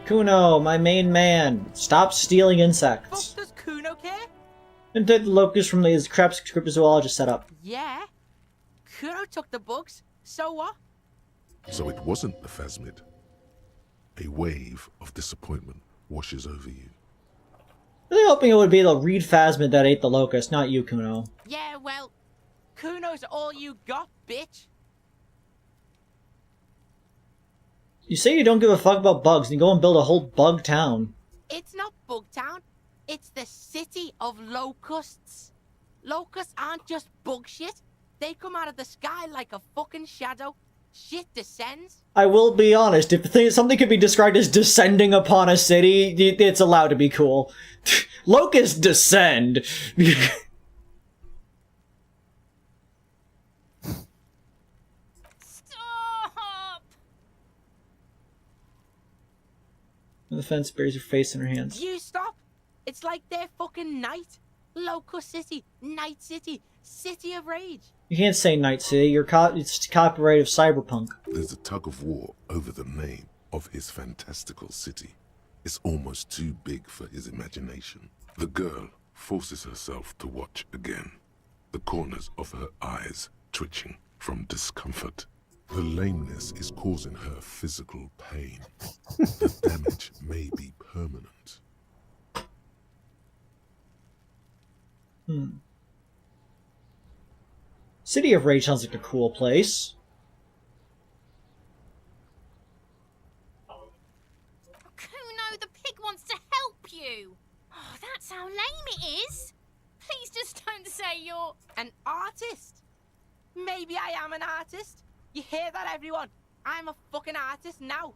Kuno, my main man, stop stealing insects. Does Kuno care? And take the locust from the crap cryptozoologist set up. Yeah. Kuno took the bugs. So what? So it wasn't the phasmid. A wave of disappointment washes over you. Really hoping it would be the Reed Phasmid that ate the locust, not you, Kuno. Yeah, well, Kuno's all you got, bitch. You say you don't give a fuck about bugs, and you go and build a whole bug town. It's not Bugtown. It's the city of locusts. Locusts aren't just bug shit. They come out of the sky like a fucking shadow. Shit descends. I will be honest, if something could be described as descending upon a city, it's allowed to be cool. Locusts descend. Stop! The fence buries her face in her hands. You stop. It's like their fucking night. Locust City, Night City, City of Rage. You can't say Night City, it's copyright of Cyberpunk. There's a tug of war over the name of his fantastical city. It's almost too big for his imagination. The girl forces herself to watch again, the corners of her eyes twitching from discomfort. The lameness is causing her physical pain. The damage may be permanent. City of Rage sounds like a cool place. Kuno, the pig wants to help you. Oh, that's how lame it is. Please just don't say you're an artist. Maybe I am an artist. You hear that, everyone? I'm a fucking artist now.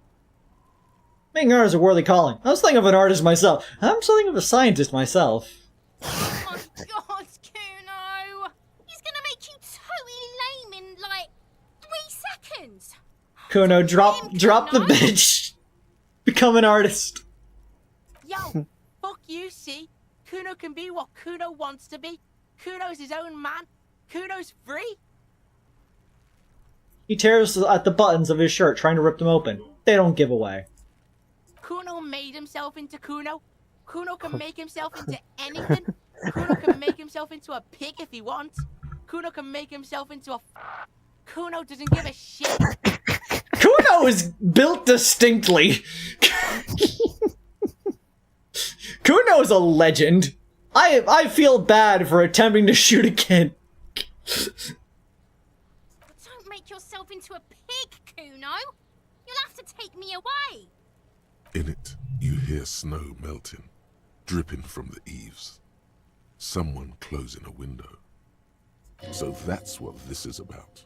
Being an artist is a worthy calling. I was thinking of an artist myself. I'm something of a scientist myself. Oh my god, Kuno! He's gonna make you totally lame in, like, 3 seconds. Kuno, drop the bitch. Become an artist. Yo, fuck you, see? Kuno can be what Kuno wants to be. Kuno's his own man. Kuno's free. He tears at the buttons of his shirt, trying to rip them open. They don't give away. Kuno made himself into Kuno. Kuno can make himself into anything. Kuno can make himself into a pig if he wants. Kuno can make himself into a... Kuno doesn't give a shit. Kuno is built distinctly. Kuno is a legend. I feel bad for attempting to shoot a kid. Don't make yourself into a pig, Kuno. You'll have to take me away. In it, you hear snow melting, dripping from the eaves. Someone closing a window. So that's what this is about.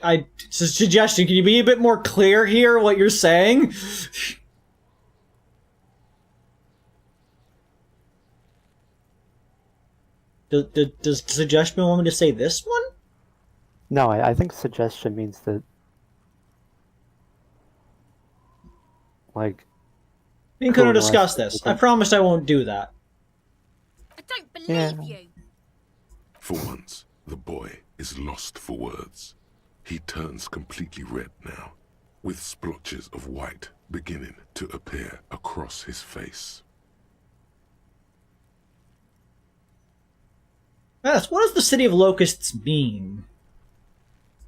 It's a suggestion. Can you be a bit more clear here, what you're saying? Does suggestion want me to say this one? No, I think suggestion means that, like... We can could discuss this. I promised I won't do that. I don't believe you. For once, the boy is lost for words. He turns completely red now, with splotches of white beginning to appear across his face. Yes, what does the City of Locusts mean?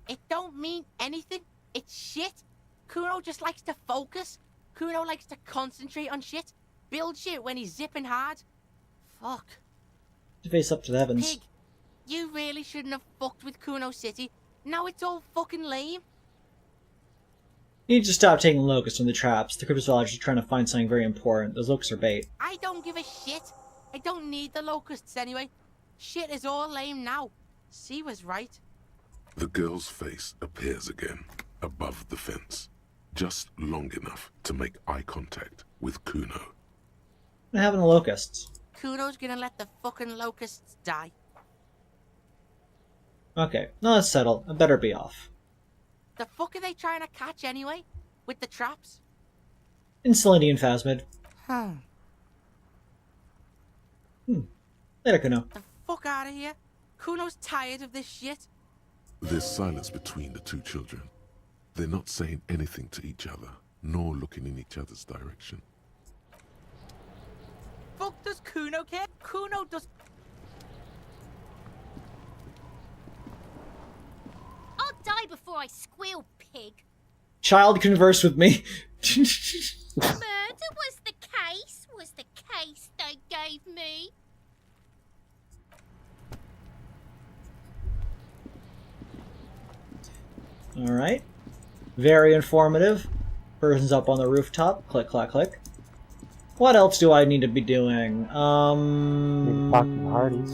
It don't mean anything. It's shit. Kuno just likes to focus. Kuno likes to concentrate on shit. Build shit when he's zipping hard. Fuck. Face up to the heavens. Pig, you really shouldn't have fucked with Kuno City. Now it's all fucking lame. You need to stop taking locusts from the traps. The cryptozoologist is trying to find something very important. Those locusts are bait. I don't give a shit. I don't need the locusts anyway. Shit is all lame now. C was right. The girl's face appears again, above the fence, just long enough to make eye contact with Kuno. What happened to locusts? Kuno's gonna let the fucking locusts die. Okay, now that's settled. I better be off. The fuck are they trying to catch anyway? With the traps? Insolinian Phasmid. Later, Kuno. The fuck out of here. Kuno's tired of this shit. There's silence between the two children. They're not saying anything to each other, nor looking in each other's direction. Fuck does Kuno care? Kuno does... I'll die before I squeal, pig. Child, converse with me. Murder was the case they gave me. Alright. Very informative. Person's up on the rooftop. Click, clack, click. What else do I need to be doing? Talking parties.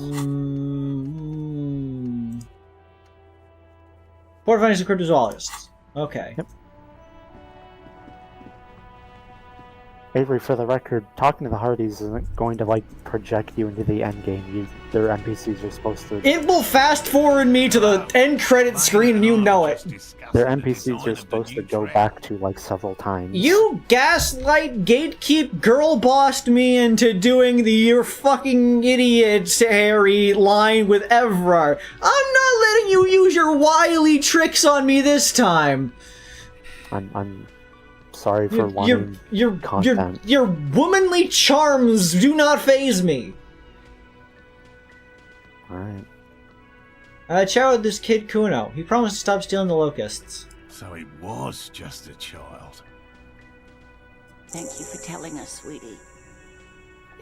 Port finding some cryptozoologists. Okay. Yep. Avery, for the record, talking to the Hardys isn't going to, like, project you into the endgame. Their NPCs are supposed to... It will fast forward me to the end credit screen and you know it. Their NPCs are supposed to go back to, like, several times. You gaslight, gatekeep, girl bossed me into doing the "you're fucking idiot" Harry line with Evrar. I'm not letting you use your wily tricks on me this time. I'm sorry for wanting content. Your womanly charms do not faze me. Alright. Chat with this kid Kuno. He promised to stop stealing the locusts. So it was just a child. Thank you for telling us, sweetie.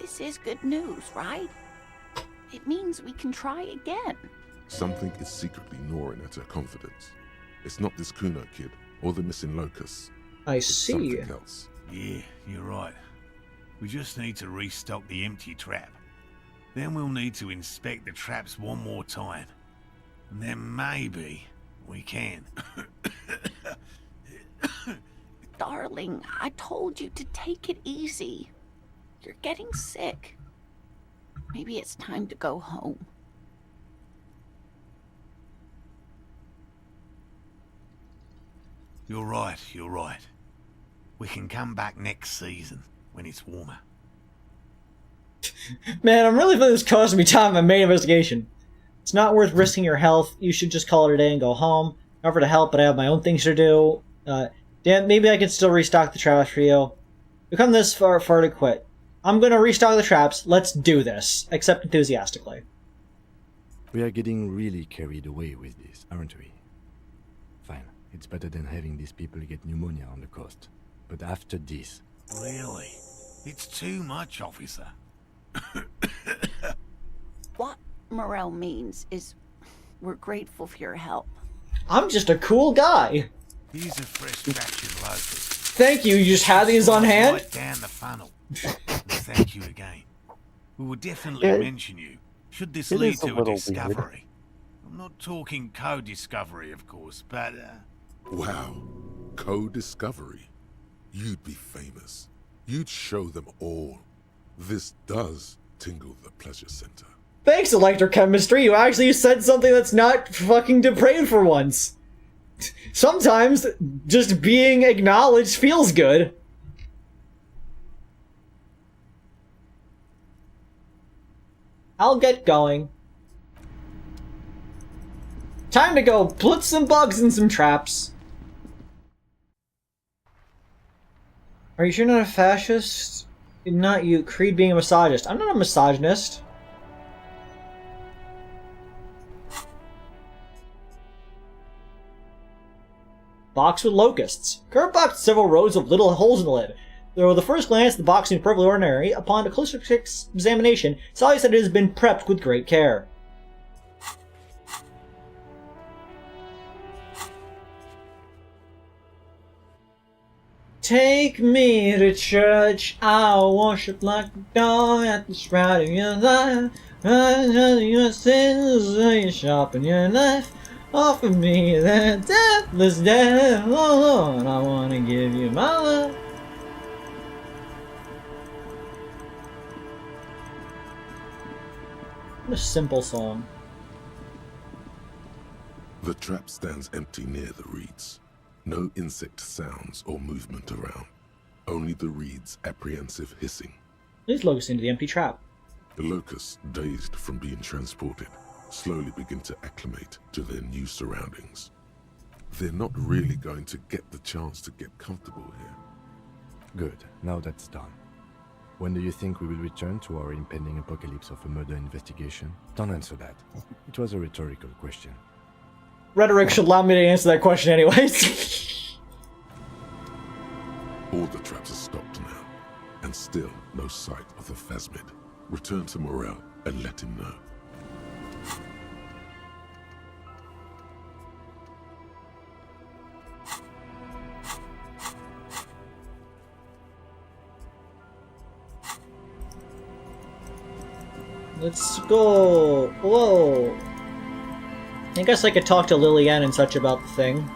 This is good news, right? It means we can try again. Something is secretly gnawing at her confidence. It's not this Kuno kid, or the missing locusts. I It's see. something else. Yeah, you're right. We just need to restock the empty trap. Then we'll need to inspect the traps one more time. And then maybe we can. Darling, I told you to take it easy. You're getting sick. Maybe it's time to go home. You're right, you're right. We can come back next season, when it's warmer. Man, I'm really feeling this costing me time in my main investigation. It's not worth risking your health. You should just call it a day and go home. Offer to help, but I have my own things to do. Dan, maybe I can still restock the traps for you. We've come this far to quit. I'm gonna restock the traps. Let's do this. Accept enthusiastically. We are getting really carried away with this, aren't we? Fine. It's better than having these people get pneumonia on the coast. But after this... Really? It's too much, officer. What Morel means is we're grateful for your help. I'm just a cool guy. Here's a fresh batch of locust. Thank you. You just had these on hand? Right down the funnel. Thank you again. We will definitely mention you, should this lead to a discovery. I'm not talking co-discovery, of course, but... Wow. Co-discovery. You'd be famous. You'd show them all. This does tingle the pleasure center. Thanks, electrochemistry. You actually said something that's not fucking depraved for once. Sometimes, just being acknowledged feels good. I'll get going. Time to go put some bugs in some traps. Are you sure you're not a fascist? Not you, Creed being a misogynist. I'm not a misogynist. box with locusts. Kurt boxed several rows of little holes in the lid. Though the first glance, the box seemed perfectly ordinary, upon a closer examination, Sally said it has been prepped with great care. Take me to church, I'll worship like a dog at the shrine of your life. Your sins, you sharpen your knife. Offer me that deathless death, oh Lord, I want to give you my love. What a simple song. The trap stands empty near the reeds. No insect sounds or movement around. Only the reeds' apprehensive hissing. Leads locusts into the empty trap. The locusts, dazed from being transported, slowly begin to acclimate to their new surroundings. They're not really going to get the chance to get comfortable here. Good, now that's done. When do you think we will return to our impending apocalypse of a murder investigation? Don't answer that. It was a rhetorical question. Rhetoric should allow me to answer that question anyways. All the traps are stopped now, and still no sight of the phasmid. Return to Morel and let him know. Let's go. Whoa. I guess I could talk to Lillian and such about the thing.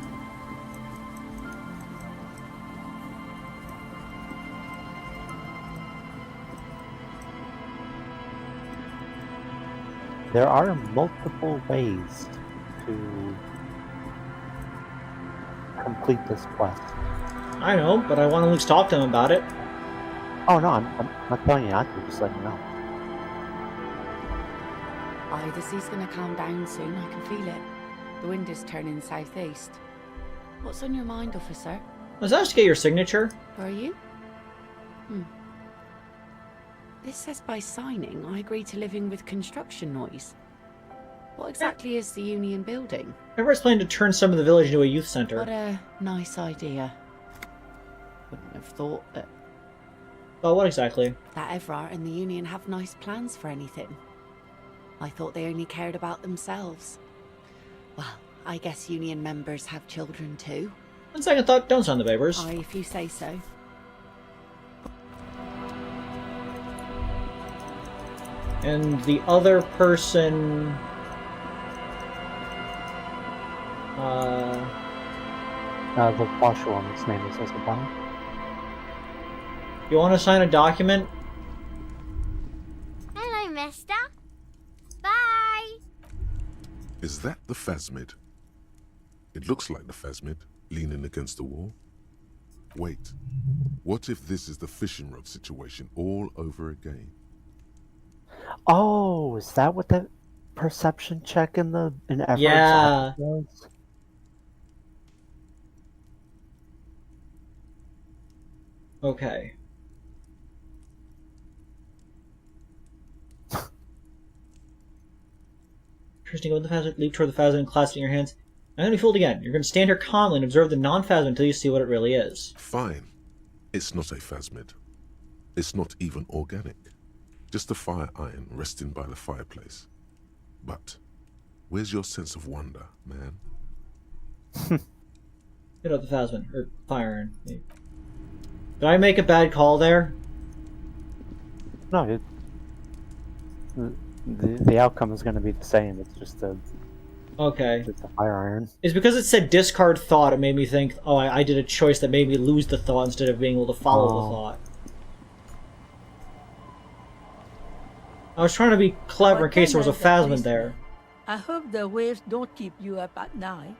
There are multiple ways to complete this quest. I know, but I want to at least talk to him about it. Oh no, I'm not telling you not to, just letting you know. Oh, the sea's gonna calm down soon, I can feel it. The wind is turning southeast. What's on your mind, officer? Was that to get your signature? Are you? This says by signing, I agree to living with construction noise. What exactly is the Union building? Everett's planning to turn some of the village into a youth center. What a nice idea. Wouldn't have thought that... Oh, what exactly? That Evrart and the Union have nice plans for anything. I thought they only cared about themselves. Well, I guess Union members have children too. On second thought, don't sound the babers. Aye, if you say so. And the other person... The washerwoman's name is Isabella. You want to sign a document? Hello, mister. Bye. Is that the phasmid? It looks like the phasmid, leaning against the wall. Wait, what if this is the fishing rod situation all over again? Oh, is that what that perception check in Everett's Yeah. office was? Okay. Christine, go with the phasmid, leap toward the phasmid and clasp it in your hands. I'm going to be fooled again. You're going to stand here calmly and observe the non-phasmid until you see what it really is. Fine. It's not a phasmid. It's not even organic. Just a fire iron resting by the fireplace. But where's your sense of wonder, man? Hit up the phasmid, or fire iron. Did I make a bad call there? No, the outcome is going to be the same. It's just a fire iron. It's because it said discard thought. It made me think, oh, I did a choice that made me lose the thought instead of being able to follow the thought. I was trying to be clever in case there was a phasmid there. I hope the waves don't keep you up at night.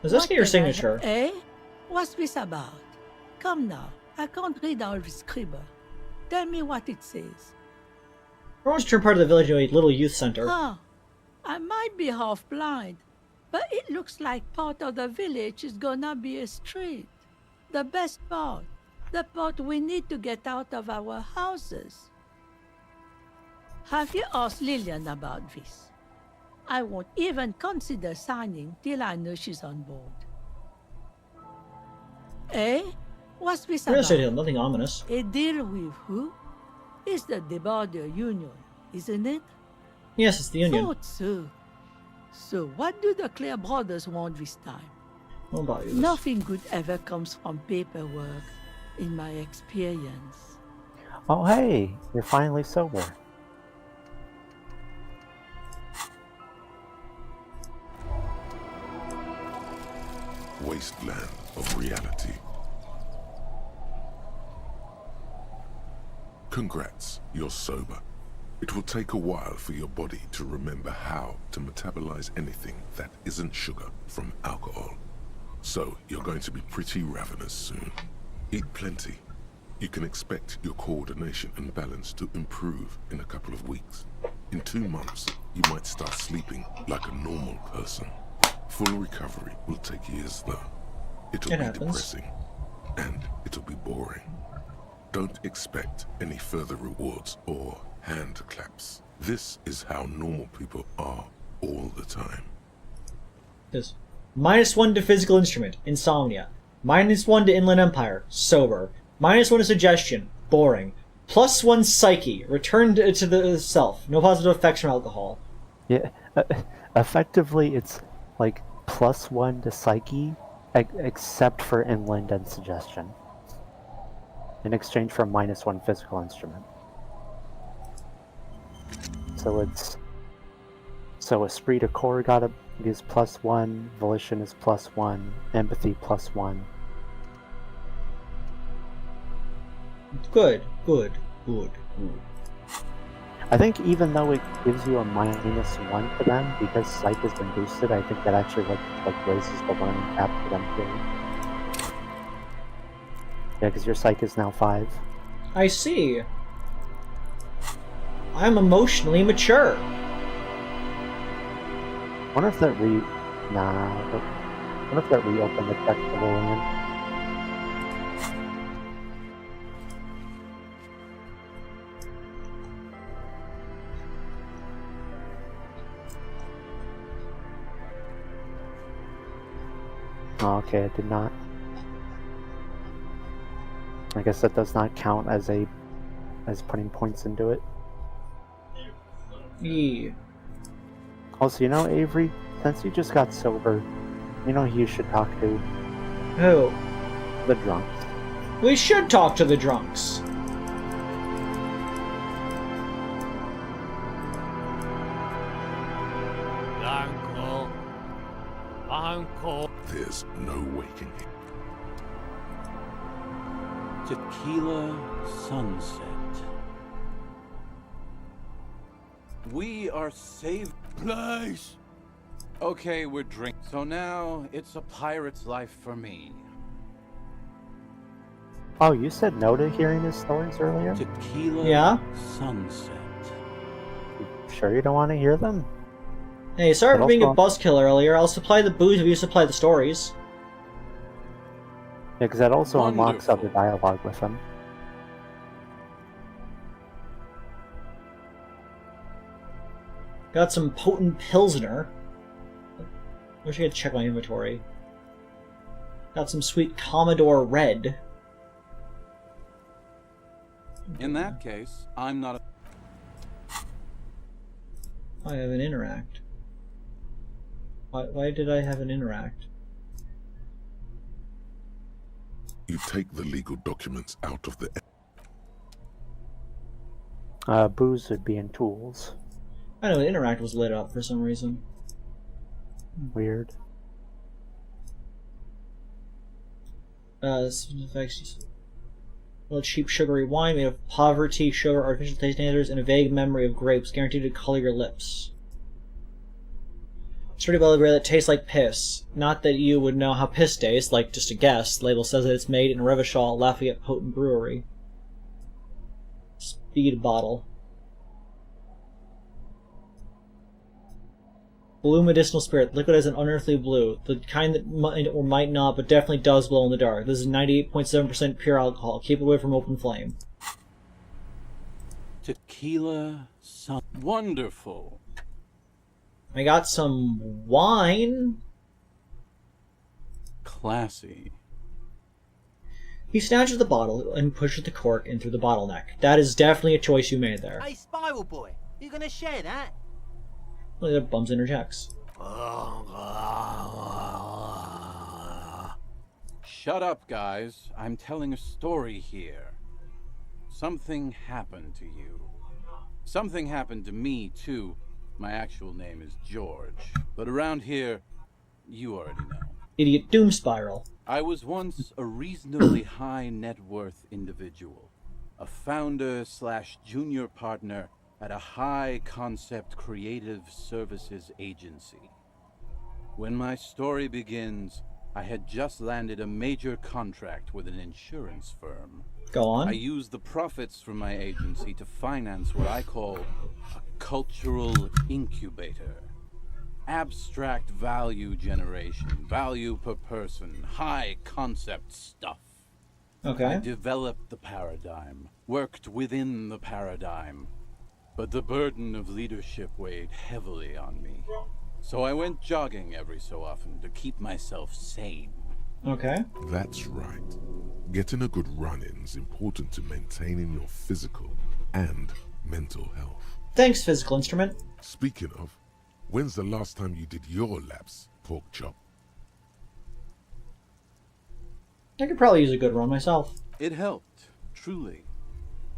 Let's get your signature. Eh? What's this about? Come now. I can't read all this scribble. Tell me what it says. I want to turn part of the village into a little youth center. Huh. I might be half blind, but it looks like part of the village is gonna be a street. The best part. The part we need to get out of our houses. Have you asked Lillian about this? I won't even consider signing till I know she's on board. Eh? What's this Real estate about? deal, nothing ominous. A deal with who? It's the Border Union, isn't it? Yes, it's the Union. Thought so. So what do the Clare brothers want this time? What about you? Nothing good ever comes from paperwork, in my experience. Oh, hey, you're finally sober. Wasteland of reality. Congrats, you're sober. It will take a while for your body to remember how to metabolize anything that isn't sugar from alcohol. So you're going to be pretty ravenous soon. Eat plenty. You can expect your coordination and balance to improve in a couple of weeks. In 2 months, you might start sleeping like a normal person. Full recovery will take years though. It'll be depressing, and it'll be boring. Don't expect any further rewards or hand claps. This is how normal people are all the time. This -1 to physical instrument, insomnia. -1 to Inland Empire, sober. -1 to suggestion, boring. +1 psyche, return to the self. No positive effects from alcohol. Yeah, effectively it's like +1 to psyche, except for inland and suggestion. In exchange for -1 physical instrument. So esprit de corps is +1, volition is +1, empathy +1. Good. I think even though it gives you a -1 to them, because psych has been boosted, I think that actually like raises the learning cap for them too. Yeah, because your psych is now 5. I see. I'm emotionally mature. Wonder if that wonder if that reopened the check for Lillian. Oh, okay, it did not. I guess that does not count as putting points into it. Yeah. Also, you know, Avery, since you just got sober, you know who you should talk to? Who? The drunks. We should talk to the drunks. Uncle. There's no waking him. Tequila sunset. We are saved. Place. Okay, we're drinking. So now it's a pirate's life for me. Oh, you said no to hearing his stories earlier? Tequila sunset. You sure you don't want to hear them? Hey, sorry for being a buzzkill earlier. I'll supply the booze if you supply the stories. Yeah, because that also unlocks other dialogue with them. Got some potent Pilsner. Wish I could check my inventory. Got some sweet Commodore Red. In that case, I'm not a... I have an interact. Why did I have an interact? You take the legal documents out of the... Booze would be in tools. I know the interact was lit up for some reason. Weird. Effects. Well, cheap sugary wine made of poverty, sugar, artificial taste enhancers, and a vague memory of grapes, guaranteed to color your lips. Sturdy belly beer that tastes like piss. Not that you would know how piss tastes, like just a guess. The label says that it's made in Revachol, Lafayette Potent Brewery. Speed bottle. Blue medicinal spirit, liquid as an unearthly blue. The kind that might or might not, but definitely does glow in the dark. This is 98.7% pure alcohol. Keep it away from open flame. Tequila sun... Wonderful. I got some wine. Classy. He snatches the bottle and pushes the cork in through the bottleneck. That is definitely a choice you made there. Hey, Spiral Boy, you gonna share that? Well, that bums interjects. Shut up, guys. I'm telling a story here. Something happened to you. Something happened to me, too. My actual name is George. But around here, you already know. Idiot Doom Spiral. I was once a reasonably high net worth individual. A founder / junior partner at a high concept creative services agency. When my story begins, I had just landed a major contract with an insurance firm. Go on. I used the profits from my agency to finance what I call a cultural incubator. Abstract value generation, value per person, high concept stuff. Okay. I developed the paradigm, worked within the paradigm, but the burden of leadership weighed heavily on me. So I went jogging every so often to keep myself sane. Okay. That's right. Getting a good run-in is important to maintaining your physical and mental health. Thanks, physical instrument. Speaking of, when's the last time you did your laps, pork chop? I could probably use a good run myself. It helped, truly.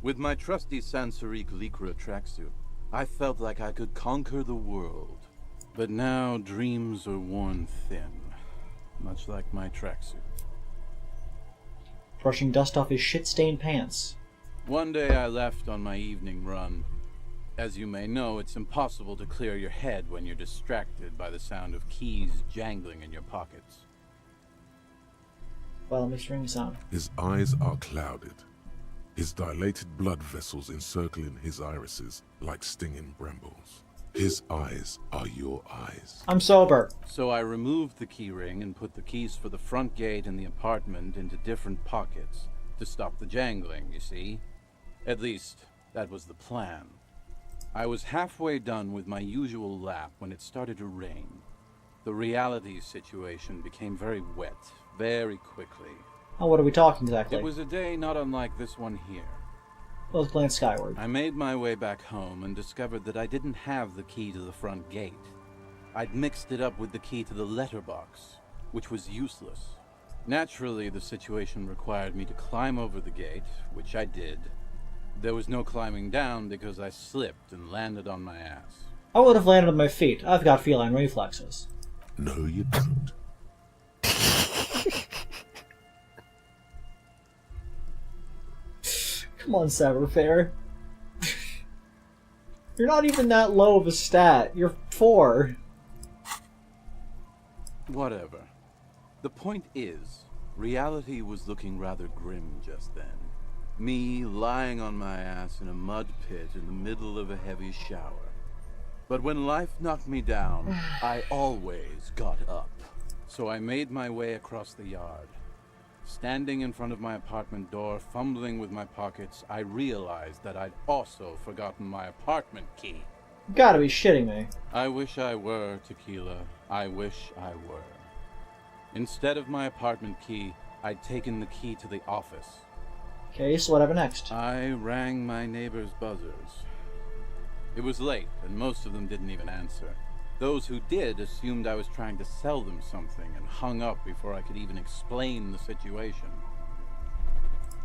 With my trusty Sansaric Lycra tracksuit, I felt like I could conquer the world. But now dreams are worn thin, much like my tracksuit. Brushing dust off his shit-stained pants. One day I left on my evening run. As you may know, it's impossible to clear your head when you're distracted by the sound of keys jangling in your pockets. Well, let me string sound. His eyes are clouded. His dilated blood vessels encircling his irises like stinging brambles. His eyes are your eyes. I'm sober. So I removed the key ring and put the keys for the front gate and the apartment into different pockets to stop the jangling, you see? At least, that was the plan. I was halfway done with my usual lap when it started to rain. The reality situation became very wet, very quickly. Oh, what are we talking exactly? It was a day not unlike this one here. Let's glance skyward. I made my way back home and discovered that I didn't have the key to the front gate. I'd mixed it up with the key to the letterbox, which was useless. Naturally, the situation required me to climb over the gate, which I did. There was no climbing down because I slipped and landed on my ass. I would have landed on my feet. I've got feline reflexes. No, you don't. Come on, Saberfair. You're not even that low of a stat. You're 4. Whatever. The point is, reality was looking rather grim just then. Me lying on my ass in a mud pit in the middle of a heavy shower. But when life knocked me down, I always got up. So I made my way across the yard. Standing in front of my apartment door, fumbling with my pockets, I realized that I'd also forgotten my apartment key. You gotta be shitting me. I wish I were, Tequila. I wish I were. Instead of my apartment key, I'd taken the key to the office. Okay, so what happened next? I rang my neighbors' buzzers. It was late, and most of them didn't even answer. Those who did assumed I was trying to sell them something and hung up before I could even explain the situation.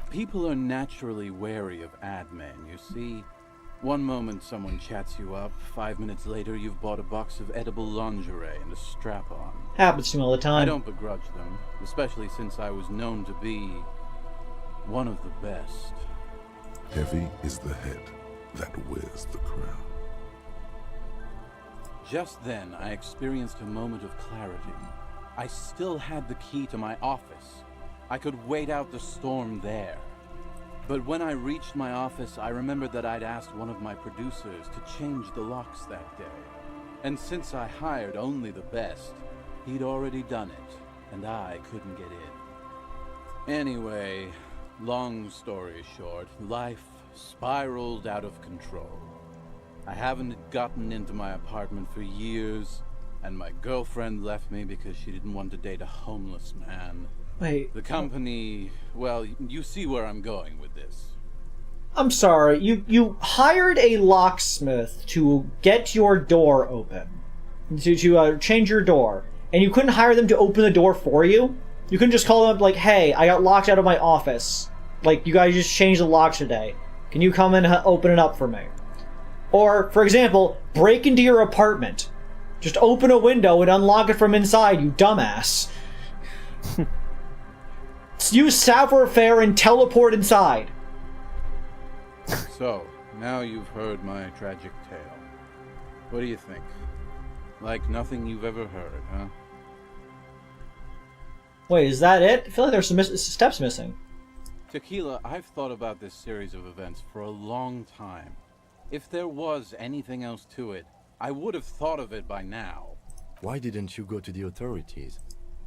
People are naturally wary of ad men, you see. One moment someone chats you up, 5 minutes later you've bought a box of edible lingerie and a strap-on. Happens to me all the time. I don't begrudge them, especially since I was known to be one of the best. Heavy is the head that wears the crown. Just then, I experienced a moment of clarity. I still had the key to my office. I could wait out the storm there. But when I reached my office, I remembered that I'd asked one of my producers to change the locks that day. And since I hired only the best, he'd already done it, and I couldn't get in. Anyway, long story short, life spiraled out of control. I haven't gotten into my apartment for years, and my girlfriend left me because she didn't want to date a homeless man. Wait. The company... Well, you see where I'm going with this. I'm sorry, you hired a locksmith to get your door open. To change your door. And you couldn't hire them to open the door for you? You couldn't just call them up like, hey, I got locked out of my office. Like, you guys just changed the locks today. Can you come and open it up for me? Or, for example, break into your apartment. Just open a window and unlock it from inside, you dumbass. Use savoir-faire and teleport inside. So, now you've heard my tragic tale. What do you think? Like nothing you've ever heard, huh? Wait, is that it? I feel like there's some steps missing. Tequila, I've thought about this series of events for a long time. If there was anything else to it, I would have thought of it by now. Why didn't you go to the authorities?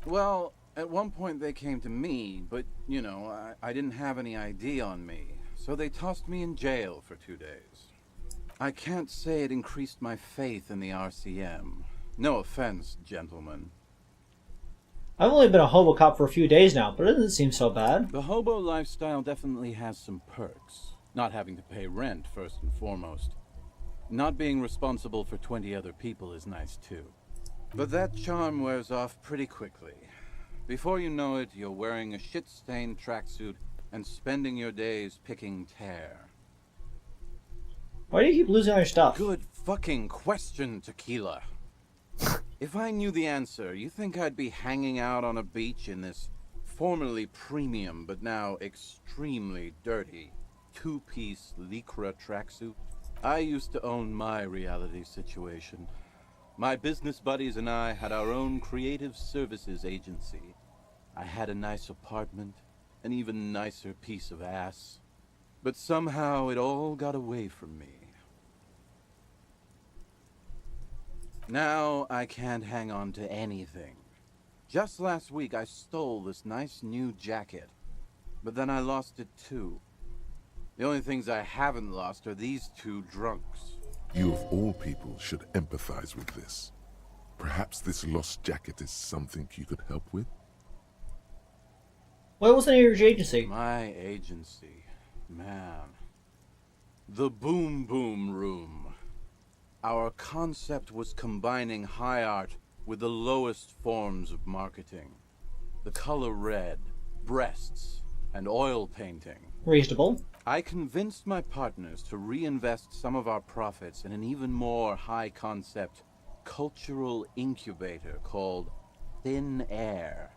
Well, at one point they came to me, but, you know, I didn't have any ID on me. So they tossed me in jail for 2 days. I can't say it increased my faith in the RCM. No offense, gentlemen. I've only been a hobo cop for a few days now, but it doesn't seem so bad. The hobo lifestyle definitely has some perks. Not having to pay rent, first and foremost. Not being responsible for 20 other people is nice too. But that charm wears off pretty quickly. Before you know it, you're wearing a shit-stained tracksuit and spending your days picking tear. Why do you keep losing our stuff? Good fucking question, Tequila. If I knew the answer, you think I'd be hanging out on a beach in this formerly premium but now extremely dirty two-piece lycra tracksuit? I used to own my reality situation. My business buddies and I had our own creative services agency. I had a nice apartment, an even nicer piece of ass. But somehow it all got away from me. Now I can't hang on to anything. Just last week I stole this nice new jacket, but then I lost it too. The only things I haven't lost are these two drunks. You of all people should empathize with this. Perhaps this lost jacket is something you could help with? What was the name of your agency? My agency. Man. The Boom Boom Room. Our concept was combining high art with the lowest forms of marketing. The color red, breasts, and oil painting. Reasonable. I convinced my partners to reinvest some of our profits in an even more high-concept cultural incubator called Thin Air.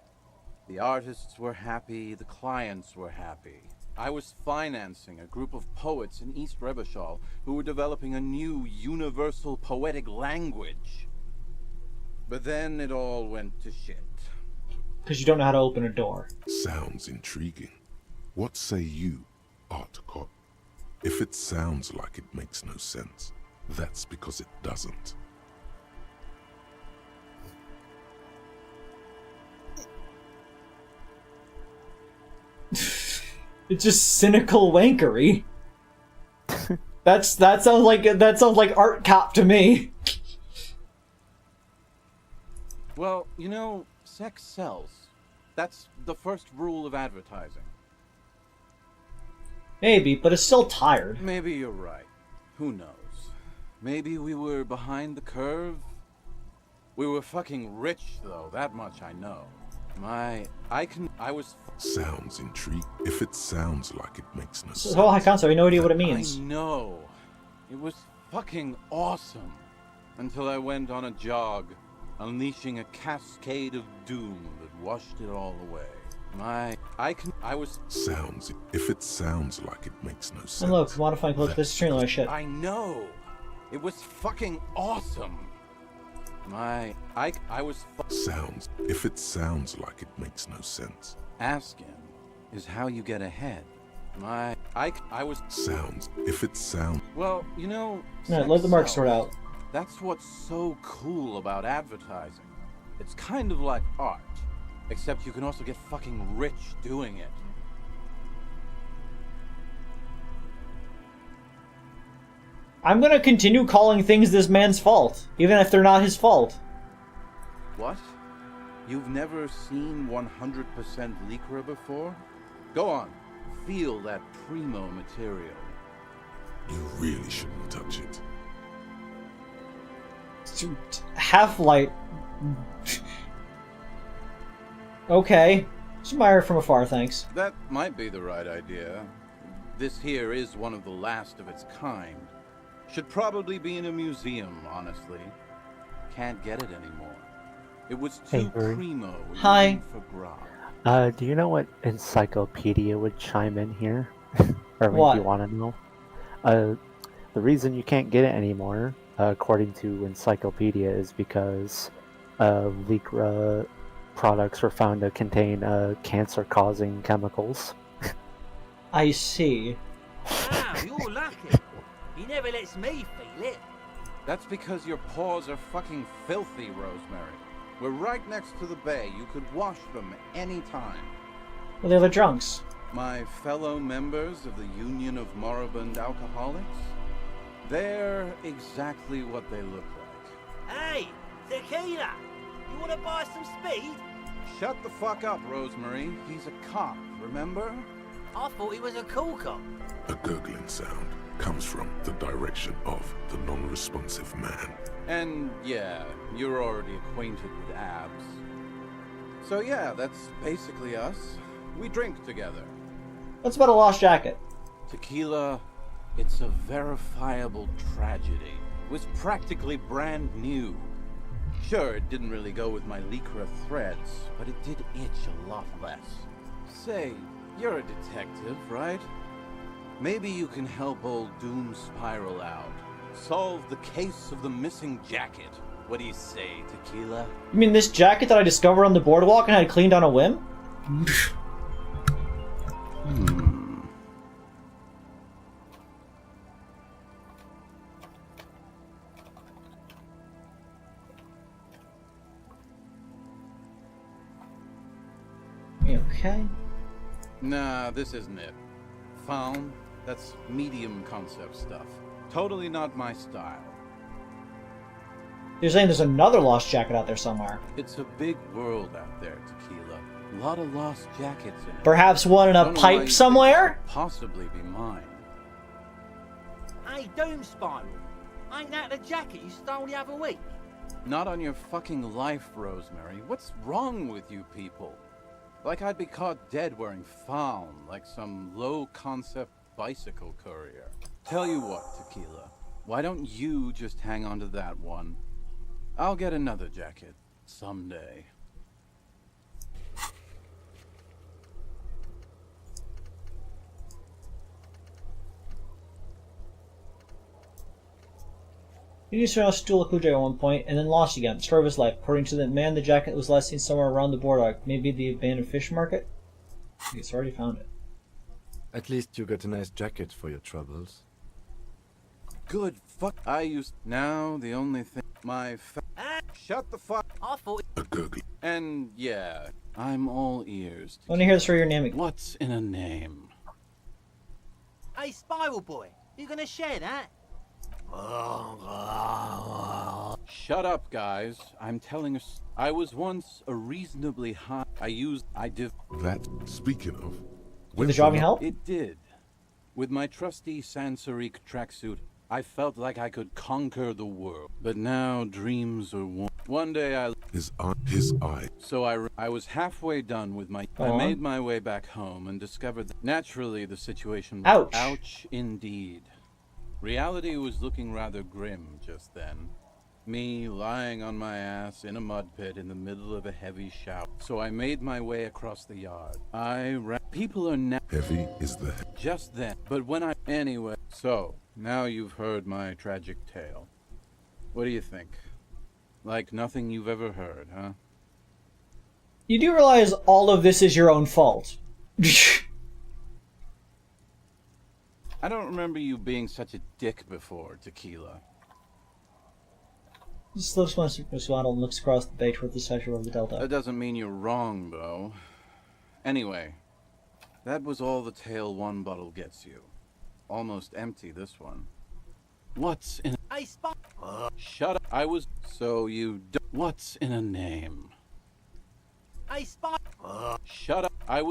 The artists were happy, the clients were happy. I was financing a group of poets in East Rebishal who were developing a new universal poetic language. But then it all went to shit. Because you don't know how to open a door. Sounds intriguing. What say you, Art Cop? If it sounds like it makes no sense, that's because it doesn't. It's just cynical wankery. that sounds like Art Cop to me. Well, you know, sex sells. That's the first rule of advertising. Maybe, but it's still tired. Maybe you're right. Who knows? Maybe we were behind the curve? We were fucking rich, though. That much I know. Sounds intriguing. If it sounds like it makes no sense. It's a whole high concept. I have no idea what it means. I know. It was fucking awesome. Until I went on a jog, unleashing a cascade of doom that washed it all away. Sounds. If it sounds like it makes no sense. And look, modifying clothes. This is streaming like shit. I know. It was fucking awesome. Sounds. If it sounds like it makes no sense. Asking is how you get ahead. Sounds. If it sounds. Well, you know. No, let the mark sort out. That's what's so cool about advertising. It's kind of like art, except you can also get fucking rich doing it. I'm gonna continue calling things this man's fault, even if they're not his fault. What? You've never seen 100% Lycra before? Go on, feel that primo material. You really shouldn't touch it. Half-light. Okay. Just admire from afar, thanks. That might be the right idea. This here is one of the last of its kind. Should probably be in a museum, honestly. Can't get it anymore. It was too primo. Hi. For grog. Do you know what encyclopedia would chime in here? Or maybe What? you want to know? The reason you can't get it anymore, according to encyclopedia, is because Lycra products were found to contain cancer-causing chemicals. I see. Wow, you're lucky. He never lets me feel it. That's because your paws are fucking filthy, Rosemary. We're right next to the bay. You could wash them anytime. Well, they're the drunks. My fellow members of the Union of Moribund Alcoholics? They're exactly what they look like. Hey, tequila! You want to buy some speed? Shut the fuck up, Rosemary. He's a cop, remember? I thought he was a cool cop. A gurgling sound comes from the direction of the non-responsive man. And yeah, you're already acquainted with abs. So yeah, that's basically us. We drink together. What's about a lost jacket? Tequila, it's a verifiable tragedy. It was practically brand new. Sure, it didn't really go with my Lycra threads, but it did itch a lot less. Say, you're a detective, right? Maybe you can help old Doom Spiral out. Solve the case of the missing jacket. What do you say, Tequila? You mean this jacket that I discovered on the boardwalk and had cleaned on a whim? Okay. Nah, this isn't it. Faun, that's medium concept stuff. Totally not my style. You're saying there's another lost jacket out there somewhere. It's a big world out there, Tequila. A lot of lost jackets in it. Perhaps one in a Don't know why you pipe think somewhere? it could possibly be mine. Hey, Doom Spiral. Ain't that the jacket you stole the other week? Not on your fucking life, Rosemary. What's wrong with you people? Like I'd be caught dead wearing Faun, like some low-concept bicycle courier. Tell you what, Tequila. Why don't you just hang on to that one? I'll get another jacket. Someday. He used to steal a Kujo at one point and then lost again. Story of his life. According to the man, the jacket was last seen somewhere around the boardwalk. Maybe the abandoned fish market? He's already found it. At least you got a nice jacket for your troubles. Good fuck. I used. Now the only thing. Shut the fuck. I thought. A gurgle. And yeah, I'm all ears. I want to hear this for your name. What's in a name? Hey, Spiral Boy. You gonna share that? Shut up, guys. I'm telling us. I was once a reasonably high. That, speaking of. Did the job help? It did. With my trusty Sansariq tracksuit, I felt like I could conquer the world. But now dreams are one day I... His eye. So I was halfway done with my... I made my way back home and discovered that naturally the situation was... Ouch. Ouch indeed. Reality was looking rather grim just then. Me lying on my ass in a mud pit in the middle of a heavy shower. So I made my way across the yard. People are now... Heavy is the... Just then. But when I... Anyway. So, now you've heard my tragic tale. What do you think? Like nothing you've ever heard, huh? You do realize all of this is your own fault. I don't remember you being such a dick before, Tequila. Slow Swaddle looks across the bay toward the section of the delta. That doesn't mean you're wrong, though. Anyway, that was all the tale one bottle gets you. Almost empty, this one. What's in a... Hey, Shut up. I was... So you... What's in a name? I spy. Shut up. I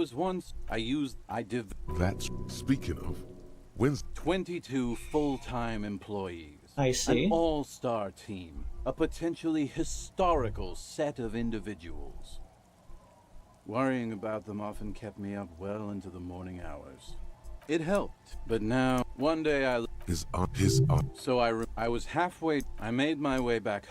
did. That's speaking of. When's 22 full-time employees. I see. An all-star team. A potentially historical set of individuals. Worrying about them often kept me up well into the morning hours. It helped, but now, one day his So I was halfway. I made my way back.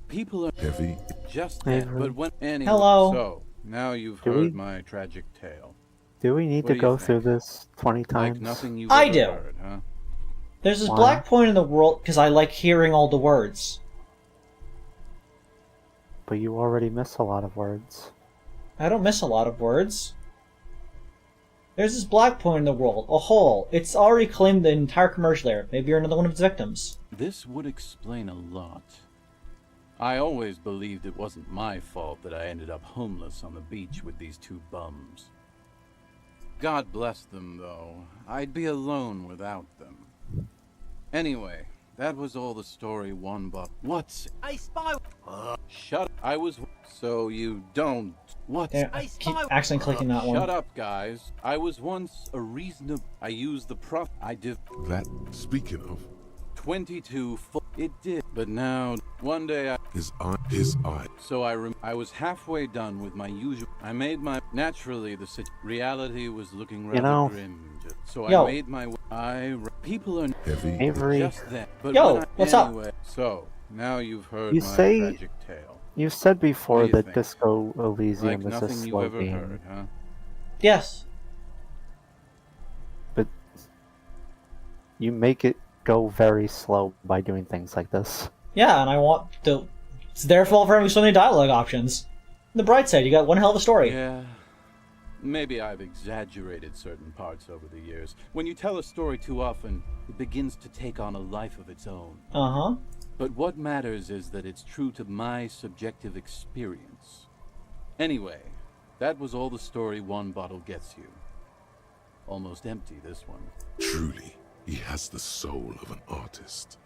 People are heavy. Just that. But when anyway. Hello. So now you've heard my tragic tale. Do we need What to do you go think? through this 20 times? Like nothing you've I ever do. heard, huh? There's this Why? black point in the world because I like hearing all the words. But you already miss a lot of words. I don't miss a lot of words. There's this black point in the world, a hole. It's already claimed the entire commercial area. Maybe you're another one of its victims. This would explain a lot. I always believed it wasn't my fault that I ended up homeless on the beach with these two bums. God bless them, though. I'd be alone without them. Anyway, that was all the story one but what's... I spy. Shut up. I was... So you don't... What? Yeah, I keep accidentally clicking that one. Shut up, guys. I was once a reasonable... I used the prof... I did... That, speaking of... 22 It did. But now, one day I... His eye. So I was halfway done with my usual... I made my... Naturally, the reality was looking rather grim. So I made my... People are... Heavy. Avery. Just that. But Yo, when what's anyway, up? So, now you've heard You my say- tragic tale. You said before What do you that think? Disco Elysium Like is a nothing you've slow ever game. heard, huh? Yes. But you make it go very slow by doing things like this. Yeah, and I want to... It's their fault for having so many dialogue options. On the bright side, you got one hell of a story. Yeah. Maybe I've exaggerated certain parts over the years. When you tell a story too often, it begins to take on a life of its own. Uh-huh. But what matters is that it's true to my subjective experience. Anyway, that was all the story one bottle gets you. Almost empty, this one. Truly, he has the soul of an artist.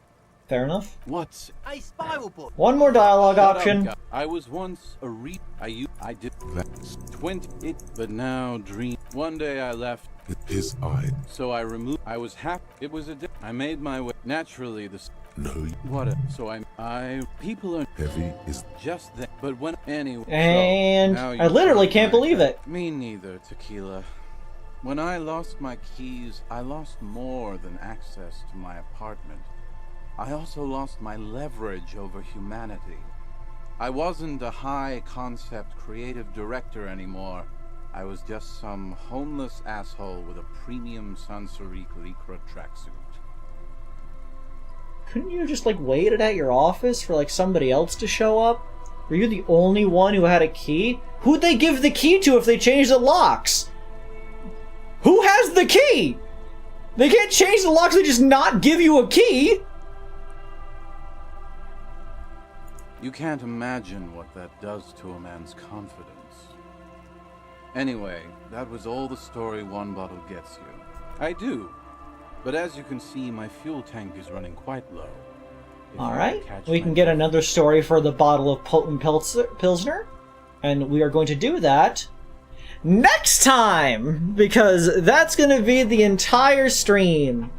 Fair enough. What's... I spiral book. One more dialogue Shut up, option. guy. I was once a I did... That's 20... But now dream... One day I left... his eye. So I removed... I was happy. It was I made my way... Naturally, the... No. What so people are heavy is just that. But when anyway, And so, I literally can't believe it. Me neither, Tequila. When I lost my keys, I lost more than access to my apartment. I also lost my leverage over humanity. I wasn't a high-concept creative director anymore. I was just some homeless asshole with a premium Sansaric Lycra tracksuit. Couldn't you just, like, waited at your office for, like, somebody else to show up? Were you the only one who had a key? Who'd they give the key to if they changed the locks? Who has the key? They can't change the locks, they just not give you a key! You can't imagine what that does to a man's confidence. Anyway, that was all the story one bottle gets you. I do. But as you can see, my fuel tank is running quite low. Alright, we can get another story for the bottle of potent Pilsner. And we are going to do that next time! Because that's going to be the entire stream.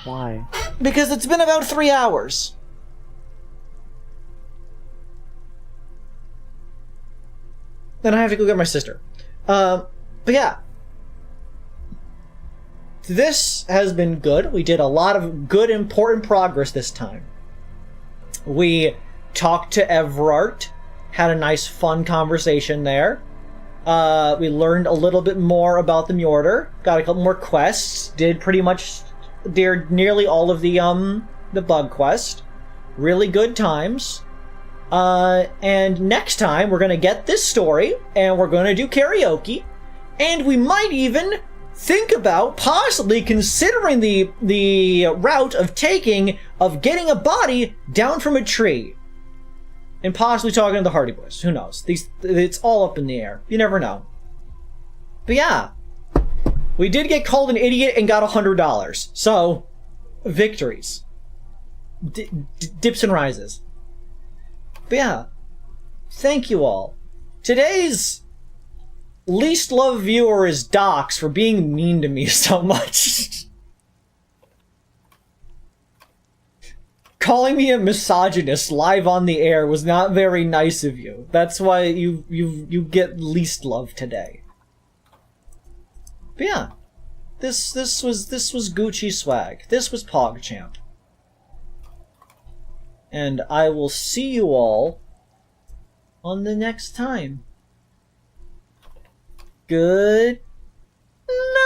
Why? Because it's been about 3 hours. Then I have to go get my sister. But yeah. This has been good. We did a lot of good, important progress this time. We talked to Everart, had a nice, fun conversation there. We learned a little bit more about the Mjorder, got a couple more quests, did nearly all of the bug quest. Really good times. And next time we're gonna get this story, and we're gonna do karaoke, and we might even think about possibly considering the route of getting a body down from a tree. And possibly talking to the Hardy Boys. Who knows? It's all up in the air. You never know. But yeah. We did get called an idiot and got $100. So, victories. Dips and rises. But yeah, thank you all. Today's least loved viewer is Docs for being mean to me so much. Calling me a misogynist live on the air was not very nice of you. That's why you get least love today. But yeah, this was Gucci swag. This was PogChamp. And I will see you all on the next time. Good night.